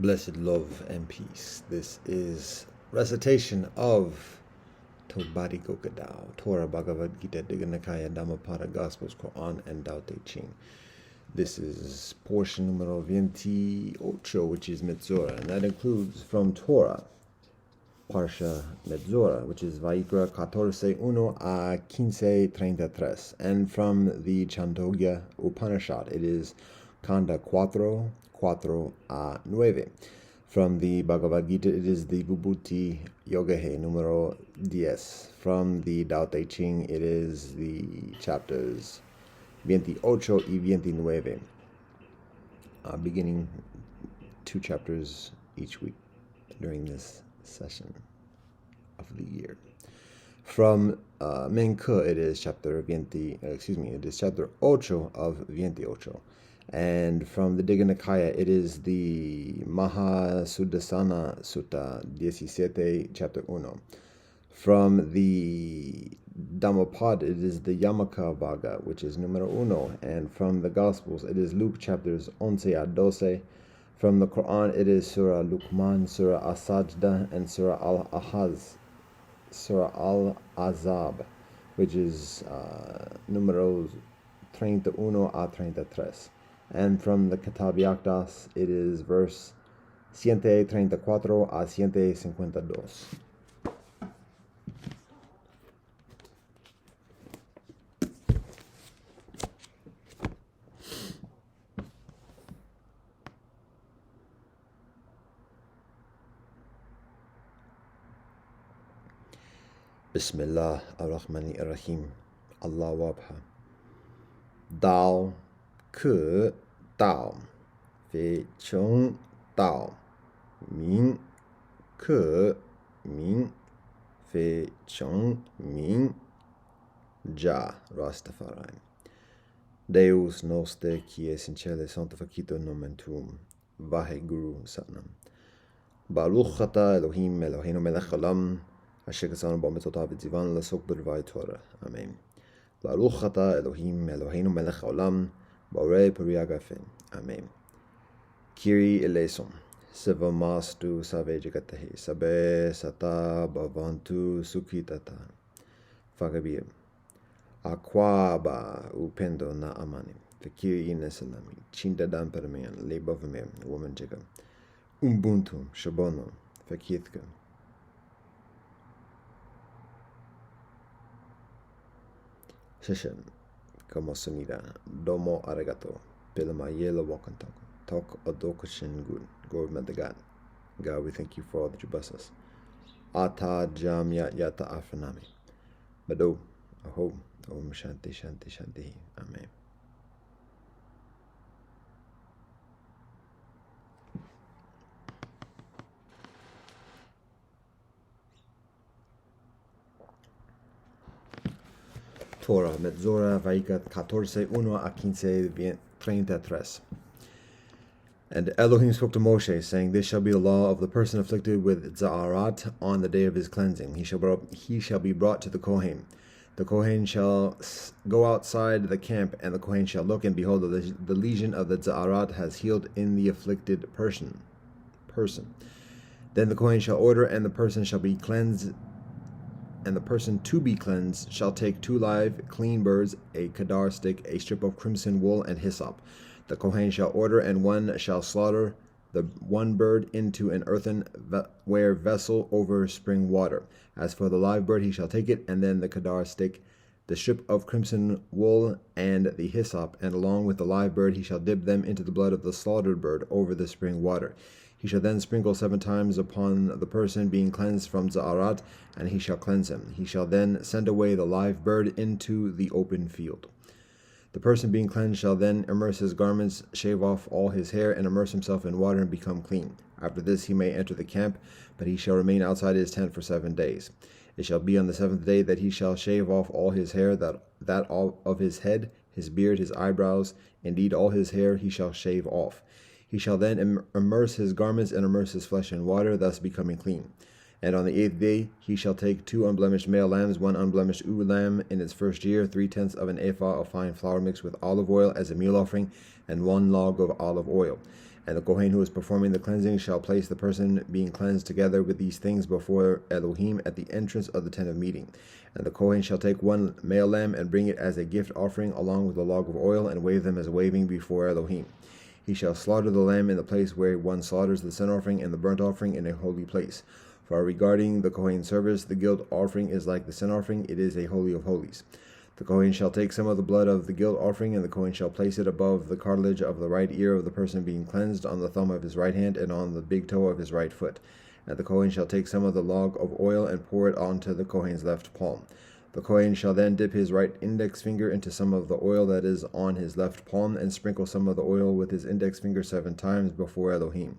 Blessed love and peace. This is recitation of Tobari Gokadao, Torah, Bhagavad Gita, Digha Nikaya, Dhammapada, Gospels, Quran, and Tao Te Ching. This is portion numero 28, which is Metzora, and that includes from Torah, Parsha Metzora, which is Vaikra 14:1 a 15:33, and from the Chandogya Upanishad, it is Kanda 4:4 a 9. From the Bhagavad Gita, it is the Vibhuti Yogahe numero 10. From the Tao Te Ching, it is the chapters 28 y 29, beginning 2 chapters each week during this session of the year. From Menke, it is chapter 8 of 28. And from the Digha Nikaya, it is the Mahasudassana Sutta 17, chapter 1. From the Dhammapada, it is the Yamaka Bhaga, which is numero 1. And from the Gospels, it is Luke chapters 11 a 12. From the Quran, it is Surah Luqman, Surah As-Sajda, and Surah Al-Azab, which is numeros 31 a 33. And from the Kitab Yakdas, it is verse 134 a 152. Bismillah ar-Rahman ar-Rahim. Allah wabha. Dao ke dao, fei cheng dao, ming ke ming, fei cheng ming, ja Rastafari. Deus noster qui es in cielo sanctificato nomen tuum, Vaheguru Satnam. Baruch atah Elohim Eloheinu melech haolam, asher ksanu bo mitzvotav v'tzivan l'asok b'dvar Torah. Amen. Baruch atah Elohim Eloheinu melech haolam, borei peri hagafen. Amen. Kyrie eleison. Sevamastu save jagatehi. Sabe sata bhavantu sukhitata. Fagabir. Aquaba upendo na amani. Fakiri nesalami. Chindadan permean. Lebavame. Woman jaga. Ubuntu. Shabono. Fakithka. Session. Como sonida. Domo arigato. Pilama yelo wakantok. Tok odokoshin good. God madagat. God, we thank you for all that you bless us. Ata jam yat yata afanami. Bado. Aho. Om shanti shanti shanti. Amen. Torah, Metzora, Vaikra 14:1 a 15:33. And Elohim spoke to Moshe, saying, This shall be the law of the person afflicted with Za'arat on the day of his cleansing. He shall be brought to the Kohen. The Kohen shall go outside the camp, and the Kohen shall look, and behold, the lesion of the Za'arat has healed in the afflicted person. Then the Kohen shall order, and the person shall be cleansed. And the person to be cleansed shall take 2 live, clean birds, a kedar stick, a strip of crimson wool, and hyssop. The Kohen shall order, and one shall slaughter the one bird into an earthenware vessel over spring water. As for the live bird, he shall take it, and then the kedar stick, the strip of crimson wool, and the hyssop, and along with the live bird he shall dip them into the blood of the slaughtered bird over the spring water. He shall then sprinkle 7 times upon the person being cleansed from Za'arat, and he shall cleanse him. He shall then send away the live bird into the open field. The person being cleansed shall then immerse his garments, shave off all his hair, and immerse himself in water and become clean. After this he may enter the camp, but he shall remain outside his tent for 7 days. It shall be on the 7th day that he shall shave off all his hair, that all of his head, his beard, his eyebrows, indeed all his hair he shall shave off. He shall then immerse his garments and immerse his flesh in water, thus becoming clean. And on the 8th day he shall take 2 unblemished male lambs, 1 unblemished ewe lamb in its first year, 3/10 of an ephah of fine flour mixed with olive oil as a meal offering, and 1 log of olive oil. And the Kohen who is performing the cleansing shall place the person being cleansed together with these things before Elohim at the entrance of the tent of meeting. And the Kohen shall take one male lamb and bring it as a gift offering along with a log of oil and wave them as a waving before Elohim. He shall slaughter the lamb in the place where one slaughters the sin offering and the burnt offering in a holy place. For regarding the Kohen's service, the guilt offering is like the sin offering, it is a holy of holies. The Kohen shall take some of the blood of the guilt offering, and the Kohen shall place it above the cartilage of the right ear of the person being cleansed, on the thumb of his right hand, and on the big toe of his right foot. And the Kohen shall take some of the log of oil and pour it onto the Kohen's left palm. The Kohen shall then dip his right index finger into some of the oil that is on his left palm, and sprinkle some of the oil with his index finger 7 times before Elohim.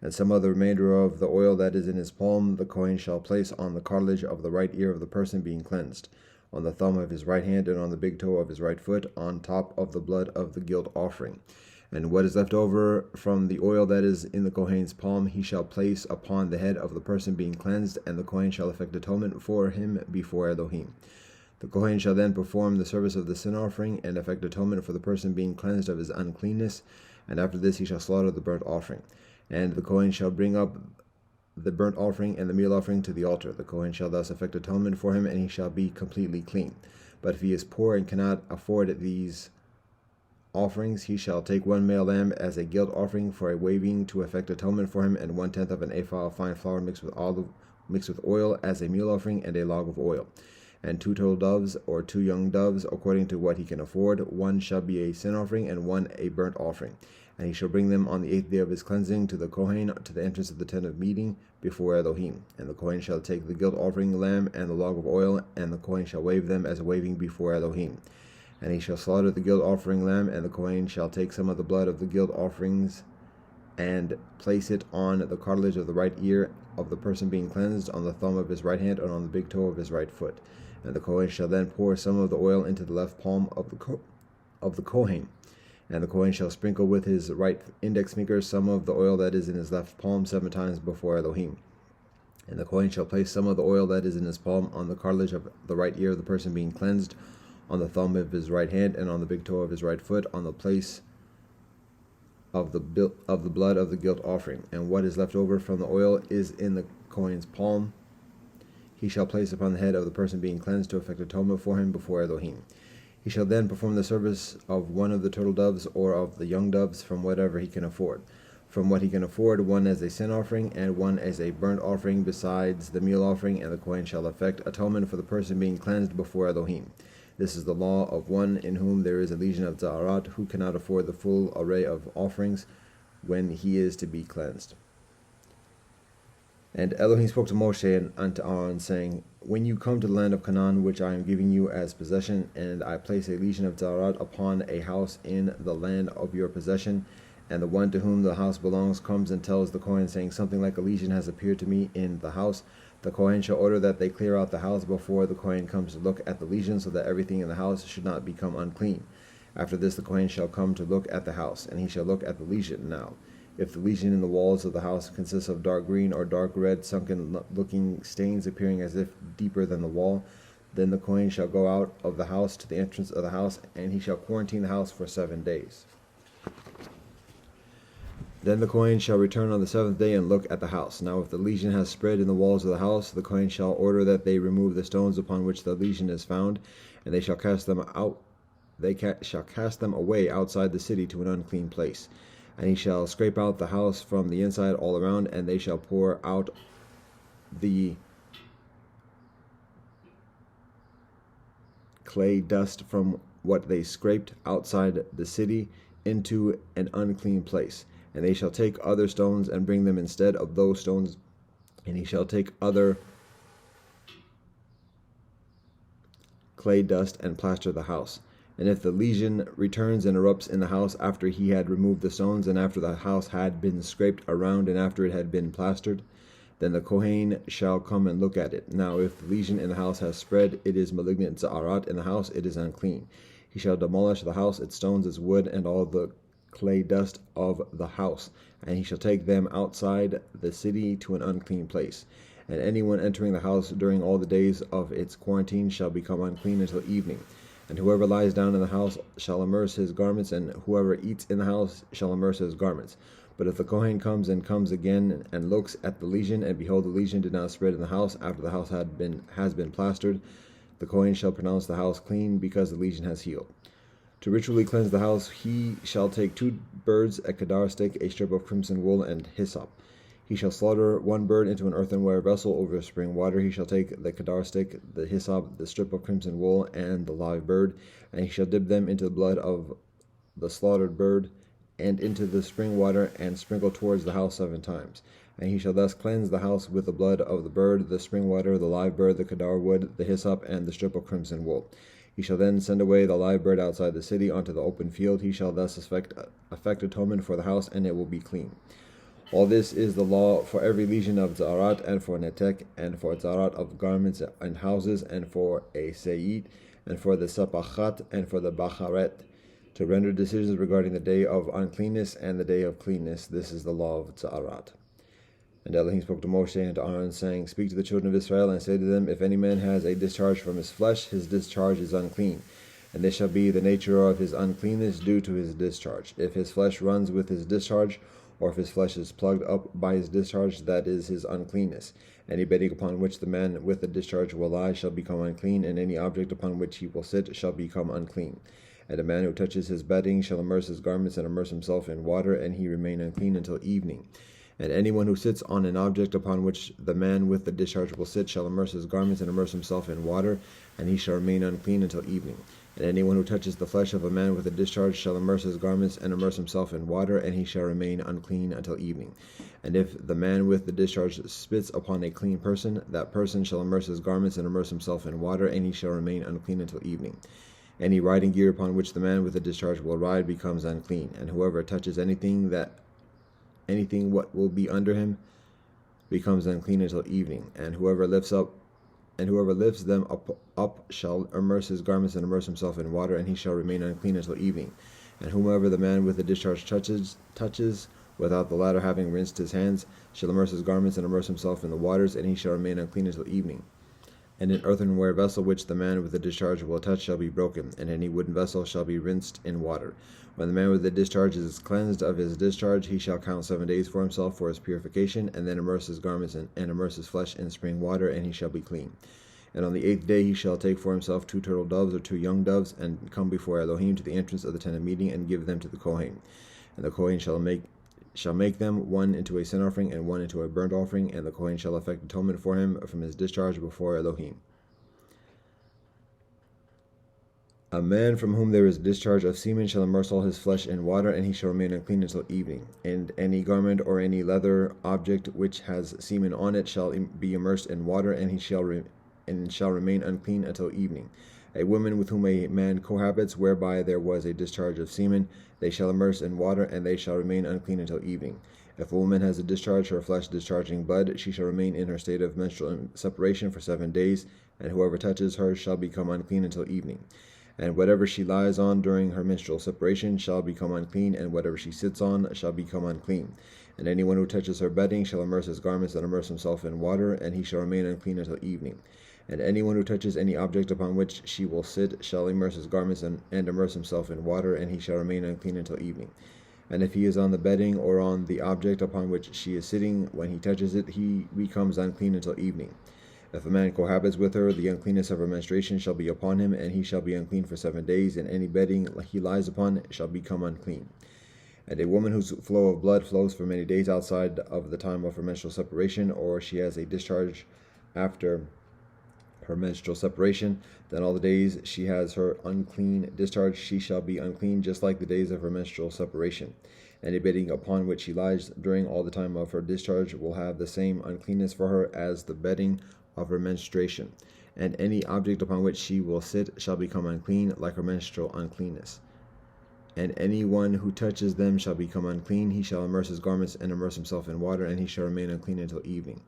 And some of the remainder of the oil that is in his palm the Kohen shall place on the cartilage of the right ear of the person being cleansed, on the thumb of his right hand, and on the big toe of his right foot, on top of the blood of the guilt offering. And what is left over from the oil that is in the Kohen's palm he shall place upon the head of the person being cleansed, and the Kohen shall effect atonement for him before Elohim. The Kohen shall then perform the service of the sin offering, and effect atonement for the person being cleansed of his uncleanness, and after this he shall slaughter the burnt offering. And the Kohen shall bring up the burnt offering and the meal offering to the altar. The Kohen shall thus effect atonement for him, and he shall be completely clean. But if he is poor and cannot afford these offerings, he shall take one male lamb as a guilt offering for a waving to effect atonement for him, and 1/10 of an ephah of fine flour mixed with oil as a meal offering, and a log of oil. And 2 turtle doves or 2 young doves, according to what he can afford. One shall be a sin offering, and one a burnt offering. And he shall bring them on the 8th day of his cleansing to the Kohen, to the entrance of the tent of meeting, before Elohim. And the Kohen shall take the guilt offering lamb and the log of oil, and the Kohen shall wave them as a waving before Elohim. And he shall slaughter the guilt offering lamb, and the Kohen shall take some of the blood of the guilt offerings and place it on the cartilage of the right ear of the person being cleansed, on the thumb of his right hand, and on the big toe of his right foot. And the Kohen shall then pour some of the oil into the left palm of the Kohen. And the Kohen shall sprinkle with his right index finger some of the oil that is in his left palm 7 times before Elohim. And the Kohen shall place some of the oil that is in his palm on the cartilage of the right ear of the person being cleansed, on the thumb of his right hand, and on the big toe of his right foot, on the place of the blood of the guilt offering. And what is left over from the oil is in the Kohen's palm. He shall place upon the head of the person being cleansed to effect atonement for him before Elohim. He shall then perform the service of one of the turtle doves or of the young doves from whatever he can afford. From what he can afford, one as a sin offering and one as a burnt offering besides the meal offering, and the Kohen shall effect atonement for the person being cleansed before Elohim. This is the law of one in whom there is a legion of Za'arat, who cannot afford the full array of offerings when he is to be cleansed. And Elohim spoke to Moshe and unto Aaron, saying, When you come to the land of Canaan, which I am giving you as possession, and I place a legion of Za'arat upon a house in the land of your possession, and the one to whom the house belongs comes and tells the Kohen, saying, Something like a legion has appeared to me in the house, the Kohen shall order that they clear out the house before the Kohen comes to look at the legion, so that everything in the house should not become unclean. After this the Kohen shall come to look at the house, and he shall look at the legion. Now, if the legion in the walls of the house consists of dark green or dark red, sunken-looking stains appearing as if deeper than the wall, then the Kohen shall go out of the house to the entrance of the house, and he shall quarantine the house for 7 days. Then the Kohen shall return on the 7th day and look at the house. Now if the legion has spread in the walls of the house, the Kohen shall order that they remove the stones upon which the legion is found, and they shall cast them out. They shall cast them away outside the city to an unclean place. And he shall scrape out the house from the inside all around, and they shall pour out the clay dust from what they scraped outside the city into an unclean place. And they shall take other stones and bring them instead of those stones, and he shall take other clay dust and plaster the house. And if the legion returns and erupts in the house after he had removed the stones, and after the house had been scraped around, and after it had been plastered, then the Kohen shall come and look at it. Now if the legion in the house has spread, it is malignant Za'arat in the house, it is unclean. He shall demolish the house, its stones, its wood, and all the clay dust of the house, and he shall take them outside the city to an unclean place. And anyone entering the house during all the days of its quarantine shall become unclean until evening. And whoever lies down in the house shall immerse his garments, and whoever eats in the house shall immerse his garments. But if the Kohen comes again and looks at the lesion, and behold, the lesion did not spread in the house after the house has been plastered, the Kohen shall pronounce the house clean, because the lesion has healed. To ritually cleanse the house, he shall take 2 birds, a kedar stick, a strip of crimson wool, and hyssop. He shall slaughter 1 bird into an earthenware vessel over spring water. He shall take the kedar stick, the hyssop, the strip of crimson wool, and the live bird, and he shall dip them into the blood of the slaughtered bird and into the spring water, and sprinkle towards the house 7 times. And he shall thus cleanse the house with the blood of the bird, the spring water, the live bird, the kedar wood, the hyssop, and the strip of crimson wool. He shall then send away the live bird outside the city onto the open field. He shall thus effect atonement for the house, and it will be clean. All this is the law for every lesion of zarat, and for netek, and for zarat of garments and houses, and for a seyit, and for the sapachat, and for the bacharet, to render decisions regarding the day of uncleanness and the day of cleanness. This is the law of zarat. And Elohim spoke to Moshe and to Aaron, saying, Speak to the children of Israel, and say to them, If any man has a discharge from his flesh, his discharge is unclean. And this shall be the nature of his uncleanness due to his discharge. If his flesh runs with his discharge, or if his flesh is plugged up by his discharge, that is his uncleanness. Any bedding upon which the man with the discharge will lie shall become unclean, and any object upon which he will sit shall become unclean. And a man who touches his bedding shall immerse his garments and immerse himself in water, and he remain unclean until evening. And anyone who sits on an object upon which the man with the discharge will sit shall immerse his garments and immerse himself in water, and he shall remain unclean until evening. And anyone who touches the flesh of a man with a discharge shall immerse his garments and immerse himself in water, and he shall remain unclean until evening. And if the man with the discharge spits upon a clean person, that person shall immerse his garments and immerse himself in water, and he shall remain unclean until evening. Any riding gear upon which the man with the discharge will ride becomes unclean, and whoever touches anything what will be under him becomes unclean until evening. And whoever lifts them up shall immerse his garments and immerse himself in water, and he shall remain unclean until evening. And whomever the man with the discharge touches without the latter having rinsed his hands shall immerse his garments and immerse himself in the waters, and he shall remain unclean until evening. And an earthenware vessel which the man with the discharge will touch shall be broken, and any wooden vessel shall be rinsed in water. When the man with the discharge is cleansed of his discharge, he shall count 7 days for himself for his purification, and then immerse his garments and immerse his flesh in spring water, and he shall be clean. And on the 8th day he shall take for himself 2 turtle doves or 2 young doves, and come before Elohim to the entrance of the tent of meeting, and give them to the Kohen. And the Kohen shall make them, 1 into a sin offering and 1 into a burnt offering, and the Kohen shall effect atonement for him from his discharge before Elohim. A man from whom there is discharge of semen shall immerse all his flesh in water, and he shall remain unclean until evening. And any garment or any leather object which has semen on it shall be immersed in water, and he shall remain unclean until evening. A woman with whom a man cohabits, whereby there was a discharge of semen, they shall immerse in water, and they shall remain unclean until evening. If a woman has a discharge, her flesh discharging blood, she shall remain in her state of menstrual separation for 7 days, and whoever touches her shall become unclean until evening. And whatever she lies on during her menstrual separation shall become unclean, and whatever she sits on shall become unclean. And anyone who touches her bedding shall immerse his garments and immerse himself in water, and he shall remain unclean until evening. And anyone who touches any object upon which she will sit shall immerse his garments and immerse himself in water, and he shall remain unclean until evening. And if he is on the bedding or on the object upon which she is sitting, when he touches it, he becomes unclean until evening. If a man cohabits with her, the uncleanness of her menstruation shall be upon him, and he shall be unclean for 7 days, and any bedding he lies upon shall become unclean. And a woman whose flow of blood flows for many days outside of the time of her menstrual separation, or she has a discharge after her menstrual separation, then all the days she has her unclean discharge, she shall be unclean, just like the days of her menstrual separation. Any bedding upon which she lies during all the time of her discharge will have the same uncleanness for her as the bedding of her menstruation, and any object upon which she will sit shall become unclean, like her menstrual uncleanness. And anyone who touches them shall become unclean. He shall immerse his garments and immerse himself in water, and he shall remain unclean until evening.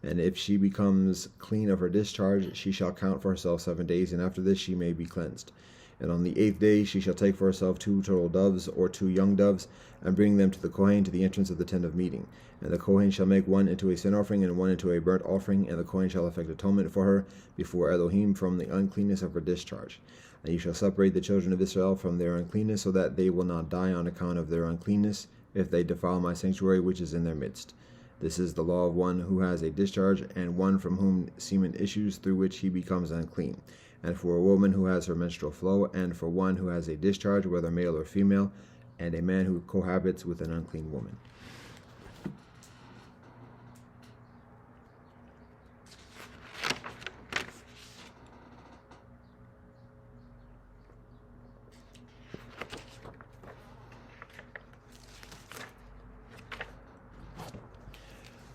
And if she becomes clean of her discharge, she shall count for herself 7 days, and after this she may be cleansed. And on the 8th day she shall take for herself 2 turtle doves or 2 young doves, and bring them to the Kohen to the entrance of the tent of meeting. And the Kohen shall make 1 into a sin offering and 1 into a burnt offering, and the Kohen shall effect atonement for her before Elohim from the uncleanness of her discharge. And you shall separate the children of Israel from their uncleanness, so that they will not die on account of their uncleanness, if they defile my sanctuary which is in their midst. This is the law of one who has a discharge, and one from whom semen issues, through which he becomes unclean, and for a woman who has her menstrual flow, and for one who has a discharge, whether male or female, and a man who cohabits with an unclean woman.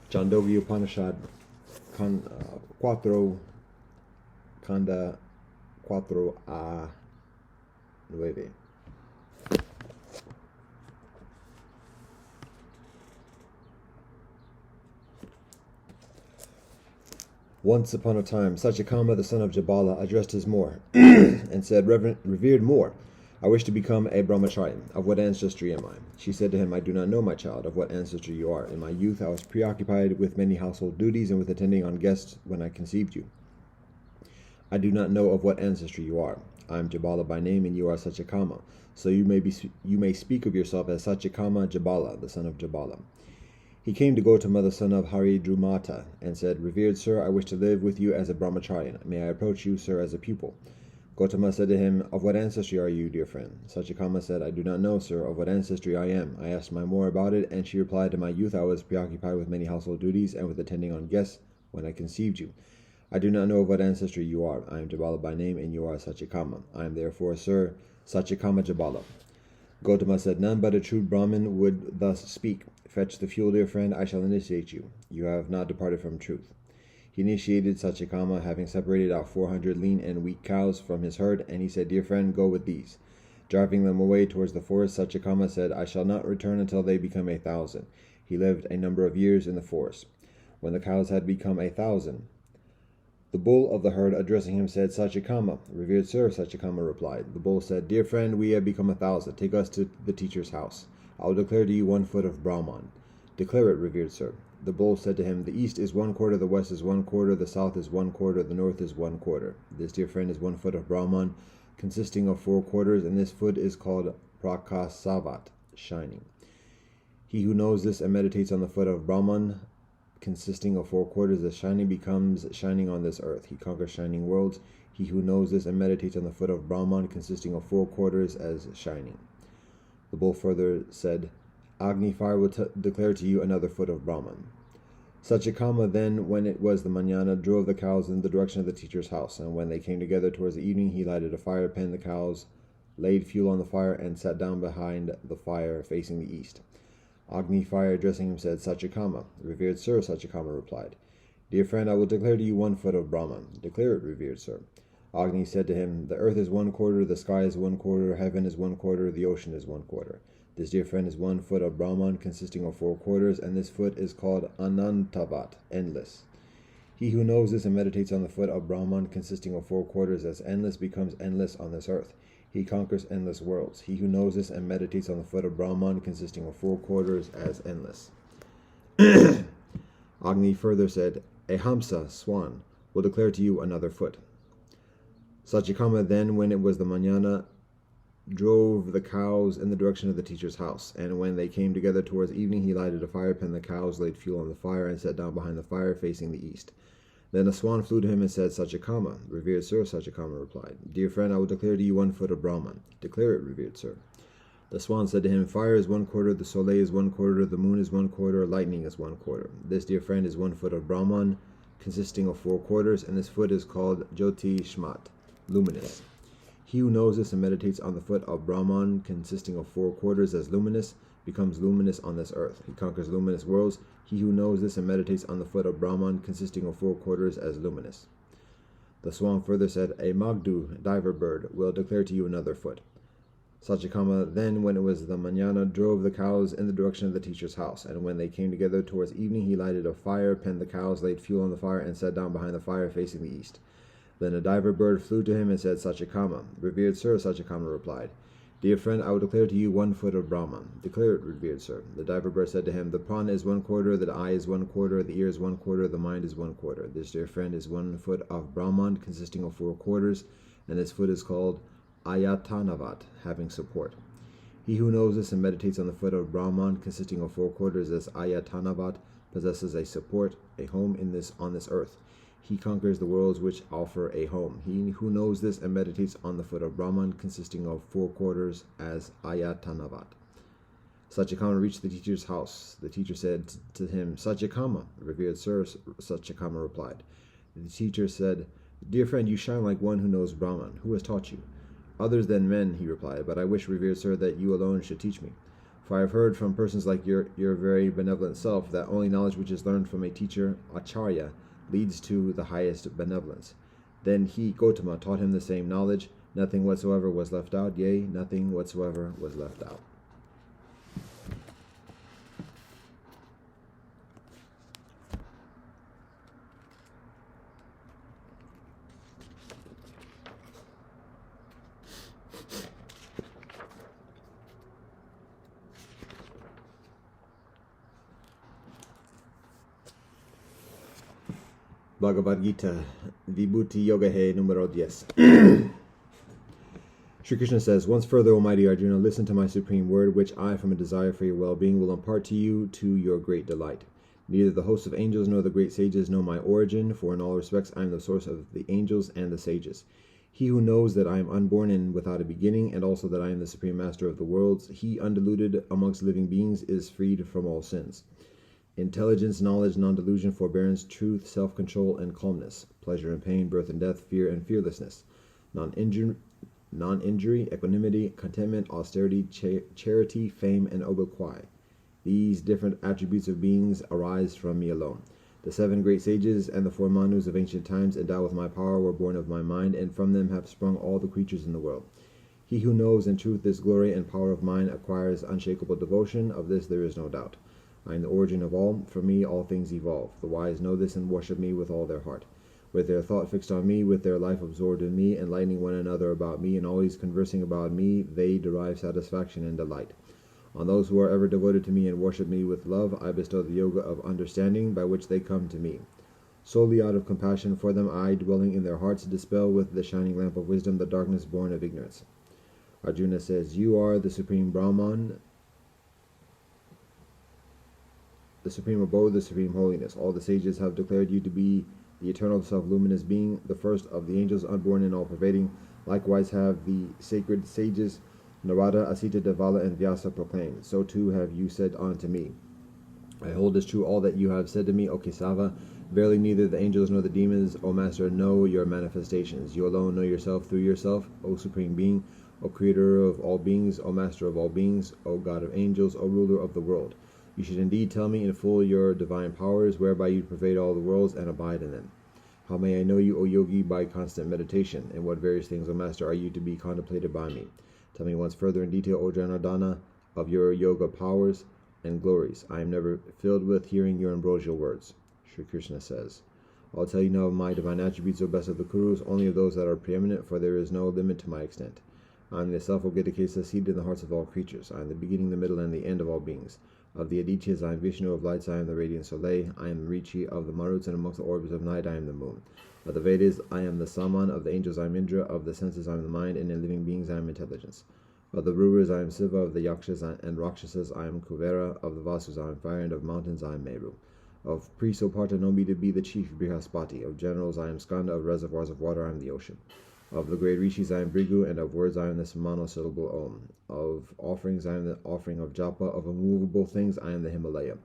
Chandogya Upanishad, Kanda 4a 9. Once upon a time, Satyakama, the son of Jabala, addressed his Moor and said, Revered Moor, I wish to become a brahmachari. Of what ancestry am I? She said to him, I do not know, my child, of what ancestry you are. In my youth I was preoccupied with many household duties and with attending on guests when I conceived you. I do not know of what ancestry you are. I am Jabala by name, and you are Satyakama. So you may speak of yourself as Satyakama Jabala, the son of Jabala. He came to Gautama, the son of Haridrumata, and said, Revered sir, I wish to live with you as a brahmacharya. May I approach you, sir, as a pupil? Gautama said to him, Of what ancestry are you, dear friend? Satyakama said, I do not know, sir, of what ancestry I am. I asked my Moor about it, and she replied, In my youth I was preoccupied with many household duties and with attending on guests when I conceived you. I do not know of what ancestry you are. I am Jabala by name, and you are Satyakama. I am therefore, sir, Satyakama Jabala. Gautama said, None but a true Brahmin would thus speak. Fetch the fuel, dear friend, I shall initiate you. You have not departed from truth. He initiated Satyakama, having separated out 400 lean and weak cows from his herd, and he said, Dear friend, go with these. Driving them away towards the forest, Satyakama said, I shall not return until they become 1,000. He lived a number of years in the forest. When the cows had become 1,000, the bull of the herd, addressing him, said, Satyakama. Revered sir, Satyakama replied. The bull said, Dear friend, we have become 1,000. Take us to the teacher's house. I will declare to you 1 foot of Brahman. Declare it, revered sir. The bull said to him, The east is 1 quarter, the west is 1 quarter, the south is 1 quarter, the north is 1 quarter. This, dear friend, is 1 foot of Brahman, consisting of 4 quarters, and this foot is called Prakasavat, shining. He who knows this and meditates on the foot of Brahman, consisting of 4 quarters, as shining, becomes shining on this earth. He conquers shining worlds. He who knows this and meditates on the foot of Brahman, consisting of 4 quarters, as shining. The bull further said, Agni fire will declare to you another foot of Brahman. Satyakama then, when it was the manana, drove the cows in the direction of the teacher's house, and when they came together towards the evening, he lighted a fire, penned the cows, laid fuel on the fire, and sat down behind the fire, facing the east. Agni fire, addressing him, said, Satyakama. Revered sir, Satyakama replied. Dear friend, I will declare to you 1 foot of Brahman. Declare it, revered sir. Agni said to him, The earth is 1 quarter, the sky is 1 quarter, heaven is 1 quarter, the ocean is 1 quarter. This, dear friend, is 1 foot of Brahman, consisting of 4 quarters, and this foot is called Anantavat, endless. He who knows this and meditates on the foot of Brahman, consisting of 4 quarters, as endless, becomes endless on this earth. He conquers endless worlds. He who knows this and meditates on the foot of Brahman, consisting of 4 quarters, as endless. Agni further said, A Hamsa, swan, will declare to you another foot. Satyakama then, when it was the manana, drove the cows in the direction of the teacher's house, and when they came together towards evening, he lighted a fire, penned the cows, laid fuel on the fire, and sat down behind the fire, facing the east. Then a swan flew to him and said, Satyakama. Revered sir, Satyakama replied. Dear friend, I will declare to you 1 foot of Brahman. Declare it, revered sir. The swan said to him, Fire is 1 quarter, the soleil is 1 quarter, the moon is 1 quarter, lightning is 1 quarter. This, dear friend, is 1 foot of Brahman, consisting of 4 quarters, and this foot is called Jyoti Shmat, luminous. He who knows this and meditates on the foot of Brahman, consisting of 4 quarters, as luminous, becomes luminous on this earth. He conquers luminous worlds. He who knows this and meditates on the foot of Brahman, consisting of 4 quarters, as luminous. The swan further said, A Magdu, diver bird, will declare to you another foot. Satyakama then, when it was the manana, drove the cows in the direction of the teacher's house, and when they came together towards evening, he lighted a fire, penned the cows, laid fuel on the fire, and sat down behind the fire, facing the east. Then a diver bird flew to him and said, Satyakama. Revered sir, Satyakama replied. Dear friend, I will declare to you 1 foot of Brahman. Declare it, revered sir. The diver bird said to him, The prana is 1 quarter, the eye is 1 quarter, the ear is 1 quarter, the mind is 1 quarter. This, dear friend, is 1 foot of Brahman, consisting of 4 quarters, and this foot is called Ayatanavat, having support. He who knows this and meditates on the foot of Brahman, consisting of 4 quarters as Ayatanavat, possesses a support, a home on this earth. He conquers the worlds which offer a home. He who knows this and meditates on the foot of Brahman, consisting of 4 quarters as Ayatanavat. Satyakama reached the teacher's house. The teacher said to him, Satyakama, revered sir, Satyakama replied. The teacher said, Dear friend, you shine like one who knows Brahman. Who has taught you? Others than men, he replied, but I wish, revered sir, that you alone should teach me. For I have heard from persons like your very benevolent self that only knowledge which is learned from a teacher, acharya, leads to the highest benevolence. Then he, Gotama, taught him the same knowledge. Nothing whatsoever was left out, yea, nothing whatsoever was left out. Bhagavad Gita, Vibhuti Yoga He numero 10. Sri Krishna says, Once further, O mighty Arjuna, listen to my supreme word, which I, from a desire for your well-being, will impart to you to your great delight. Neither the hosts of angels nor the great sages know my origin, for in all respects I am the source of the angels and the sages. He who knows that I am unborn and without a beginning, and also that I am the supreme master of the worlds, he undiluted amongst living beings is freed from all sins. Intelligence, knowledge, non-delusion, forbearance, truth, self-control, and calmness, pleasure and pain, birth and death, fear and fearlessness, non-injury, equanimity, contentment, austerity, charity, fame, and obloquy. These different attributes of beings arise from me alone. The 7 great sages and the 4 Manus of ancient times, endowed with my power, were born of my mind, and from them have sprung all the creatures in the world. He who knows in truth this glory and power of mine acquires unshakable devotion. Of this there is no doubt. I am the origin of all. From me all things evolve. The wise know this and worship me with all their heart. With their thought fixed on me, with their life absorbed in me, enlightening one another about me, and always conversing about me, they derive satisfaction and delight. On those who are ever devoted to me and worship me with love, I bestow the yoga of understanding, by which they come to me. Solely out of compassion for them, I, dwelling in their hearts, dispel with the shining lamp of wisdom the darkness born of ignorance. Arjuna says, You are the supreme Brahman, the supreme abode, the supreme holiness. All the sages have declared you to be the eternal self-luminous being, the first of the angels, unborn and all-pervading. Likewise have the sacred sages Narada, Asita, Devala, and Vyasa proclaimed. So too have you said unto me. I hold as true all that you have said to me, O Kesava. Verily neither the angels nor the demons, O Master, know your manifestations. You alone know yourself through yourself, O Supreme Being, O Creator of all beings, O Master of all beings, O God of angels, O Ruler of the world. You should indeed tell me in full your divine powers, whereby you pervade all the worlds and abide in them. How may I know you, O Yogi, by constant meditation? And what various things, O Master, are you to be contemplated by me? Tell me once further in detail, O Janardana, of your yoga powers and glories. I am never filled with hearing your ambrosial words. Sri Krishna says, I'll tell you now of my divine attributes, O best of the Kurus, only of those that are preeminent, for there is no limit to my extent. I am the self-Ogedakesa, seated in the hearts of all creatures. I am the beginning, the middle, and the end of all beings. Of the Adityas, I am Vishnu. Of lights, I am the radiant Soleil. I am Richi. Of the Maruts, and amongst the orbs of night, I am the moon. Of the Vedas, I am the Saman. Of the angels, I am Indra. Of the senses, I am the mind. And in living beings, I am intelligence. Of the rulers, I am Siva. Of the Yakshas and Rakshasas, I am Kuvera. Of the Vasus, I am fire. And of mountains, I am Meru. Of priests, O Partha, know me to be the chief Brihaspati. Of generals, I am Skanda. Of reservoirs of water, I am the ocean. Of the great rishis, I am Brigu, and of words, I am the monosyllable Om. Of offerings, I am the offering of Japa. Of immovable things, I am the Himalaya.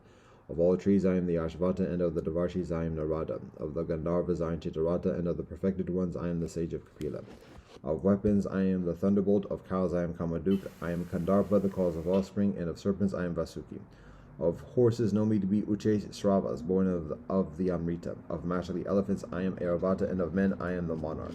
Of all trees, I am the Ashvata, and of the Devarshis, I am Narada. Of the Gandharvas, I am Chitarata, and of the perfected ones, I am the sage of Kapila. Of weapons, I am the thunderbolt. Of cows, I am Kamaduk. I am Kandarpa, the cause of offspring, and of serpents, I am Vasuki. Of horses, know me to be Uche Sravas, born of the Amrita. Of masterly elephants, I am Airavata, and of men, I am the monarch.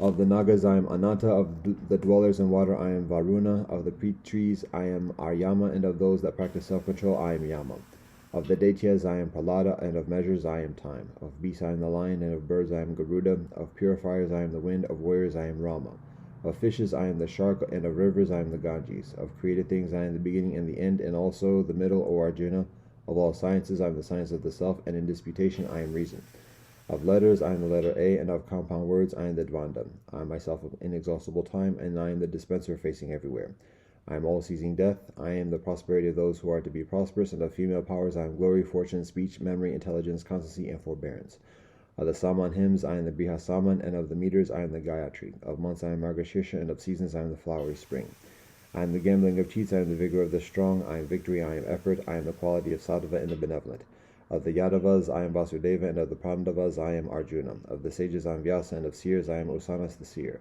Of the Nagas, I am Ananta. Of the dwellers in water, I am Varuna. Of the peat trees, I am Aryama, and of those that practice self-control, I am Yama. Of the Daityas, I am Palada, and of measures, I am time. Of beasts, I am the lion, and of birds, I am Garuda. Of purifiers, I am the wind. Of warriors, I am Rama. Of fishes, I am the shark, and of rivers, I am the Ganges. Of created things, I am the beginning and the end, and also the middle, O Arjuna. Of all sciences, I am the science of the self, and in disputation, I am reason. Of letters, I am the letter A, and of compound words, I am the Dvanda. I am myself of inexhaustible time, and I am the dispenser facing everywhere. I am all-seizing death. I am the prosperity of those who are to be prosperous, and of female powers, I am glory, fortune, speech, memory, intelligence, constancy, and forbearance. Of the Saman hymns, I am the Briha Saman, and of the meters, I am the Gayatri. Of months, I am Margashirsha, and of seasons, I am the flowery spring. I am the gambling of cheats, I am the vigor of the strong, I am victory, I am effort, I am the quality of Sattva and the benevolent. Of the Yadavas, I am Vasudeva, and of the Pandavas, I am Arjuna. Of the sages, I am Vyasa, and of seers, I am Usanas the seer.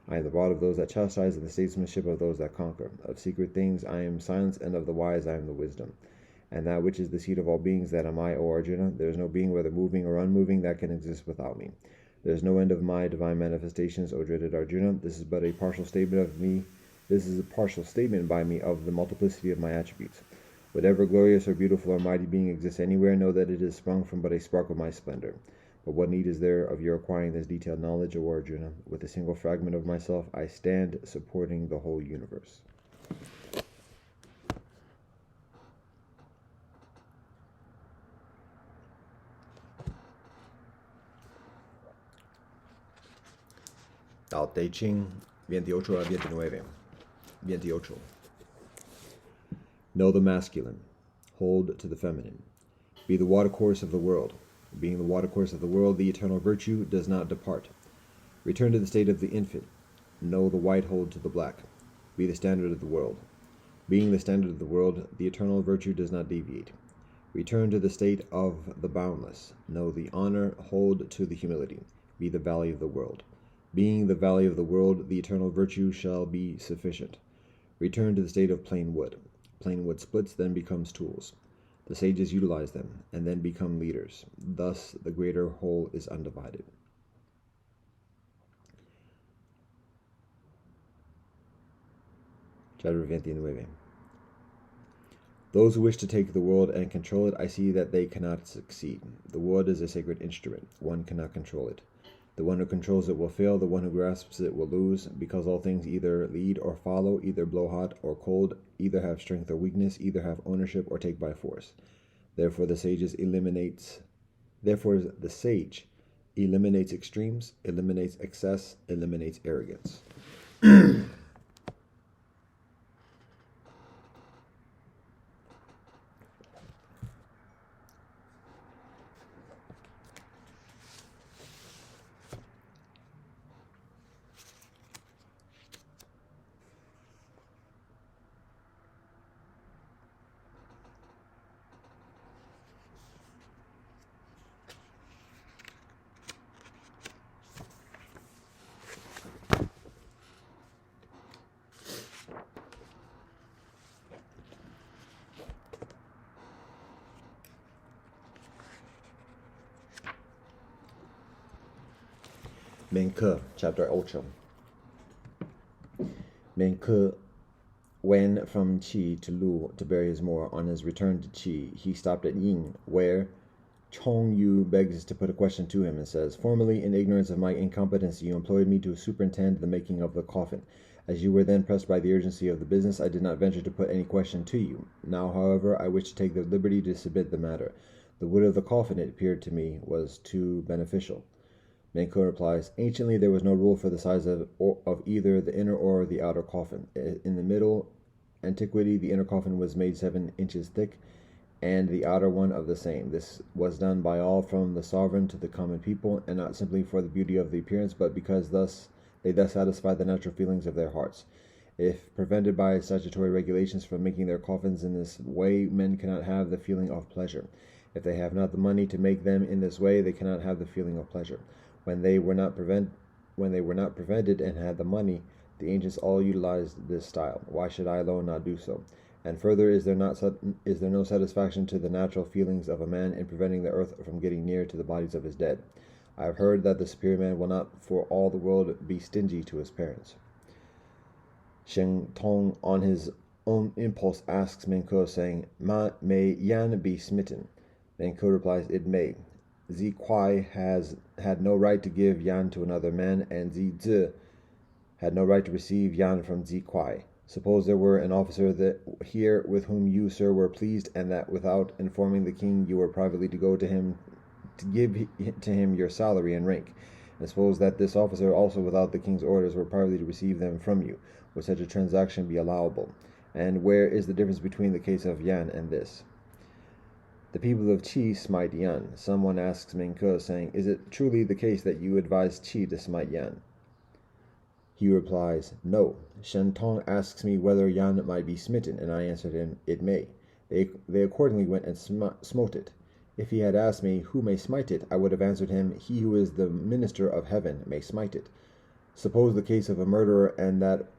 I am the rod of those that chastise, and the statesmanship of those that conquer. Of secret things, I am silence, and of the wise, I am the wisdom. And that which is the seat of all beings, that am I, O Arjuna. There is no being, whether moving or unmoving, that can exist without me. There is no end of my divine manifestations, O dreaded Arjuna. This is but a partial statement of me. This is a partial statement by me of the multiplicity of my attributes. Whatever glorious or beautiful or mighty being exists anywhere, know that it is sprung from but a spark of my splendor. But what need is there of your acquiring this detailed knowledge, O Arjuna? With a single fragment of myself, I stand supporting the whole universe. Tao Te Ching, 28 a 29. 28. Know the masculine. Hold to the feminine. Be the watercourse of the world. Being the watercourse of the world, the eternal virtue does not depart. Return to the state of the infant. Know the white, hold to the black. Be the standard of the world. Being the standard of the world, the eternal virtue does not deviate. Return to the state of the boundless. Know the honor, hold to the humility. Be the valley of the world. Being the valley of the world, the eternal virtue shall be sufficient. Return to the state of plain wood. Plain wood splits, then becomes tools. The sages utilize them, and then become leaders. Thus, the greater whole is undivided. Chapter 29. Those who wish to take the world and control it, I see that they cannot succeed. The world is a sacred instrument. One cannot control it. The one who controls it will fail, the one who grasps it will lose, because all things either lead or follow, either blow hot or cold, either have strength or weakness, either have ownership or take by force. Therefore the sage eliminates extremes, eliminates excess, eliminates arrogance. Menke, Chapter 8. Menke went from Qi to Lu to bury his mor. On his return to Qi, he stopped at Ying, where Chong Yu begs to put a question to him and says, "Formerly, in ignorance of my incompetency, you employed me to superintend the making of the coffin. As you were then pressed by the urgency of the business, I did not venture to put any question to you. Now, however, I wish to take the liberty to submit the matter. The wood of the coffin, it appeared to me, was too beneficial." Menko replies, "Anciently there was no rule for the size of either the inner or the outer coffin. In the middle antiquity, the inner coffin was made 7 inches thick, and the outer one of the same. This was done by all, from the sovereign to the common people, and not simply for the beauty of the appearance, but because they thus satisfied the natural feelings of their hearts. If prevented by statutory regulations from making their coffins in this way, men cannot have the feeling of pleasure. If they have not the money to make them in this way, they cannot have the feeling of pleasure. When they were not prevented and had the money, the ancients all utilized this style. Why should I alone not do so? And further, is there no satisfaction to the natural feelings of a man in preventing the earth from getting near to the bodies of his dead? I have heard that the superior man will not for all the world be stingy to his parents." Sheng Tong, on his own impulse, asks Menko, saying, "May Yan be smitten?" Menko replies, "It may. Zi Kuai had no right to give Yan to another man, and Zi Zi had no right to receive Yan from Zi Kuai. Suppose there were an officer here with whom you, sir, were pleased, and that without informing the king you were privately to go to him to give to him your salary and rank. And suppose that this officer also without the king's orders were privately to receive them from you. Would such a transaction be allowable? And where is the difference between the case of Yan and this? The people of Qi smite Yan. Someone asks Mengke, saying, "Is it truly the case that you advise Qi to smite Yan?" He replies, "No. Shen Tong asks me whether Yan might be smitten, and I answered him, 'It may.' They accordingly went and smote it. If he had asked me, 'Who may smite it?' I would have answered him, 'He who is the minister of heaven may smite it.' Suppose the case of a murderer, and that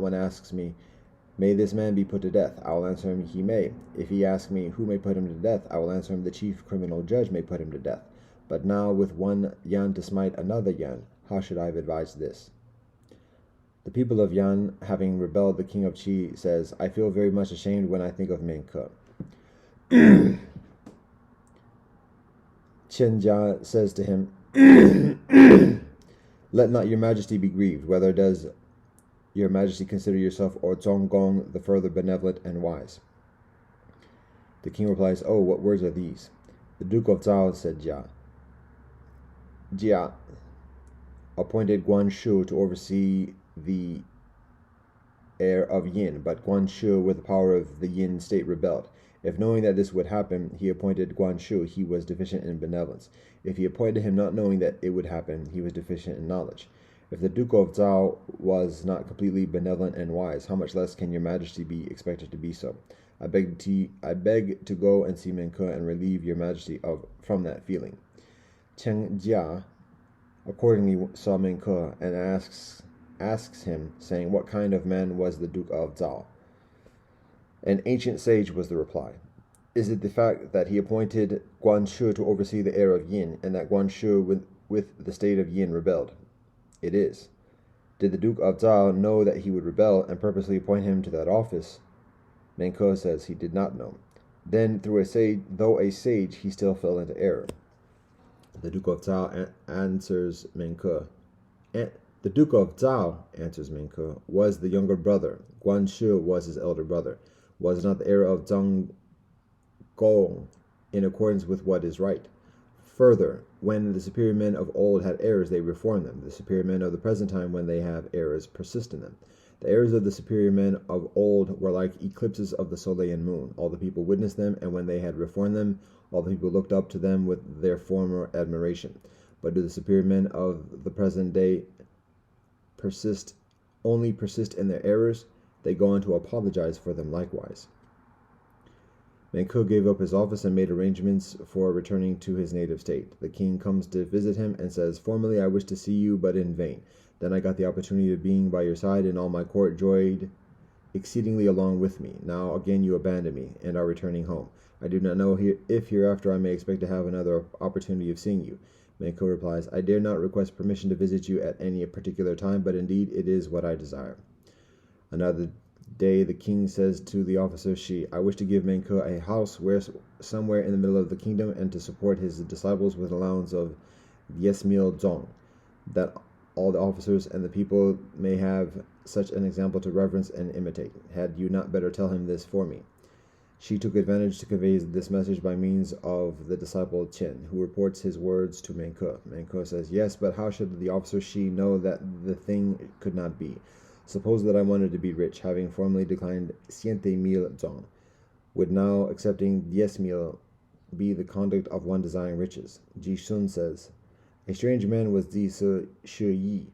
one asks me, 'May this man be put to death?' I will answer him, 'He may.' If he asks me, 'Who may put him to death?' I will answer him, 'The chief criminal judge may put him to death.' But now with one Yan to smite another Yan, how should I have advised this?" The people of Yan, having rebelled, the king of Qi says, "I feel very much ashamed when I think of Mengke." Chen Jia says to him, "Let not your majesty be grieved. Whether does your majesty consider yourself or Zonggong the further benevolent and wise?" The king replies, "Oh, what words are these?" "The Duke of Zhao," said Jia, "appointed Guan Shu to oversee the heir of Yin, but Guan Shu, with the power of the Yin state, rebelled. If knowing that this would happen, he appointed Guan Shu, he was deficient in benevolence. If he appointed him not knowing that it would happen, he was deficient in knowledge. If the Duke of Zhao was not completely benevolent and wise, how much less can your majesty be expected to be so? I beg to go and see Mengke and relieve your majesty from that feeling." Chen Jia accordingly saw Mengke and asks him, saying, "What kind of man was the Duke of Zhao?" "An ancient sage," was the reply. "Is it the fact that he appointed Guan Shu to oversee the heir of Yin, and that Guan Shu with the state of Yin rebelled?" "It is." "Did the Duke of Zhao know that he would rebel and purposely appoint him to that office?" Mengke says he did not know. "Then, though a sage, he still fell into error." The Duke of Zhao answers Mengke, was the younger brother. Guan Shu was his elder brother. Was not the error of Zhang Gong in accordance with what is right? Further, when the superior men of old had errors, they reformed them. The superior men of the present time, when they have errors, persist in them. The errors of the superior men of old were like eclipses of the soleil and moon. All the people witnessed them, and when they had reformed them, all the people looked up to them with their former admiration. But do the superior men of the present day persist in their errors? They go on to apologize for them likewise. Mengke gave up his office and made arrangements for returning to his native state. The king comes to visit him and says, "Formerly I wished to see you, but in vain. Then I got the opportunity of being by your side, and all my court joyed exceedingly along with me. Now again you abandon me, and are returning home. I do not know if hereafter I may expect to have another opportunity of seeing you." Mengke replies, "I dare not request permission to visit you at any particular time, but indeed it is what I desire." Another day the king says to the officer Shi, "I wish to give Mengke a house somewhere in the middle of the kingdom, and to support his disciples with allowance of 10,000 zong, that all the officers and the people may have such an example to reverence and imitate. Had you not better tell him this for me?" She took advantage to convey this message by means of the disciple Chen, who reports his words to Mengke. Mengke says, "Yes, but how should the officer Shi know that the thing could not be? Suppose that I wanted to be rich, having formerly declined 100,000 zong. Would now accepting 10,000 be the conduct of one desiring riches?" Ji Sun says, "A strange man was Zi Shi Yi.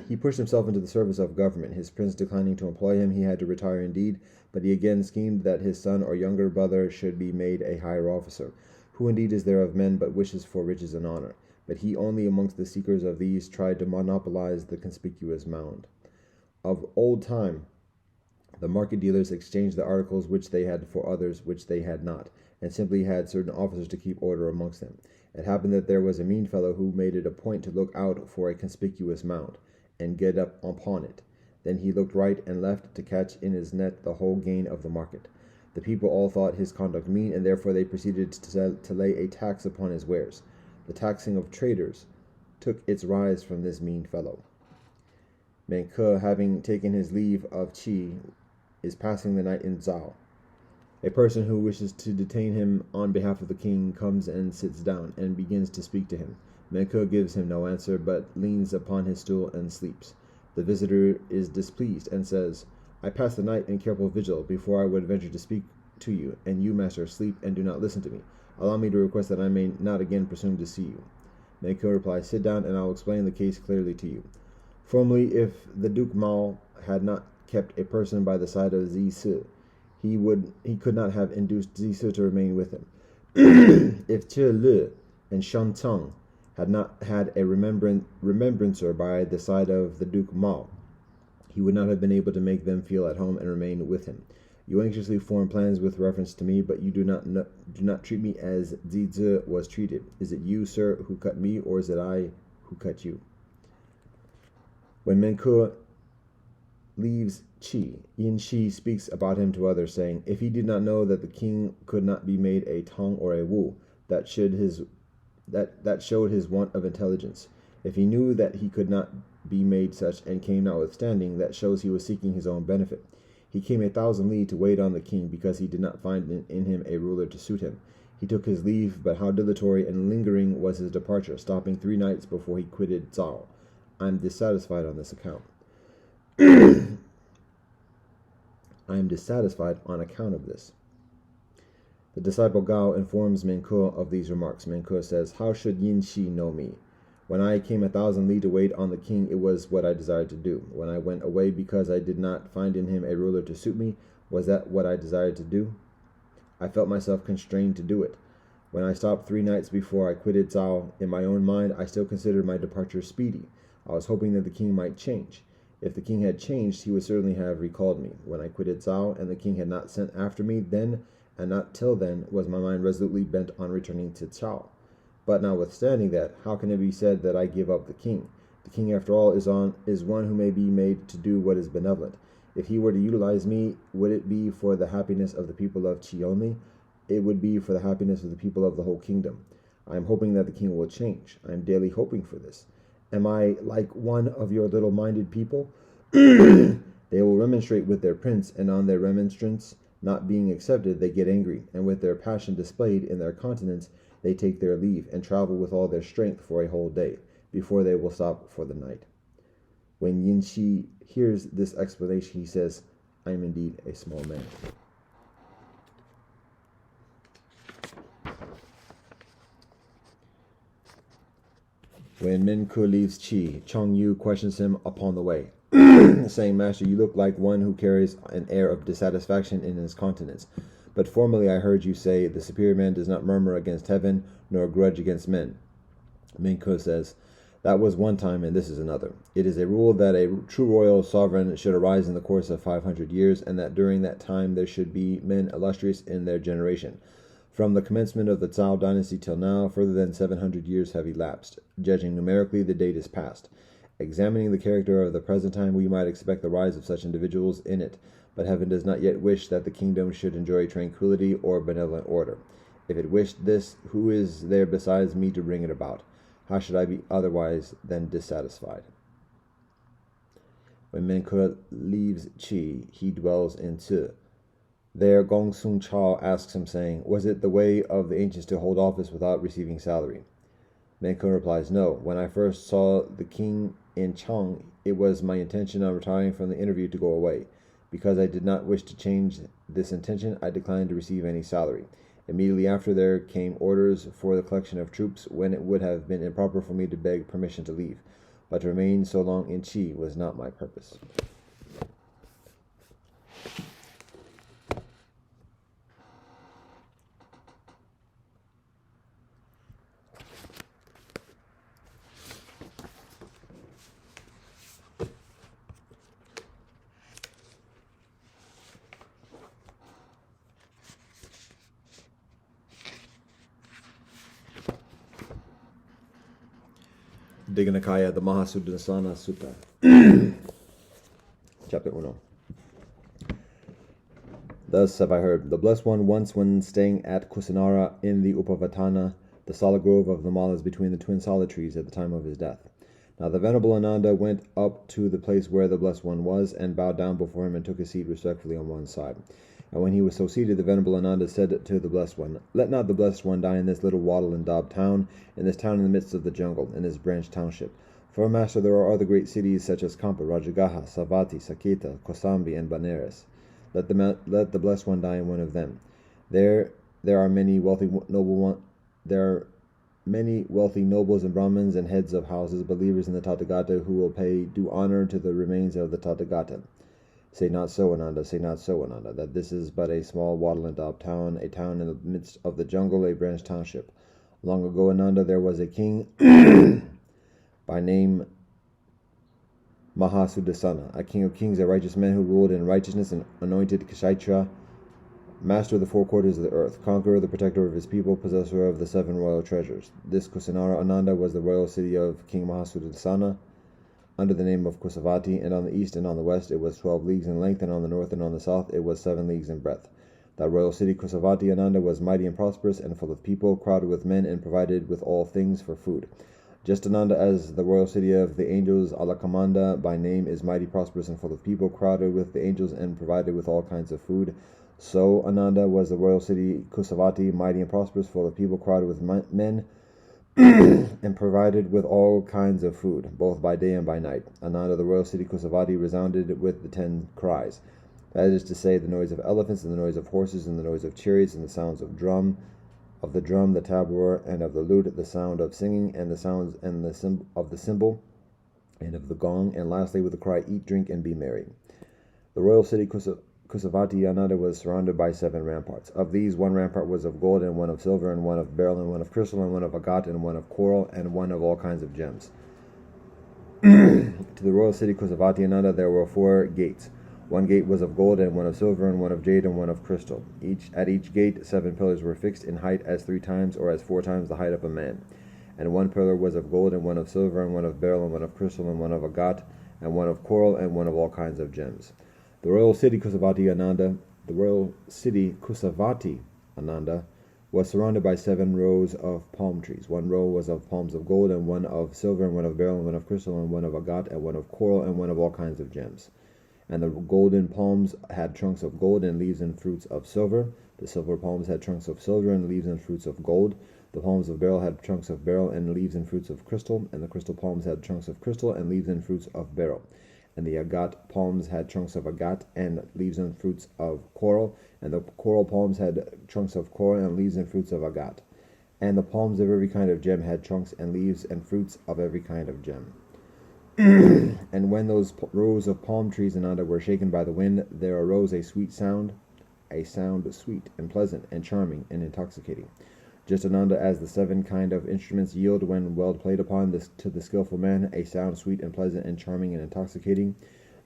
He pushed himself into the service of government. His prince declining to employ him, he had to retire indeed, but he again schemed that his son or younger brother should be made a higher officer. Who indeed is there of men but wishes for riches and honor? But he only amongst the seekers of these tried to monopolize the conspicuous mound. Of old time, the market dealers exchanged the articles which they had for others which they had not, and simply had certain officers to keep order amongst them. It happened that there was a mean fellow who made it a point to look out for a conspicuous mound, and get up upon it. Then he looked right and left to catch in his net the whole gain of the market. The people all thought his conduct mean, and therefore they proceeded to lay a tax upon his wares. The taxing of traders took its rise from this mean fellow. Mengke, having taken his leave of Qi, is passing the night in Zhao. A person who wishes to detain him on behalf of the king comes and sits down and begins to speak to him. Menko gives him no answer, but leans upon his stool and sleeps. The visitor is displeased and says, I pass the night in careful vigil before I would venture to speak to you, and you, master, sleep and do not listen to me. Allow me to request that I may not again presume to see you. Menko replies, sit down and I will explain the case clearly to you. Formerly, if the Duke Mao had not kept a person by the side of Zisu, he could not have induced Zisu to remain with him. If Che Le and Shan Tong had not had a remembrancer by the side of the Duke Mao, he would not have been able to make them feel at home and remain with him. You anxiously form plans with reference to me, but you do not treat me as Zizi was treated. Is it you, sir, who cut me, or is it I who cut you? When Menko leaves Qi, Yin Shi speaks about him to others, saying, if he did not know that the king could not be made a Tong or a Wu, that showed his want of intelligence. If he knew that he could not be made such, and came notwithstanding, that shows he was seeking his own benefit. He came 1,000 li to wait on the king, because he did not find in him a ruler to suit him. He took his leave, but how dilatory and lingering was his departure, stopping 3 nights before he quitted Zhao. I am dissatisfied on this account. I am dissatisfied on account of this. The disciple Gao informs Menko of these remarks. Menko says, how should Yin Shi know me? When I came 1,000 li to wait on the king, it was what I desired to do. When I went away because I did not find in him a ruler to suit me, was that what I desired to do? I felt myself constrained to do it. When I stopped 3 nights before I quitted Zhao, in my own mind, I still considered my departure speedy. I was hoping that the king might change. If the king had changed, he would certainly have recalled me. When I quitted Zhao, and the king had not sent after me, then, and not till then, was my mind resolutely bent on returning to Zhao. But notwithstanding that, how can it be said that I give up the king? The king, after all, is one who may be made to do what is benevolent. If he were to utilize me, would it be for the happiness of the people of Qi only? It would be for the happiness of the people of the whole kingdom. I am hoping that the king will change. I am daily hoping for this. Am I like one of your little-minded people? They will remonstrate with their prince, and on their remonstrance not being accepted, they get angry, and with their passion displayed in their countenance, they take their leave, and travel with all their strength for a whole day, before they will stop for the night. When Yin Shi hears this explanation, he says, I am indeed a small man. When Menko leaves Qi, Chong Yu questions him upon the way, saying, Master, you look like one who carries an air of dissatisfaction in his countenance. But formerly I heard you say, the superior man does not murmur against heaven, nor grudge against men. Menko says, that was one time, and this is another. It is a rule that a true royal sovereign should arise in the course of 500 years, and that during that time there should be men illustrious in their generation. From the commencement of the Zhao dynasty till now, further than 700 years have elapsed. Judging numerically, the date is past. Examining the character of the present time, we might expect the rise of such individuals in it, but heaven does not yet wish that the kingdom should enjoy tranquility or benevolent order. If it wished this, who is there besides me to bring it about? How should I be otherwise than dissatisfied? When Menko leaves Qi, he dwells in Ci. There Gong Sung Chao asks him, saying, was it the way of the ancients to hold office without receiving salary? Menko replies, no. When I first saw the king in Chang, it was my intention on retiring from the interview to go away. Because I did not wish to change this intention, I declined to receive any salary. Immediately after, there came orders for the collection of troops, when it would have been improper for me to beg permission to leave. But to remain so long in Qi was not my purpose. Digha Nikaya, the Mahasudassana Sutta. Chapter 1. Thus have I heard. The Blessed One once, when staying at Kusinara in the Upavatana, the solid grove of the Malas between the twin solid trees at the time of his death. Now the Venerable Ananda went up to the place where the Blessed One was, and bowed down before him and took his seat respectfully on one side. And when he was so seated, the venerable Ananda said to the Blessed One, "Let not the Blessed One die in this little wattle and daub town, in this town in the midst of the jungle, in this branch township. For, Master, there are other great cities such as Kampa, Rajagaha, Savatthi, Saketa, Kosambi, and Banaras. Let the Blessed One die in one of them. There are many wealthy nobles and Brahmins and heads of houses, believers in the Tathagata, who will pay due honor to the remains of the Tathagata. Say not so, Ananda, say not so, Ananda, that this is but a small wattle and daub town, a town in the midst of the jungle, a branch township. Long ago, Ananda, there was a king by name Mahasudasana, a king of kings, a righteous man who ruled in righteousness, and anointed Kshaitra, master of the four quarters of the earth, conqueror, the protector of his people, possessor of the 7 royal treasures. This Kusinara Ananda was the royal city of King Mahasudasana, under the name of Kusavati, and on the east and on the west it was 12 leagues in length, and on the north and on the south it was 7 leagues in breadth. That royal city, Kusavati Ananda, was mighty and prosperous, and full of people, crowded with men, and provided with all things for food. Just Ananda, as the royal city of the angels, Alakamanda by name, is mighty, prosperous, and full of people, crowded with the angels, and provided with all kinds of food. So Ananda was the royal city, Kusavati, mighty and prosperous, full of people, crowded with men, and provided with all kinds of food, both by day and by night. Ananda, the royal city Kusavati, resounded with the 10 cries. That is to say, the noise of elephants, and the noise of horses, and the noise of chariots, and the sounds of the drum, the tabor, and of the lute, the sound of singing, and the sounds and of the cymbal, and of the gong, and lastly with the cry, "Eat, drink, and be merry." The royal city Kusavati Ananda was surrounded by 7 ramparts. Of these, 1 rampart was of gold, and 1 of silver, and 1 of beryl, and 1 of crystal, and 1 of agate, and 1 of coral, and 1 of all kinds of gems. To the royal city Kusavati Ananda there were 4 gates. 1 gate was of gold, and 1 of silver, and 1 of jade, and 1 of crystal. At each gate 7 pillars were fixed in height as 3 times or as 4 times the height of a man. And 1 pillar was of gold, and 1 of silver, and 1 of beryl, and 1 of crystal, and 1 of agate, and 1 of coral, and 1 of all kinds of gems. The royal city Kusavati Ananda was surrounded by 7 rows of palm trees. 1 row was of palms of gold, and 1 of silver, and 1 of beryl, and 1 of crystal, and 1 of agate, and 1 of coral, and 1 of all kinds of gems. And the golden palms had trunks of gold and leaves and fruits of silver. The silver palms had trunks of silver and leaves and fruits of gold. The palms of beryl had trunks of beryl and leaves and fruits of crystal. And the crystal palms had trunks of crystal and leaves and fruits of beryl. And the agate palms had trunks of agate and leaves and fruits of coral. And the coral palms had trunks of coral and leaves and fruits of agate. And the palms of every kind of gem had trunks and leaves and fruits of every kind of gem. And when those rows of palm trees, Ananda, were shaken by the wind, there arose a sound sweet and pleasant and charming and intoxicating. Just, Ananda, as the 7 kind of instruments yield when well played upon to the skillful man, a sound sweet and pleasant and charming and intoxicating.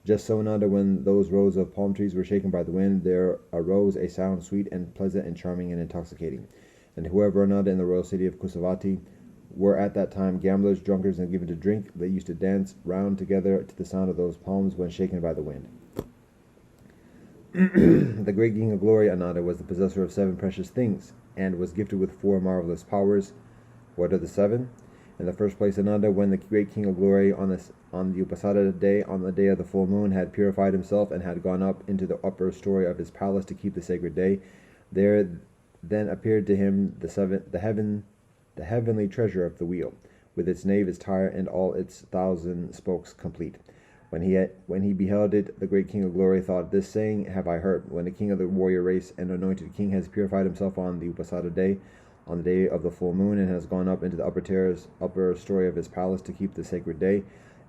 Just so, Ananda, when those rows of palm trees were shaken by the wind, there arose a sound sweet and pleasant and charming and intoxicating. And whoever, Ananda, in the royal city of Kusavati were at that time gamblers, drunkards, and given to drink, they used to dance round together to the sound of those palms when shaken by the wind. The great King of Glory, Ananda, was the possessor of 7 precious things, and was gifted with 4 marvelous powers. What are the 7? In the first place, Ananda, when the great King of Glory on the Upasada day, on the day of the full moon, had purified himself and had gone up into the upper story of his palace to keep the sacred day, there then appeared to him the heavenly treasure of the wheel, with its nave, its tire, and all its 1,000 spokes complete. When he beheld it, the great King of Glory thought, "This saying have I heard, when the king of the warrior race and anointed king has purified himself on the Upasada day, on the day of the full moon, and has gone up into the upper story of his palace to keep the sacred day.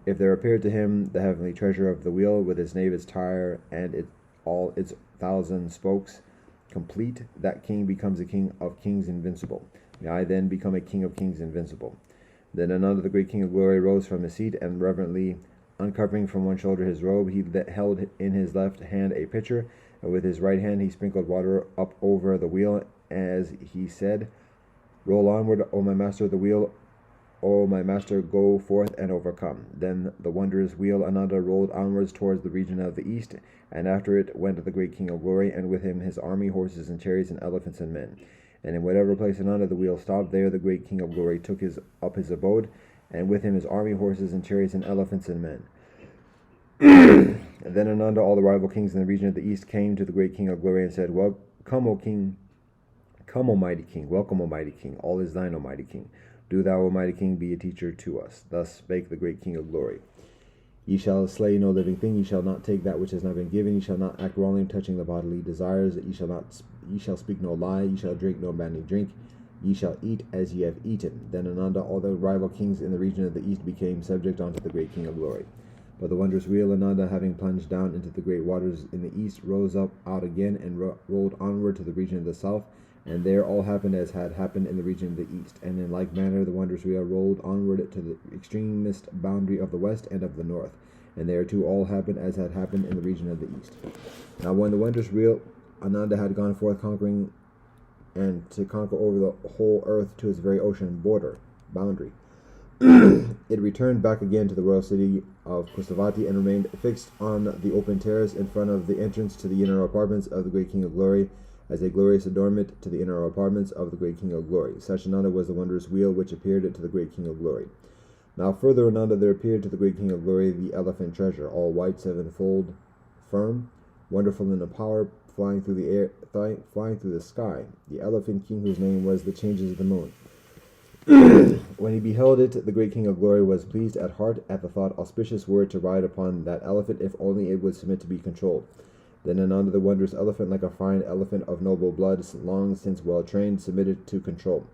If there appeared to him the heavenly treasure of the wheel, with its nave, its tire, and all its 1,000 spokes complete, that king becomes a king of kings invincible. May I then become a king of kings invincible." Then Ananda, the great King of Glory, rose from his seat, and reverently uncovering from one shoulder his robe, he held in his left hand a pitcher, and with his right hand he sprinkled water up over the wheel, as he said, "Roll onward, O my master, the wheel, O my master, go forth and overcome." Then the wondrous wheel, Ananda, rolled onwards towards the region of the east, and after it went the great King of Glory, and with him his army, horses and chariots, and elephants and men. And in whatever place Ananda the wheel stopped, there the great King of Glory took up his abode, and with him his army, horses and chariots, and elephants and men. Then Ananda, all the rival kings in the region of the east, came to the great king of glory and said, "Well, come, O king, come, O mighty king, welcome, O mighty king, all is thine, O mighty king. Do thou, O mighty king, be a teacher to us." Thus spake the great king of glory. "Ye shall slay no living thing, ye shall not take that which has not been given, ye shall not act wrongly touching the bodily desires, ye shall speak no lie, ye shall drink no banning drink, ye shall eat as ye have eaten." Then Ananda, all the rival kings in the region of the east, became subject unto the great king of glory. But the wondrous wheel, Ananda, having plunged down into the great waters in the east, rose up out again and rolled onward to the region of the south, and there all happened as had happened in the region of the east. And in like manner the wondrous wheel rolled onward to the extremest boundary of the west and of the north, and there too all happened as had happened in the region of the east. Now when the wondrous wheel, Ananda, had gone forth conquering, and to conquer over the whole earth to its very ocean boundary, it returned back again to the royal city of Kusavati and remained fixed on the open terrace in front of the entrance to the inner apartments of the great king of glory, as a glorious adornment to the inner apartments of the great king of glory. Such Ananda was the wondrous wheel which appeared to the great king of glory. Now further Ananda, there appeared to the great king of glory the elephant treasure, all white, sevenfold, firm, wonderful in the power, flying through the air, flying through the sky. The elephant king, whose name was the changes of the moon. When he beheld it, the great king of glory was pleased at heart at the thought auspicious were to ride upon that elephant, if only it would submit to be controlled. Then Ananda, the wondrous elephant, like a fine elephant of noble blood, long since well trained, submitted to control.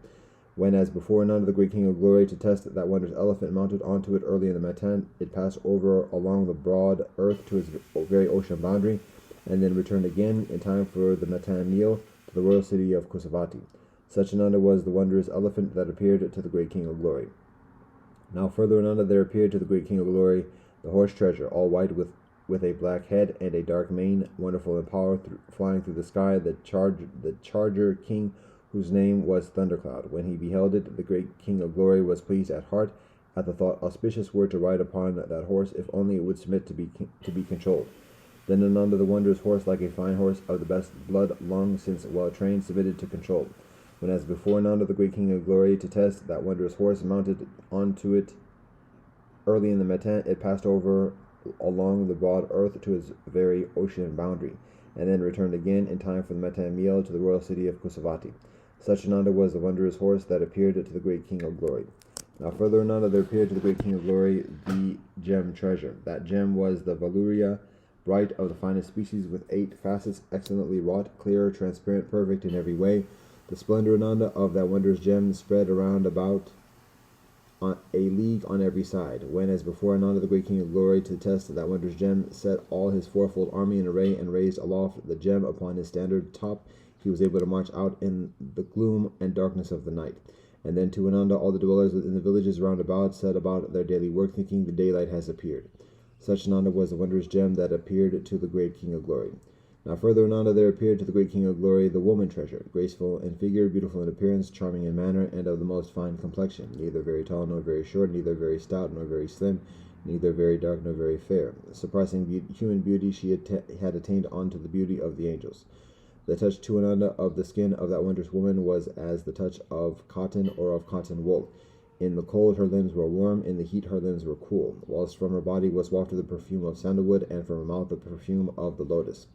When, as before Ananda, the great king of glory, to test that wondrous elephant, mounted onto it early in the matin, it passed over along the broad earth to its very ocean boundary, and then returned again in time for the matin meal to the royal city of Kusavati. Such Ananda was the wondrous elephant that appeared to the great king of glory. Now further Ananda, there appeared to the great king of glory the horse treasure, all white with a black head and a dark mane, wonderful in power, flying through the sky, the charger king, whose name was Thundercloud. When he beheld it, the great king of glory was pleased at heart at the thought auspicious were to ride upon that horse, if only it would submit to be controlled. Then Ananda, the wondrous horse, like a fine horse of the best blood, long since well trained, submitted to control. When, as before Ananda, the great king of glory, to test that wondrous horse, mounted onto it early in the matin, it passed over along the broad earth to its very ocean boundary, and then returned again in time for the matin meal to the royal city of Kusavati. Such Ananda was the wondrous horse that appeared to the great king of glory. Now further Ananda, there appeared to the great king of glory the gem treasure. That gem was the Valuria, bright, of the finest species, with 8 facets, excellently wrought, clear, transparent, perfect in every way. The splendor, Ananda, of that wondrous gem spread around about on a league on every side. When, as before Ananda, the great king of glory, to test that wondrous gem, set all his fourfold army in array and raised aloft the gem upon his standard top, he was able to march out in the gloom and darkness of the night. And then to Ananda, all the dwellers in the villages round about set about their daily work, thinking the daylight has appeared. Such Ananda was the wondrous gem that appeared to the great king of glory. Now further Ananda, there appeared to the great king of glory the woman treasure, graceful in figure, beautiful in appearance, charming in manner, and of the most fine complexion, neither very tall nor very short, neither very stout nor very slim, neither very dark nor very fair. Surpassing human beauty, she had attained on to the beauty of the angels. The touch to Ananda of the skin of that wondrous woman was as the touch of cotton or of cotton wool. In the cold her limbs were warm, in the heat her limbs were cool, whilst from her body was wafted the perfume of sandalwood, and from her mouth the perfume of the lotus.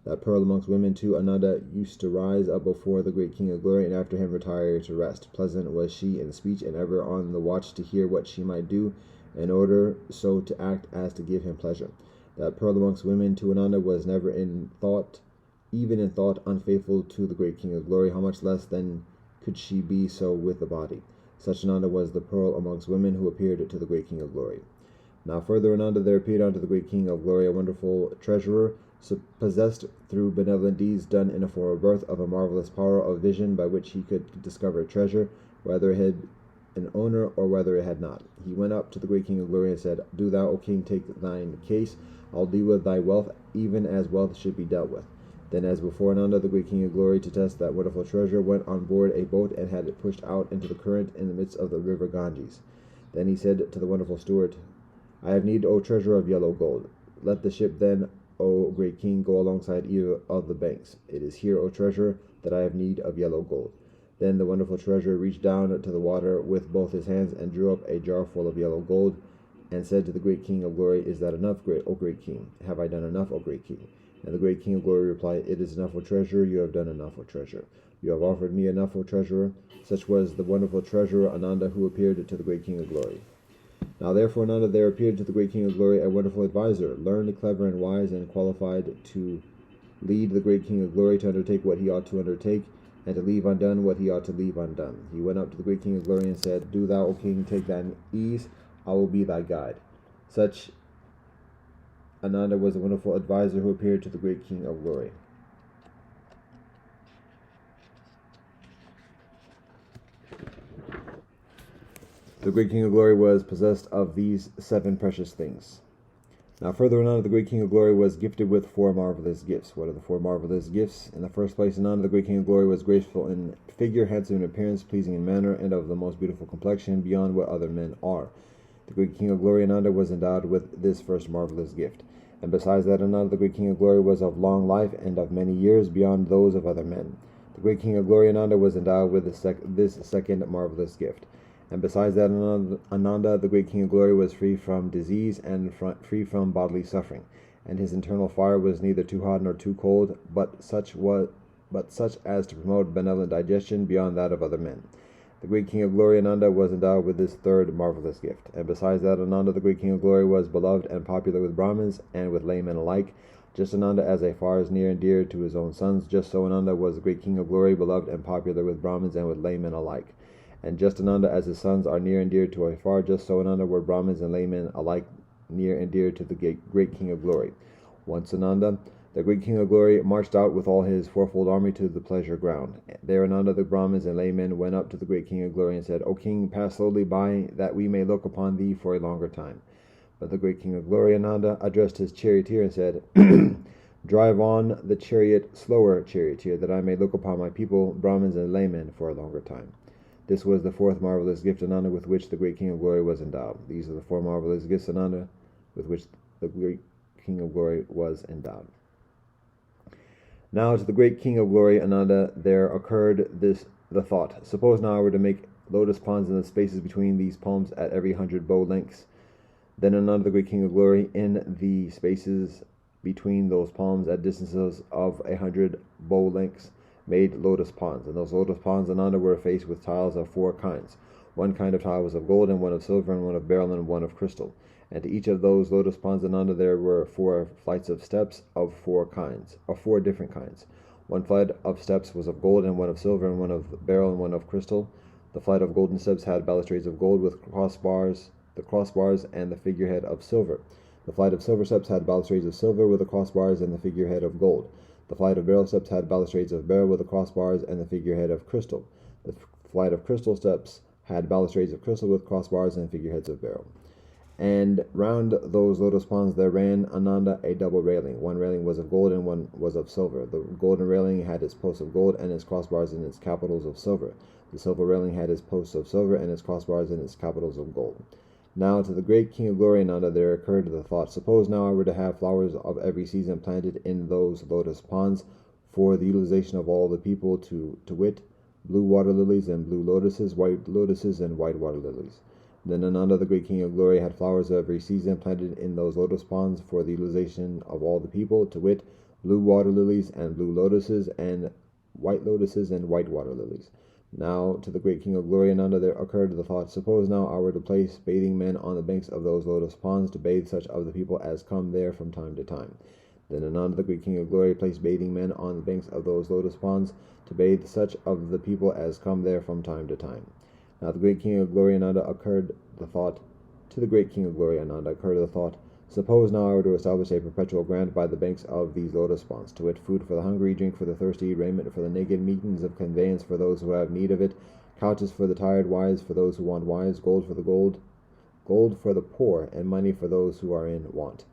That pearl amongst women too, Ananda, used to rise up before the great king of glory, and after him retire to rest. Pleasant was she in speech, and ever on the watch to hear what she might do, in order so to act as to give him pleasure. That pearl amongst women too, Ananda, was never in thought, even in thought, unfaithful to the great king of glory. How much less then could she be so with the body? Such Ananda was the pearl amongst women who appeared to the great king of glory. Now further Ananda, there appeared unto the great king of glory a wonderful treasurer, possessed through benevolent deeds done in a former birth of a marvelous power of vision, by which he could discover treasure, whether it had an owner or whether it had not. He went up to the great king of glory and said, Do thou, O king, take thine case. I'll deal with thy wealth, even as wealth should be dealt with. Then, as before Ananda, the great king of glory, to test that wonderful treasure, went on board a boat and had it pushed out into the current in the midst of the river Ganges. Then he said to the wonderful steward, I have need, O treasure of yellow gold. Let the ship then, O great king, go alongside either of the banks. It is here, O treasurer, that I have need of yellow gold. Then the wonderful treasurer reached down to the water with both his hands and drew up a jar full of yellow gold, and said to the great King of Glory, "Is that enough, O great King? Have I done enough, O great King?" And the great King of Glory replied, "It is enough, O treasurer. You have done enough, O treasurer. You have offered me enough, O treasurer." Such was the wonderful treasurer Ananda, who appeared to the great King of Glory. Now therefore Ananda there appeared to the great King of Glory a wonderful advisor, learned, clever, and wise, and qualified to lead the great King of Glory to undertake what he ought to undertake, and to leave undone what he ought to leave undone. He went up to the great King of Glory and said, "Do thou, O King, take thine ease. I will be thy guide." Such Ananda was a wonderful advisor who appeared to the great King of Glory. The great King of Glory was possessed of these 7 precious things. Now further, Ananda, the great King of Glory, was gifted with 4 marvelous gifts. What are the 4 marvelous gifts? In the first place, Ananda, the great King of Glory, was graceful in figure, handsome in appearance, pleasing in manner, and of the most beautiful complexion, beyond what other men are. The great King of Glory, Ananda, was endowed with this first marvelous gift. And besides that, Ananda, the great King of Glory, was of long life and of many years, beyond those of other men. The great King of Glory, Ananda, was endowed with this second marvelous gift. And besides that, Ananda, the great King of Glory, was free from disease and free from bodily suffering, and his internal fire was neither too hot nor too cold, but such as to promote benevolent digestion beyond that of other men. The great King of Glory, Ananda, was endowed with this third marvelous gift. And besides that, Ananda, the great King of Glory, was beloved and popular with Brahmins and with laymen alike. Just Ananda, as a far as near and dear to his own sons, just so Ananda was the great King of Glory, beloved and popular with Brahmins and with laymen alike. And just Ananda, as his sons are near and dear to a far, just so Ananda were Brahmins and laymen alike near and dear to the great King of Glory. Once Ananda, the great King of Glory, marched out with all his 4-fold army to the pleasure ground. There Ananda, the Brahmins and laymen, went up to the great King of Glory and said, "O King, pass slowly by, that we may look upon thee for a longer time." But the great King of Glory, Ananda, addressed his charioteer and said, "Drive on the chariot slower, charioteer, that I may look upon my people, Brahmins and laymen, for a longer time." This was the 4th marvelous gift, Ananda, with which the great King of Glory was endowed. These are the 4 marvelous gifts, Ananda, with which the great King of Glory was endowed. Now to the great King of Glory, Ananda, there occurred the thought, "Suppose now I were to make lotus ponds in the spaces between these palms at every 100 bow lengths." Then Ananda, the great King of Glory, in the spaces between those palms at distances of 100 bow lengths, made lotus ponds. And those lotus ponds, Ananda, were faced with tiles of 4 kinds. One kind of tile was of gold, and one of silver, and one of beryl, and one of crystal. And to each of those lotus ponds, Ananda, there were 4 flights of steps of 4 different kinds. One flight of steps was of gold, and one of silver, and one of beryl, and one of crystal. The flight of golden steps had balustrades of gold with the crossbars and the figurehead of silver. The flight of silver steps had balustrades of silver with the crossbars and the figurehead of gold. The flight of beryl steps had balustrades of beryl with the crossbars and the figurehead of crystal. The flight of crystal steps had balustrades of crystal with crossbars and figureheads of beryl. And round those lotus ponds there ran, Ananda, a double railing. One railing was of gold and one was of silver. The golden railing had its posts of gold and its crossbars and its capitals of silver. The silver railing had its posts of silver and its crossbars and its capitals of gold. Now to the great King of Glory, Ananda, there occurred the thought, "Suppose now I were to have flowers of every season planted in those lotus ponds for the utilization of all the people, to wit, blue water lilies and blue lotuses, white lotuses and white water lilies." Then Ananda, the great King of Glory, had flowers of every season planted in those lotus ponds for the utilization of all the people, to wit, blue water lilies and blue lotuses, and white water lilies. Now to the great King of Glory, Ananda, there occurred the thought, "Suppose now I were to place bathing men on the banks of those lotus ponds, to bathe such of the people as come there from time to time." Then Ananda, the great King of Glory, placed bathing men on the banks of those lotus ponds, to bathe such of the people as come there from time to time. Now the great King of Glory, Ananda, occurred the thought, "Suppose now I were to establish a perpetual grant by the banks of these lotus ponds, to wit, food for the hungry, drink for the thirsty, raiment for the naked, means of conveyance for those who have need of it, couches for the tired, wives for those who want wives, gold for the poor, and money for those who are in want."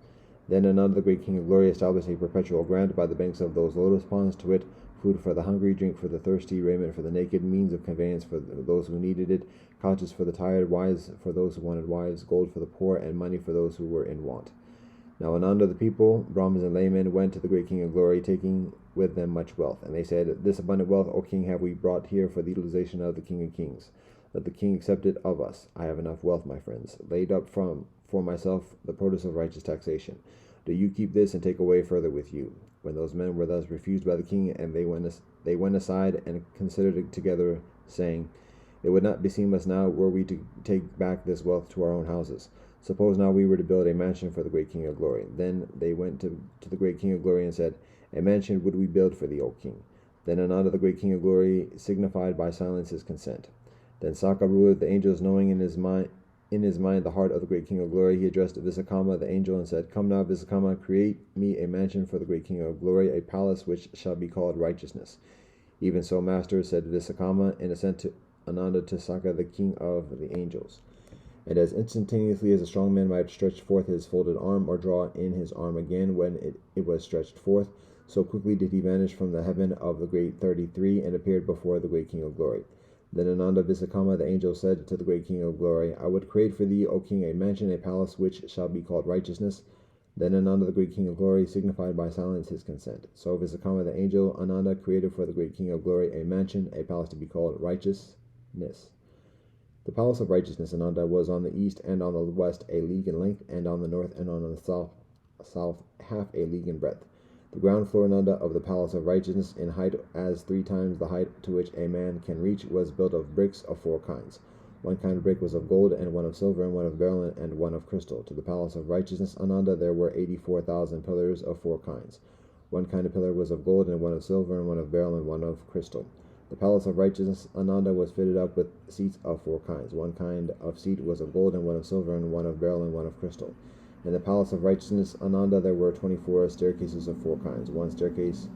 Then Ananda, the great King of Glory, established a perpetual grant by the banks of those lotus ponds, to wit, food for the hungry, drink for the thirsty, raiment for the naked, means of conveyance for those who needed it, couches for the tired, wives for those who wanted wives, gold for the poor, and money for those who were in want. Now Ananda, the people, Brahmins and laymen, went to the great King of Glory, taking with them much wealth. And they said, "This abundant wealth, O King, have we brought here for the utilization of the King of Kings. Let the King accept it of us. I have enough wealth, my friends, laid up for myself the produce of righteous taxation. Do you keep this and take away further with you? When those men were thus refused by the king, and they went aside and considered it together, saying, It would not beseem us now were we to take back this wealth to our own houses. Suppose now we were to build a mansion for the great King of Glory. Then they went to the great King of Glory and said, A mansion would we build for thee, O king. Then Ananda, the great King of Glory, signified by silence his consent. Then Saka, ruler of the angels, knowing in his mind the heart of the great King of Glory, he addressed Visakama the angel and said, Come now, Visakama, create me a mansion for the great King of Glory, a palace which shall be called righteousness. Even so, master, said Visakama, in assent to Ananda to Saka, the king of the angels. And as instantaneously as a strong man might stretch forth his folded arm, or draw in his arm again when it was stretched forth, so quickly did he vanish from the heaven of the great 33, and appeared before the great King of Glory. Then Ananda Visakama the angel said to the great King of Glory, I would create for thee, O king, a mansion, a palace which shall be called righteousness. Then Ananda the great King of Glory signified by silence his consent. So Visakama the angel, Ananda, created for the great King of Glory a mansion, a palace to be called righteousness. The palace of righteousness, Ananda, was on the east and on the west a league in length, and on the north and on the south half a league in breadth. The ground floor, Ananda, of the palace of righteousness, in height as 3 times the height to which a man can reach, was built of bricks of 4 kinds. One kind of brick was of gold, and one of silver, and one of beryl, and one of crystal. To the palace of righteousness, Ananda, there were 84,000 pillars of 4 kinds. One kind of pillar was of gold, and one of silver, and one of beryl, and one of crystal. The palace of righteousness, Ananda, was fitted up with seats of 4 kinds. One kind of seat was of gold, and one of silver, and one of beryl, and one of crystal. In the palace of righteousness, Ananda, there were 24 staircases of 4 kinds. One staircase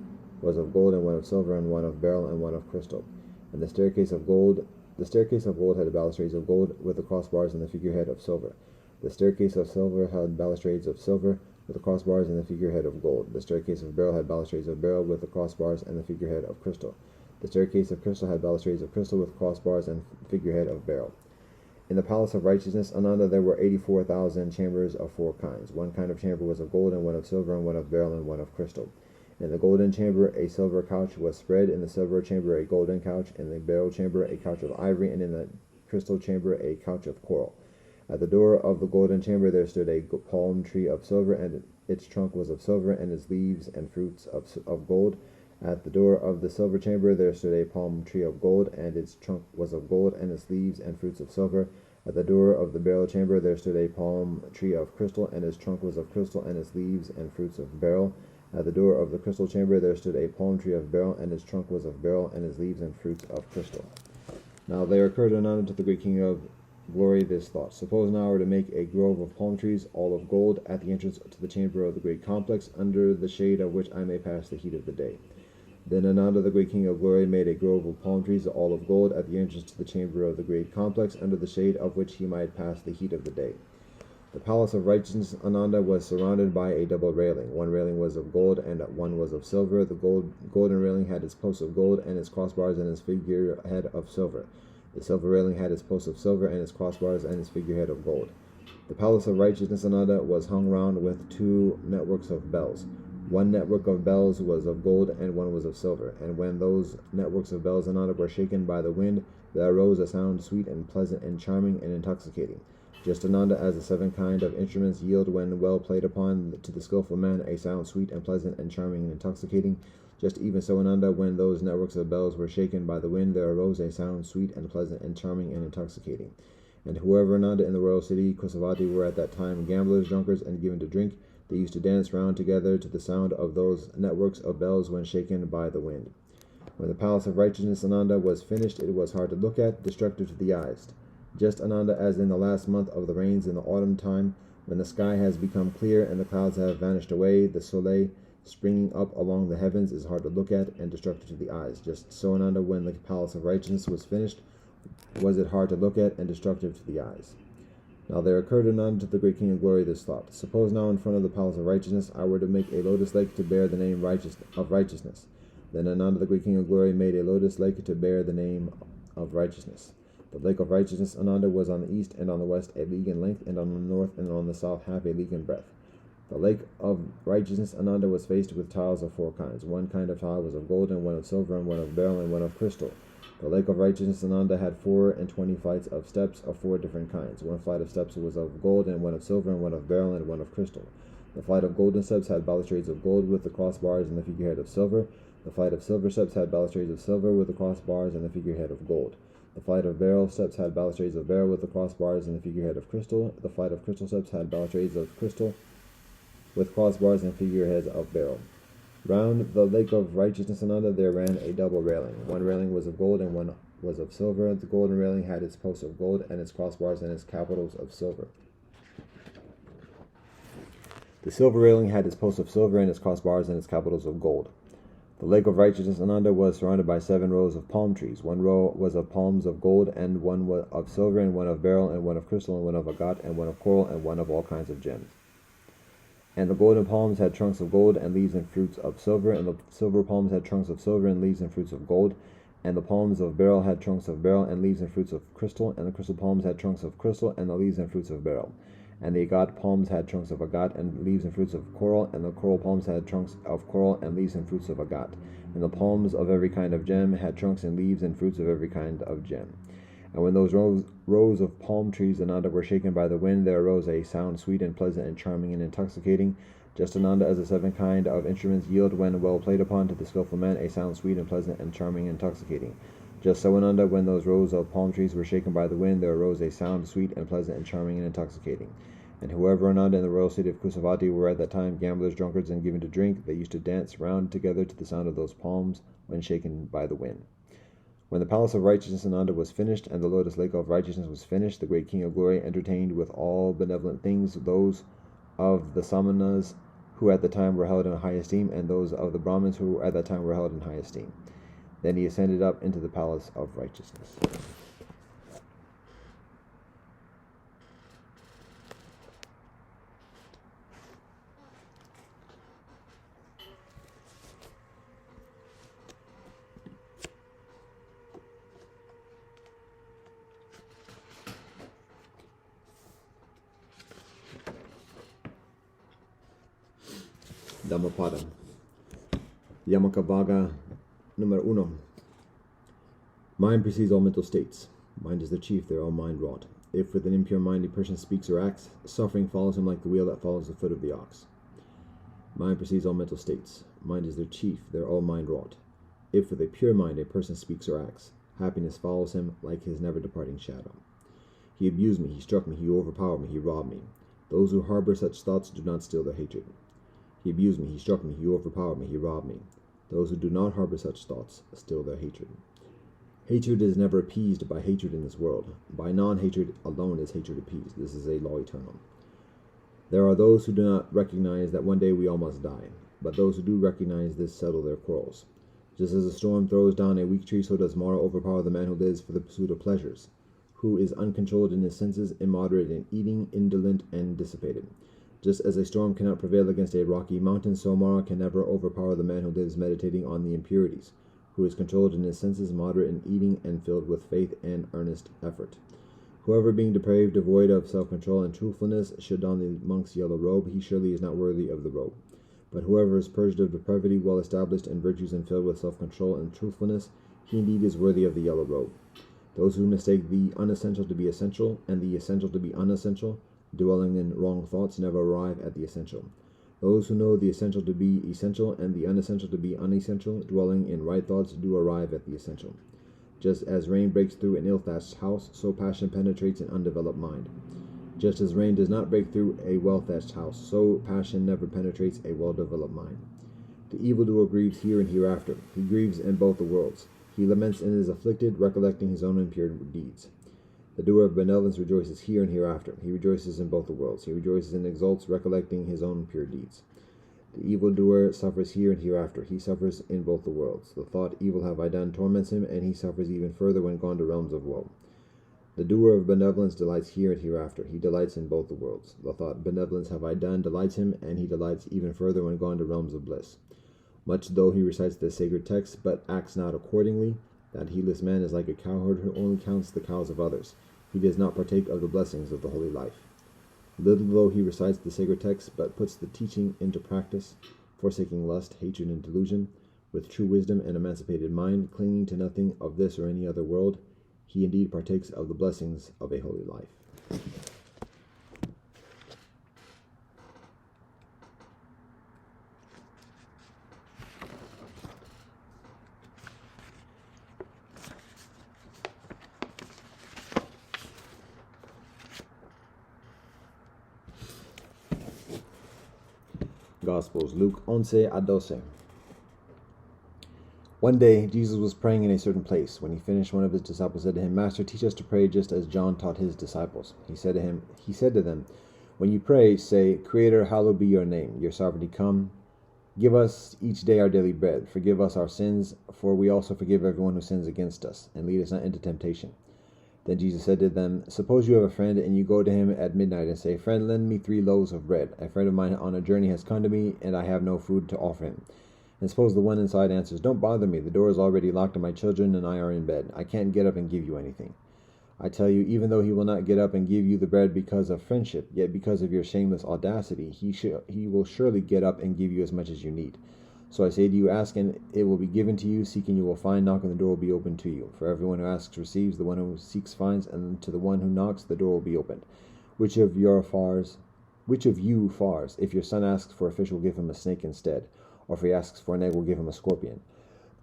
was of gold, and one of silver, and one of beryl, and one of crystal. And the staircase of gold had balustrades of gold, with the crossbars and the figurehead of silver. The staircase of silver had balustrades of silver, with the crossbars and the figurehead of gold. The staircase of beryl had balustrades of beryl, with the crossbars and the figurehead of crystal. The staircase of crystal had balustrades of crystal, with crossbars and figurehead of beryl. In the palace of righteousness, Ananda, there were 84,000 chambers of 4 kinds. One kind of chamber was of gold, and one of silver, and one of beryl, and one of crystal. In the golden chamber a silver couch was spread, in the silver chamber a golden couch, in the beryl chamber a couch of ivory, and in the crystal chamber a couch of coral. At the door of the golden chamber there stood a palm tree of silver, and its trunk was of silver, and its leaves and fruits of gold. At the door of the silver chamber there stood a palm tree of gold, and its trunk was of gold, and its leaves and fruits of silver. At the door of the beryl chamber there stood a palm tree of crystal, and its trunk was of crystal, and its leaves and fruits of beryl. At the door of the crystal chamber there stood a palm tree of beryl, and its trunk was of beryl, and its leaves and fruits of crystal. Now there occurred anon to the great King of Glory this thought. Suppose now I were to make a grove of palm trees, all of gold, at the entrance to the chamber of the great complex, under the shade of which I may pass the heat of the day. Then Ananda, the great King of Glory, made a grove of palm trees, all of gold, at the entrance to the chamber of the great complex, under the shade of which he might pass the heat of the day. The palace of righteousness, Ananda, was surrounded by a double railing. One railing was of gold, and one was of silver. The golden railing had its posts of gold, and its crossbars and its figurehead of silver. The silver railing had its posts of silver, and its crossbars and its figurehead of gold. The palace of righteousness, Ananda, was hung round with 2 networks of bells. One network of bells was of gold, and one was of silver. And when those networks of bells, Ananda, were shaken by the wind, there arose a sound sweet and pleasant and charming and intoxicating. Just, Ananda, as the 7 kind of instruments yield, when well played upon, to the skillful man, a sound sweet and pleasant and charming and intoxicating, just even so, Ananda, when those networks of bells were shaken by the wind, there arose a sound sweet and pleasant and charming and intoxicating. And whoever, Ananda, in the royal city Kusavati were at that time gamblers, drunkards, and given to drink, they used to dance round together to the sound of those networks of bells when shaken by the wind. When the palace of righteousness, Ananda, was finished, it was hard to look at, destructive to the eyes. Just, Ananda, as in the last month of the rains in the autumn time, when the sky has become clear and the clouds have vanished away, the soleil springing up along the heavens is hard to look at and destructive to the eyes. Just so, Ananda, when the palace of righteousness was finished, was it hard to look at and destructive to the eyes. Now there occurred anon to the great King of Glory this thought. Suppose now in front of the palace of righteousness I were to make a lotus lake to bear the name of righteousness. Then Ananda, the great King of Glory, made a lotus lake to bear the name of righteousness. The lake of righteousness, Ananda, was on the east and on the west a league in length, and on the north and on the south half a league in breadth. The lake of righteousness, Ananda, was faced with tiles of 4 kinds. One kind of tile was of gold, and one of silver, and one of beryl, and one of crystal. The lake of righteousness Ananda had 24 flights of steps of 4 different kinds. One flight of steps was of gold, and one of silver, and one of beryl, and one of crystal. The flight of golden steps had balustrades of gold with the crossbars and the figurehead of silver. The flight of silver steps had balustrades of silver with the crossbars and the figurehead of gold. The flight of beryl steps had balustrades of beryl with the crossbars and the figurehead of crystal. The flight of crystal steps had balustrades of crystal with crossbars and figureheads of beryl. Round the lake of righteousness Ananda there ran a double railing. One railing was of gold and one was of silver. The golden railing had its posts of gold and its crossbars and its capitals of silver. The silver railing had its posts of silver and its crossbars and its capitals of gold. The lake of righteousness Ananda was surrounded by 7 rows of palm trees. One row was of palms of gold, and one of silver, and one of beryl, and one of crystal, and one of agate, and one of coral, and one of all kinds of gems. And the golden palms had trunks of gold and leaves and fruits of silver, and the silver palms had trunks of silver and leaves and fruits of gold, and the palms of beryl had trunks of beryl and leaves and fruits of crystal, and the crystal palms had trunks of crystal and the leaves and fruits of beryl. And the agate palms had trunks of agate and leaves and fruits of coral, and the coral palms had trunks of coral and leaves and fruits of agate. And the palms of every kind of gem had trunks and leaves and fruits of every kind of gem. And when those rows of palm trees Ananda were shaken by the wind, there arose a sound sweet and pleasant and charming and intoxicating, just Ananda as the 7 kind of instruments yield when well played upon to the skillful man a sound sweet and pleasant and charming and intoxicating. Just so Ananda, when those rows of palm trees were shaken by the wind, there arose a sound sweet and pleasant and charming and intoxicating. And whoever Ananda in the royal city of Kusavati were at that time gamblers, drunkards, and given to drink, they used to dance round together to the sound of those palms when shaken by the wind. When the palace of righteousness Ananda was finished, and the lotus lake of righteousness was finished, the great king of glory entertained with all benevolent things those of the samanas who at the time were held in high esteem, and those of the Brahmins who at that time were held in high esteem. Then he ascended up into the palace of righteousness. Dhammapada. Yamakavaga number 1. Mind precedes all mental states. Mind is the chief, they are all mind wrought. If with an impure mind a person speaks or acts, suffering follows him like the wheel that follows the foot of the ox. Mind precedes all mental states. Mind is their chief, they are all mind wrought. If with a pure mind a person speaks or acts, happiness follows him like his never departing shadow. He abused me, he struck me, he overpowered me, he robbed me. Those who harbor such thoughts do not still their hatred. He abused me, he struck me, he overpowered me, he robbed me. Those who do not harbor such thoughts still their hatred. Hatred is never appeased by hatred in this world. By non-hatred alone is hatred appeased. This is a law eternal. There are those who do not recognize that one day we all must die, but those who do recognize this settle their quarrels. Just as a storm throws down a weak tree, so does Mara overpower the man who lives for the pursuit of pleasures, who is uncontrolled in his senses, immoderate in eating, indolent, and dissipated. Just as a storm cannot prevail against a rocky mountain, so Mara can never overpower the man who lives meditating on the impurities, who is controlled in his senses, moderate in eating, and filled with faith and earnest effort. Whoever being depraved, devoid of self-control and truthfulness, should don the monk's yellow robe, he surely is not worthy of the robe. But whoever is purged of depravity, well established in virtues, and filled with self-control and truthfulness, he indeed is worthy of the yellow robe. Those who mistake the unessential to be essential, and the essential to be unessential, dwelling in wrong thoughts, never arrive at the essential. Those who know the essential to be essential and the unessential to be unessential, dwelling in right thoughts, do arrive at the essential. Just as rain breaks through an ill-thatched house, so passion penetrates an undeveloped mind. Just as rain does not break through a well-thatched house, so passion never penetrates a well-developed mind. The evildoer grieves here and hereafter. He grieves in both the worlds. He laments and is afflicted, recollecting his own impure deeds. The doer of benevolence rejoices here and hereafter. He rejoices in both the worlds. He rejoices and exults, recollecting his own pure deeds. The evildoer suffers here and hereafter. He suffers in both the worlds. The thought, evil have I done, torments him, and he suffers even further when gone to realms of woe. The doer of benevolence delights here and hereafter. He delights in both the worlds. The thought, benevolence have I done, delights him, and he delights even further when gone to realms of bliss. Much though he recites the sacred text, but acts not accordingly, that heedless man is like a cowherd who only counts the cows of others. He does not partake of the blessings of the holy life. Little though he recites the sacred text, but puts the teaching into practice, forsaking lust, hatred, and delusion, with true wisdom and emancipated mind, clinging to nothing of this or any other world, he indeed partakes of the blessings of a holy life. Gospels, Luke 11:12. One day, Jesus was praying in a certain place. When he finished, one of his disciples said to him, Master, teach us to pray just as John taught his disciples. He said to them, when you pray, say, Creator, hallowed be your name. Your sovereignty come. Give us each day our daily bread. Forgive us our sins, for we also forgive everyone who sins against us. And lead us not into temptation. Then Jesus said to them, suppose you have a friend, and you go to him at midnight and say, Friend, lend me 3 loaves of bread. A friend of mine on a journey has come to me, and I have no food to offer him. And suppose the one inside answers, Don't bother me. The door is already locked, and my children and I are in bed. I can't get up and give you anything. I tell you, even though he will not get up and give you the bread because of friendship, yet because of your shameless audacity, he will surely get up and give you as much as you need. So I say to you, ask and it will be given to you, seek and you will find, knock and the door will be opened to you. For everyone who asks receives, the one who seeks finds, and to the one who knocks the door will be opened. Which of you fars, if your son asks for a fish, will give him a snake instead? Or if he asks for an egg, will give him a scorpion?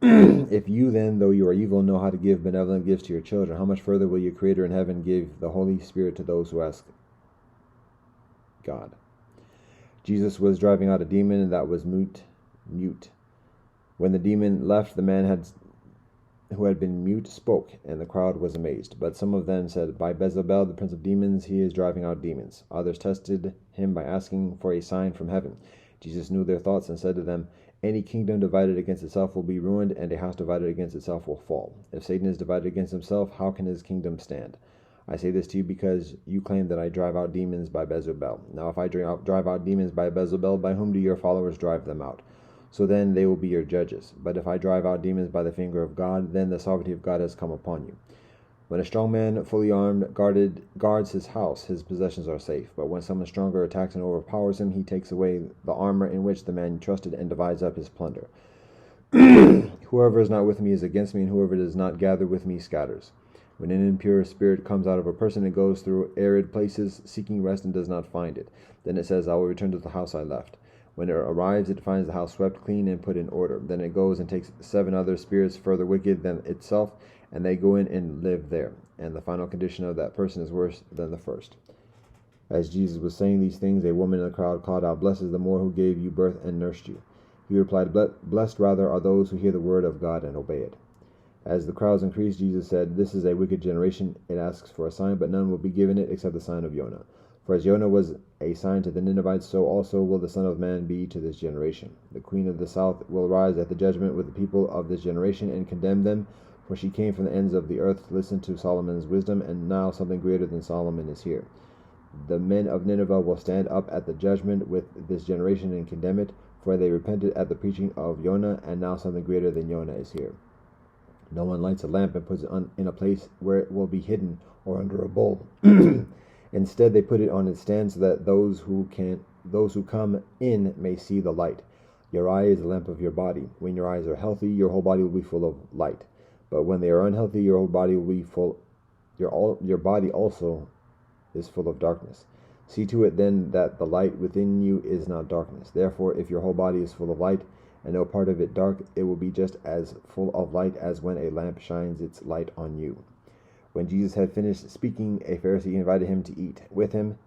If you then, though you are evil, know how to give benevolent gifts to your children, how much further will your Creator in heaven give the Holy Spirit to those who ask God? Jesus was driving out a demon that was mute. When the demon left, the man who had been mute spoke, and the crowd was amazed. But some of them said, By Beelzebub, the prince of demons, he is driving out demons. Others tested him by asking for a sign from heaven. Jesus knew their thoughts and said to them, Any kingdom divided against itself will be ruined, and a house divided against itself will fall. If Satan is divided against himself, how can his kingdom stand? I say this to you because you claim that I drive out demons by Beelzebub. Now if I drive out demons by Beelzebub, by whom do your followers drive them out? So then they will be your judges. But if I drive out demons by the finger of God, then the sovereignty of God has come upon you. When a strong man, fully armed, guards his house, his possessions are safe. But when someone stronger attacks and overpowers him, he takes away the armor in which the man trusted and divides up his plunder. Whoever is not with me is against me, and whoever does not gather with me scatters. When an impure spirit comes out of a person, it goes through arid places, seeking rest, and does not find it. Then it says, I will return to the house I left. When it arrives, it finds the house swept clean and put in order. Then it goes and takes 7 other spirits further wicked than itself, and they go in and live there. And the final condition of that person is worse than the first. As Jesus was saying these things, a woman in the crowd called out, Blessed is the more who gave you birth and nursed you. He replied, Blessed rather are those who hear the word of God and obey it. As the crowds increased, Jesus said, This is a wicked generation. It asks for a sign, but none will be given it except the sign of Jonah. For as Jonah was a sign to the Ninevites, so also will the Son of Man be to this generation. The queen of the south will rise at the judgment with the people of this generation and condemn them, for she came from the ends of the earth to listen to Solomon's wisdom, and now something greater than Solomon is here. The men of Nineveh will stand up at the judgment with this generation and condemn it, for they repented at the preaching of Jonah, and now something greater than Jonah is here. No one lights a lamp and puts it in a place where it will be hidden or under a bowl. Instead, they put it on its stand so that those who come in may see the light. Your eye is the lamp of your body. When your eyes are healthy, your whole body will be full of light. But when they are unhealthy, your whole body will be your body also is full of darkness. See to it then that the light within you is not darkness. Therefore, if your whole body is full of light, and no part of it dark, it will be just as full of light as when a lamp shines its light on you. When Jesus had finished speaking, a Pharisee invited him to eat with him.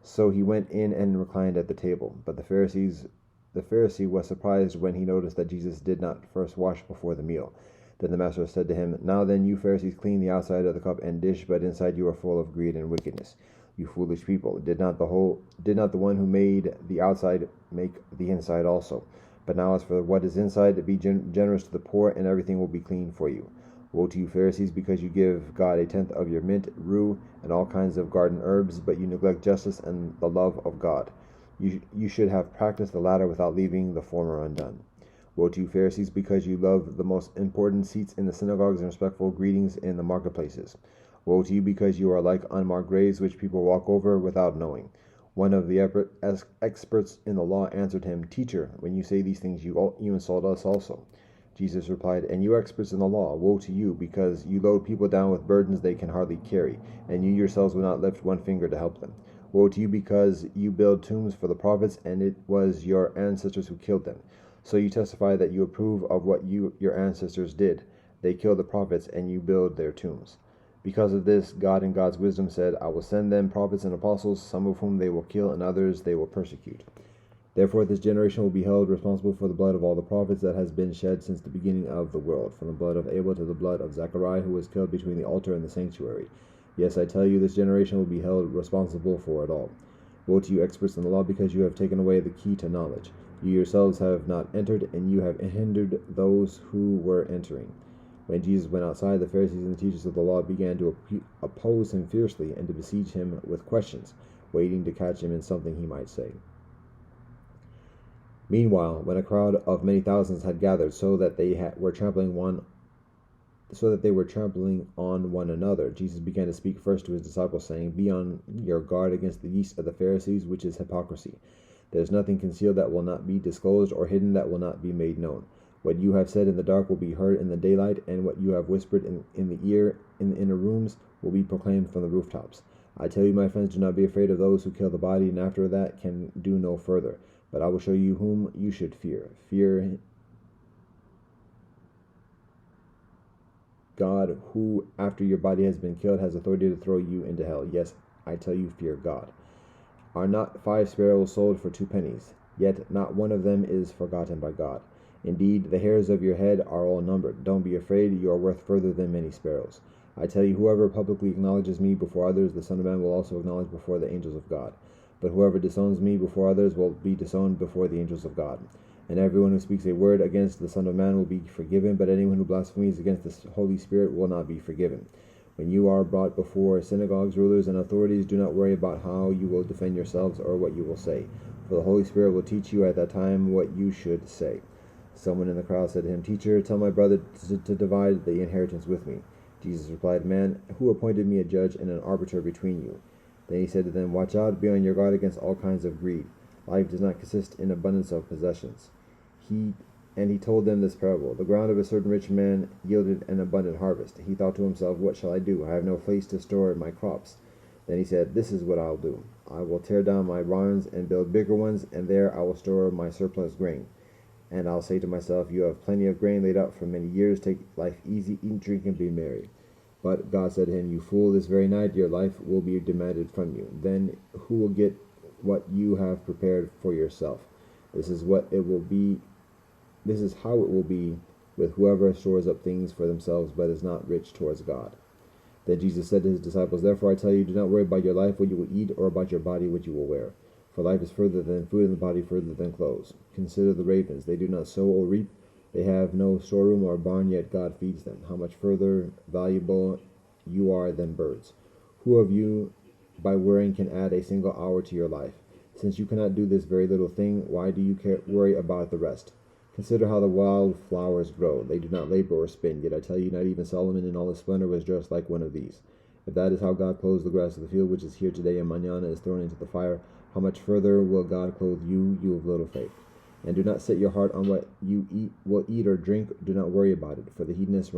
So he went in and reclined at the table. But the Pharisee was surprised when he noticed that Jesus did not first wash before the meal. Then the master said to him, Now then, you Pharisees clean the outside of the cup and dish, but inside you are full of greed and wickedness. You foolish people, did not the one who made the outside make the inside also? But now as for what is inside, be generous to the poor, and everything will be clean for you. Woe to you, Pharisees, because you give God 1/10 of your mint, rue, and all kinds of garden herbs, but you neglect justice and the love of God. You should have practiced the latter without leaving the former undone. Woe to you, Pharisees, because you love the most important seats in the synagogues and respectful greetings in the marketplaces. Woe to you, because you are like unmarked graves which people walk over without knowing. One of the experts in the law answered him, Teacher, when you say these things, you insult us also. Jesus replied, "And you experts in the law, woe to you, because you load people down with burdens they can hardly carry, and you yourselves will not lift one finger to help them. Woe to you, because you build tombs for the prophets, and it was your ancestors who killed them. So you testify that you approve of what your ancestors did. They killed the prophets, and you build their tombs. Because of this, God in God's wisdom said, I will send them prophets and apostles, some of whom they will kill, and others they will persecute. Therefore this generation will be held responsible for the blood of all the prophets that has been shed since the beginning of the world, from the blood of Abel to the blood of Zechariah, who was killed between the altar and the sanctuary. Yes, I tell you, this generation will be held responsible for it all. Woe to you, experts in the law, because you have taken away the key to knowledge. You yourselves have not entered, and you have hindered those who were entering." When Jesus went outside, the Pharisees and the teachers of the law began to oppose him fiercely and to besiege him with questions, waiting to catch him in something he might say. Meanwhile, when a crowd of many thousands had gathered, so that they were trampling on one another, Jesus began to speak first to his disciples, saying, "Be on your guard against the yeast of the Pharisees, which is hypocrisy. There is nothing concealed that will not be disclosed, or hidden that will not be made known. What you have said in the dark will be heard in the daylight, and what you have whispered in the ear in the inner rooms will be proclaimed from the rooftops. I tell you, my friends, do not be afraid of those who kill the body, and after that can do no further. But I will show you whom you should fear. Fear God, who, after your body has been killed, has authority to throw you into hell. Yes, I tell you, fear God. Are not 5 sparrows sold for 2 pennies? Yet not one of them is forgotten by God. Indeed, the hairs of your head are all numbered. Don't be afraid, you are worth further than many sparrows. I tell you, whoever publicly acknowledges me before others, the Son of Man will also acknowledge before the angels of God. But whoever disowns me before others will be disowned before the angels of God. And everyone who speaks a word against the Son of Man will be forgiven, but anyone who blasphemes against the Holy Spirit will not be forgiven. When you are brought before synagogues, rulers, and authorities, do not worry about how you will defend yourselves or what you will say, for the Holy Spirit will teach you at that time what you should say." Someone in the crowd said to him, "Teacher, tell my brother to divide the inheritance with me." Jesus replied, "Man, who appointed me a judge and an arbiter between you?" Then he said to them, "Watch out, be on your guard against all kinds of greed. Life does not consist in abundance of possessions." He told them this parable. The ground of a certain rich man yielded an abundant harvest. He thought to himself, "What shall I do? I have no place to store my crops." Then he said, "This is what I'll do. I will tear down my barns and build bigger ones, and there I will store my surplus grain. And I'll say to myself, you have plenty of grain laid out for many years. Take life easy, eat, drink, and be merry." But God said to him, "You fool, this very night your life will be demanded from you. Then who will get what you have prepared for yourself? This is how it will be with whoever stores up things for themselves, but is not rich towards God." Then Jesus said to his disciples, "Therefore I tell you, do not worry about your life, what you will eat, or about your body, what you will wear. For life is further than food, and the body further than clothes. Consider the ravens. They do not sow or reap. They have no storeroom or barn, yet God feeds them. How much further valuable you are than birds. Who of you, by worrying, can add a single hour to your life? Since you cannot do this very little thing, why do you worry about the rest? Consider how the wild flowers grow. They do not labor or spin. Yet I tell you, not even Solomon in all his splendor was dressed like one of these. If that is how God clothes the grass of the field, which is here today and mañana is thrown into the fire, how much further will God clothe you, you of little faith? And do not set your heart on what you will eat or drink. Do not worry about it, for the hedonist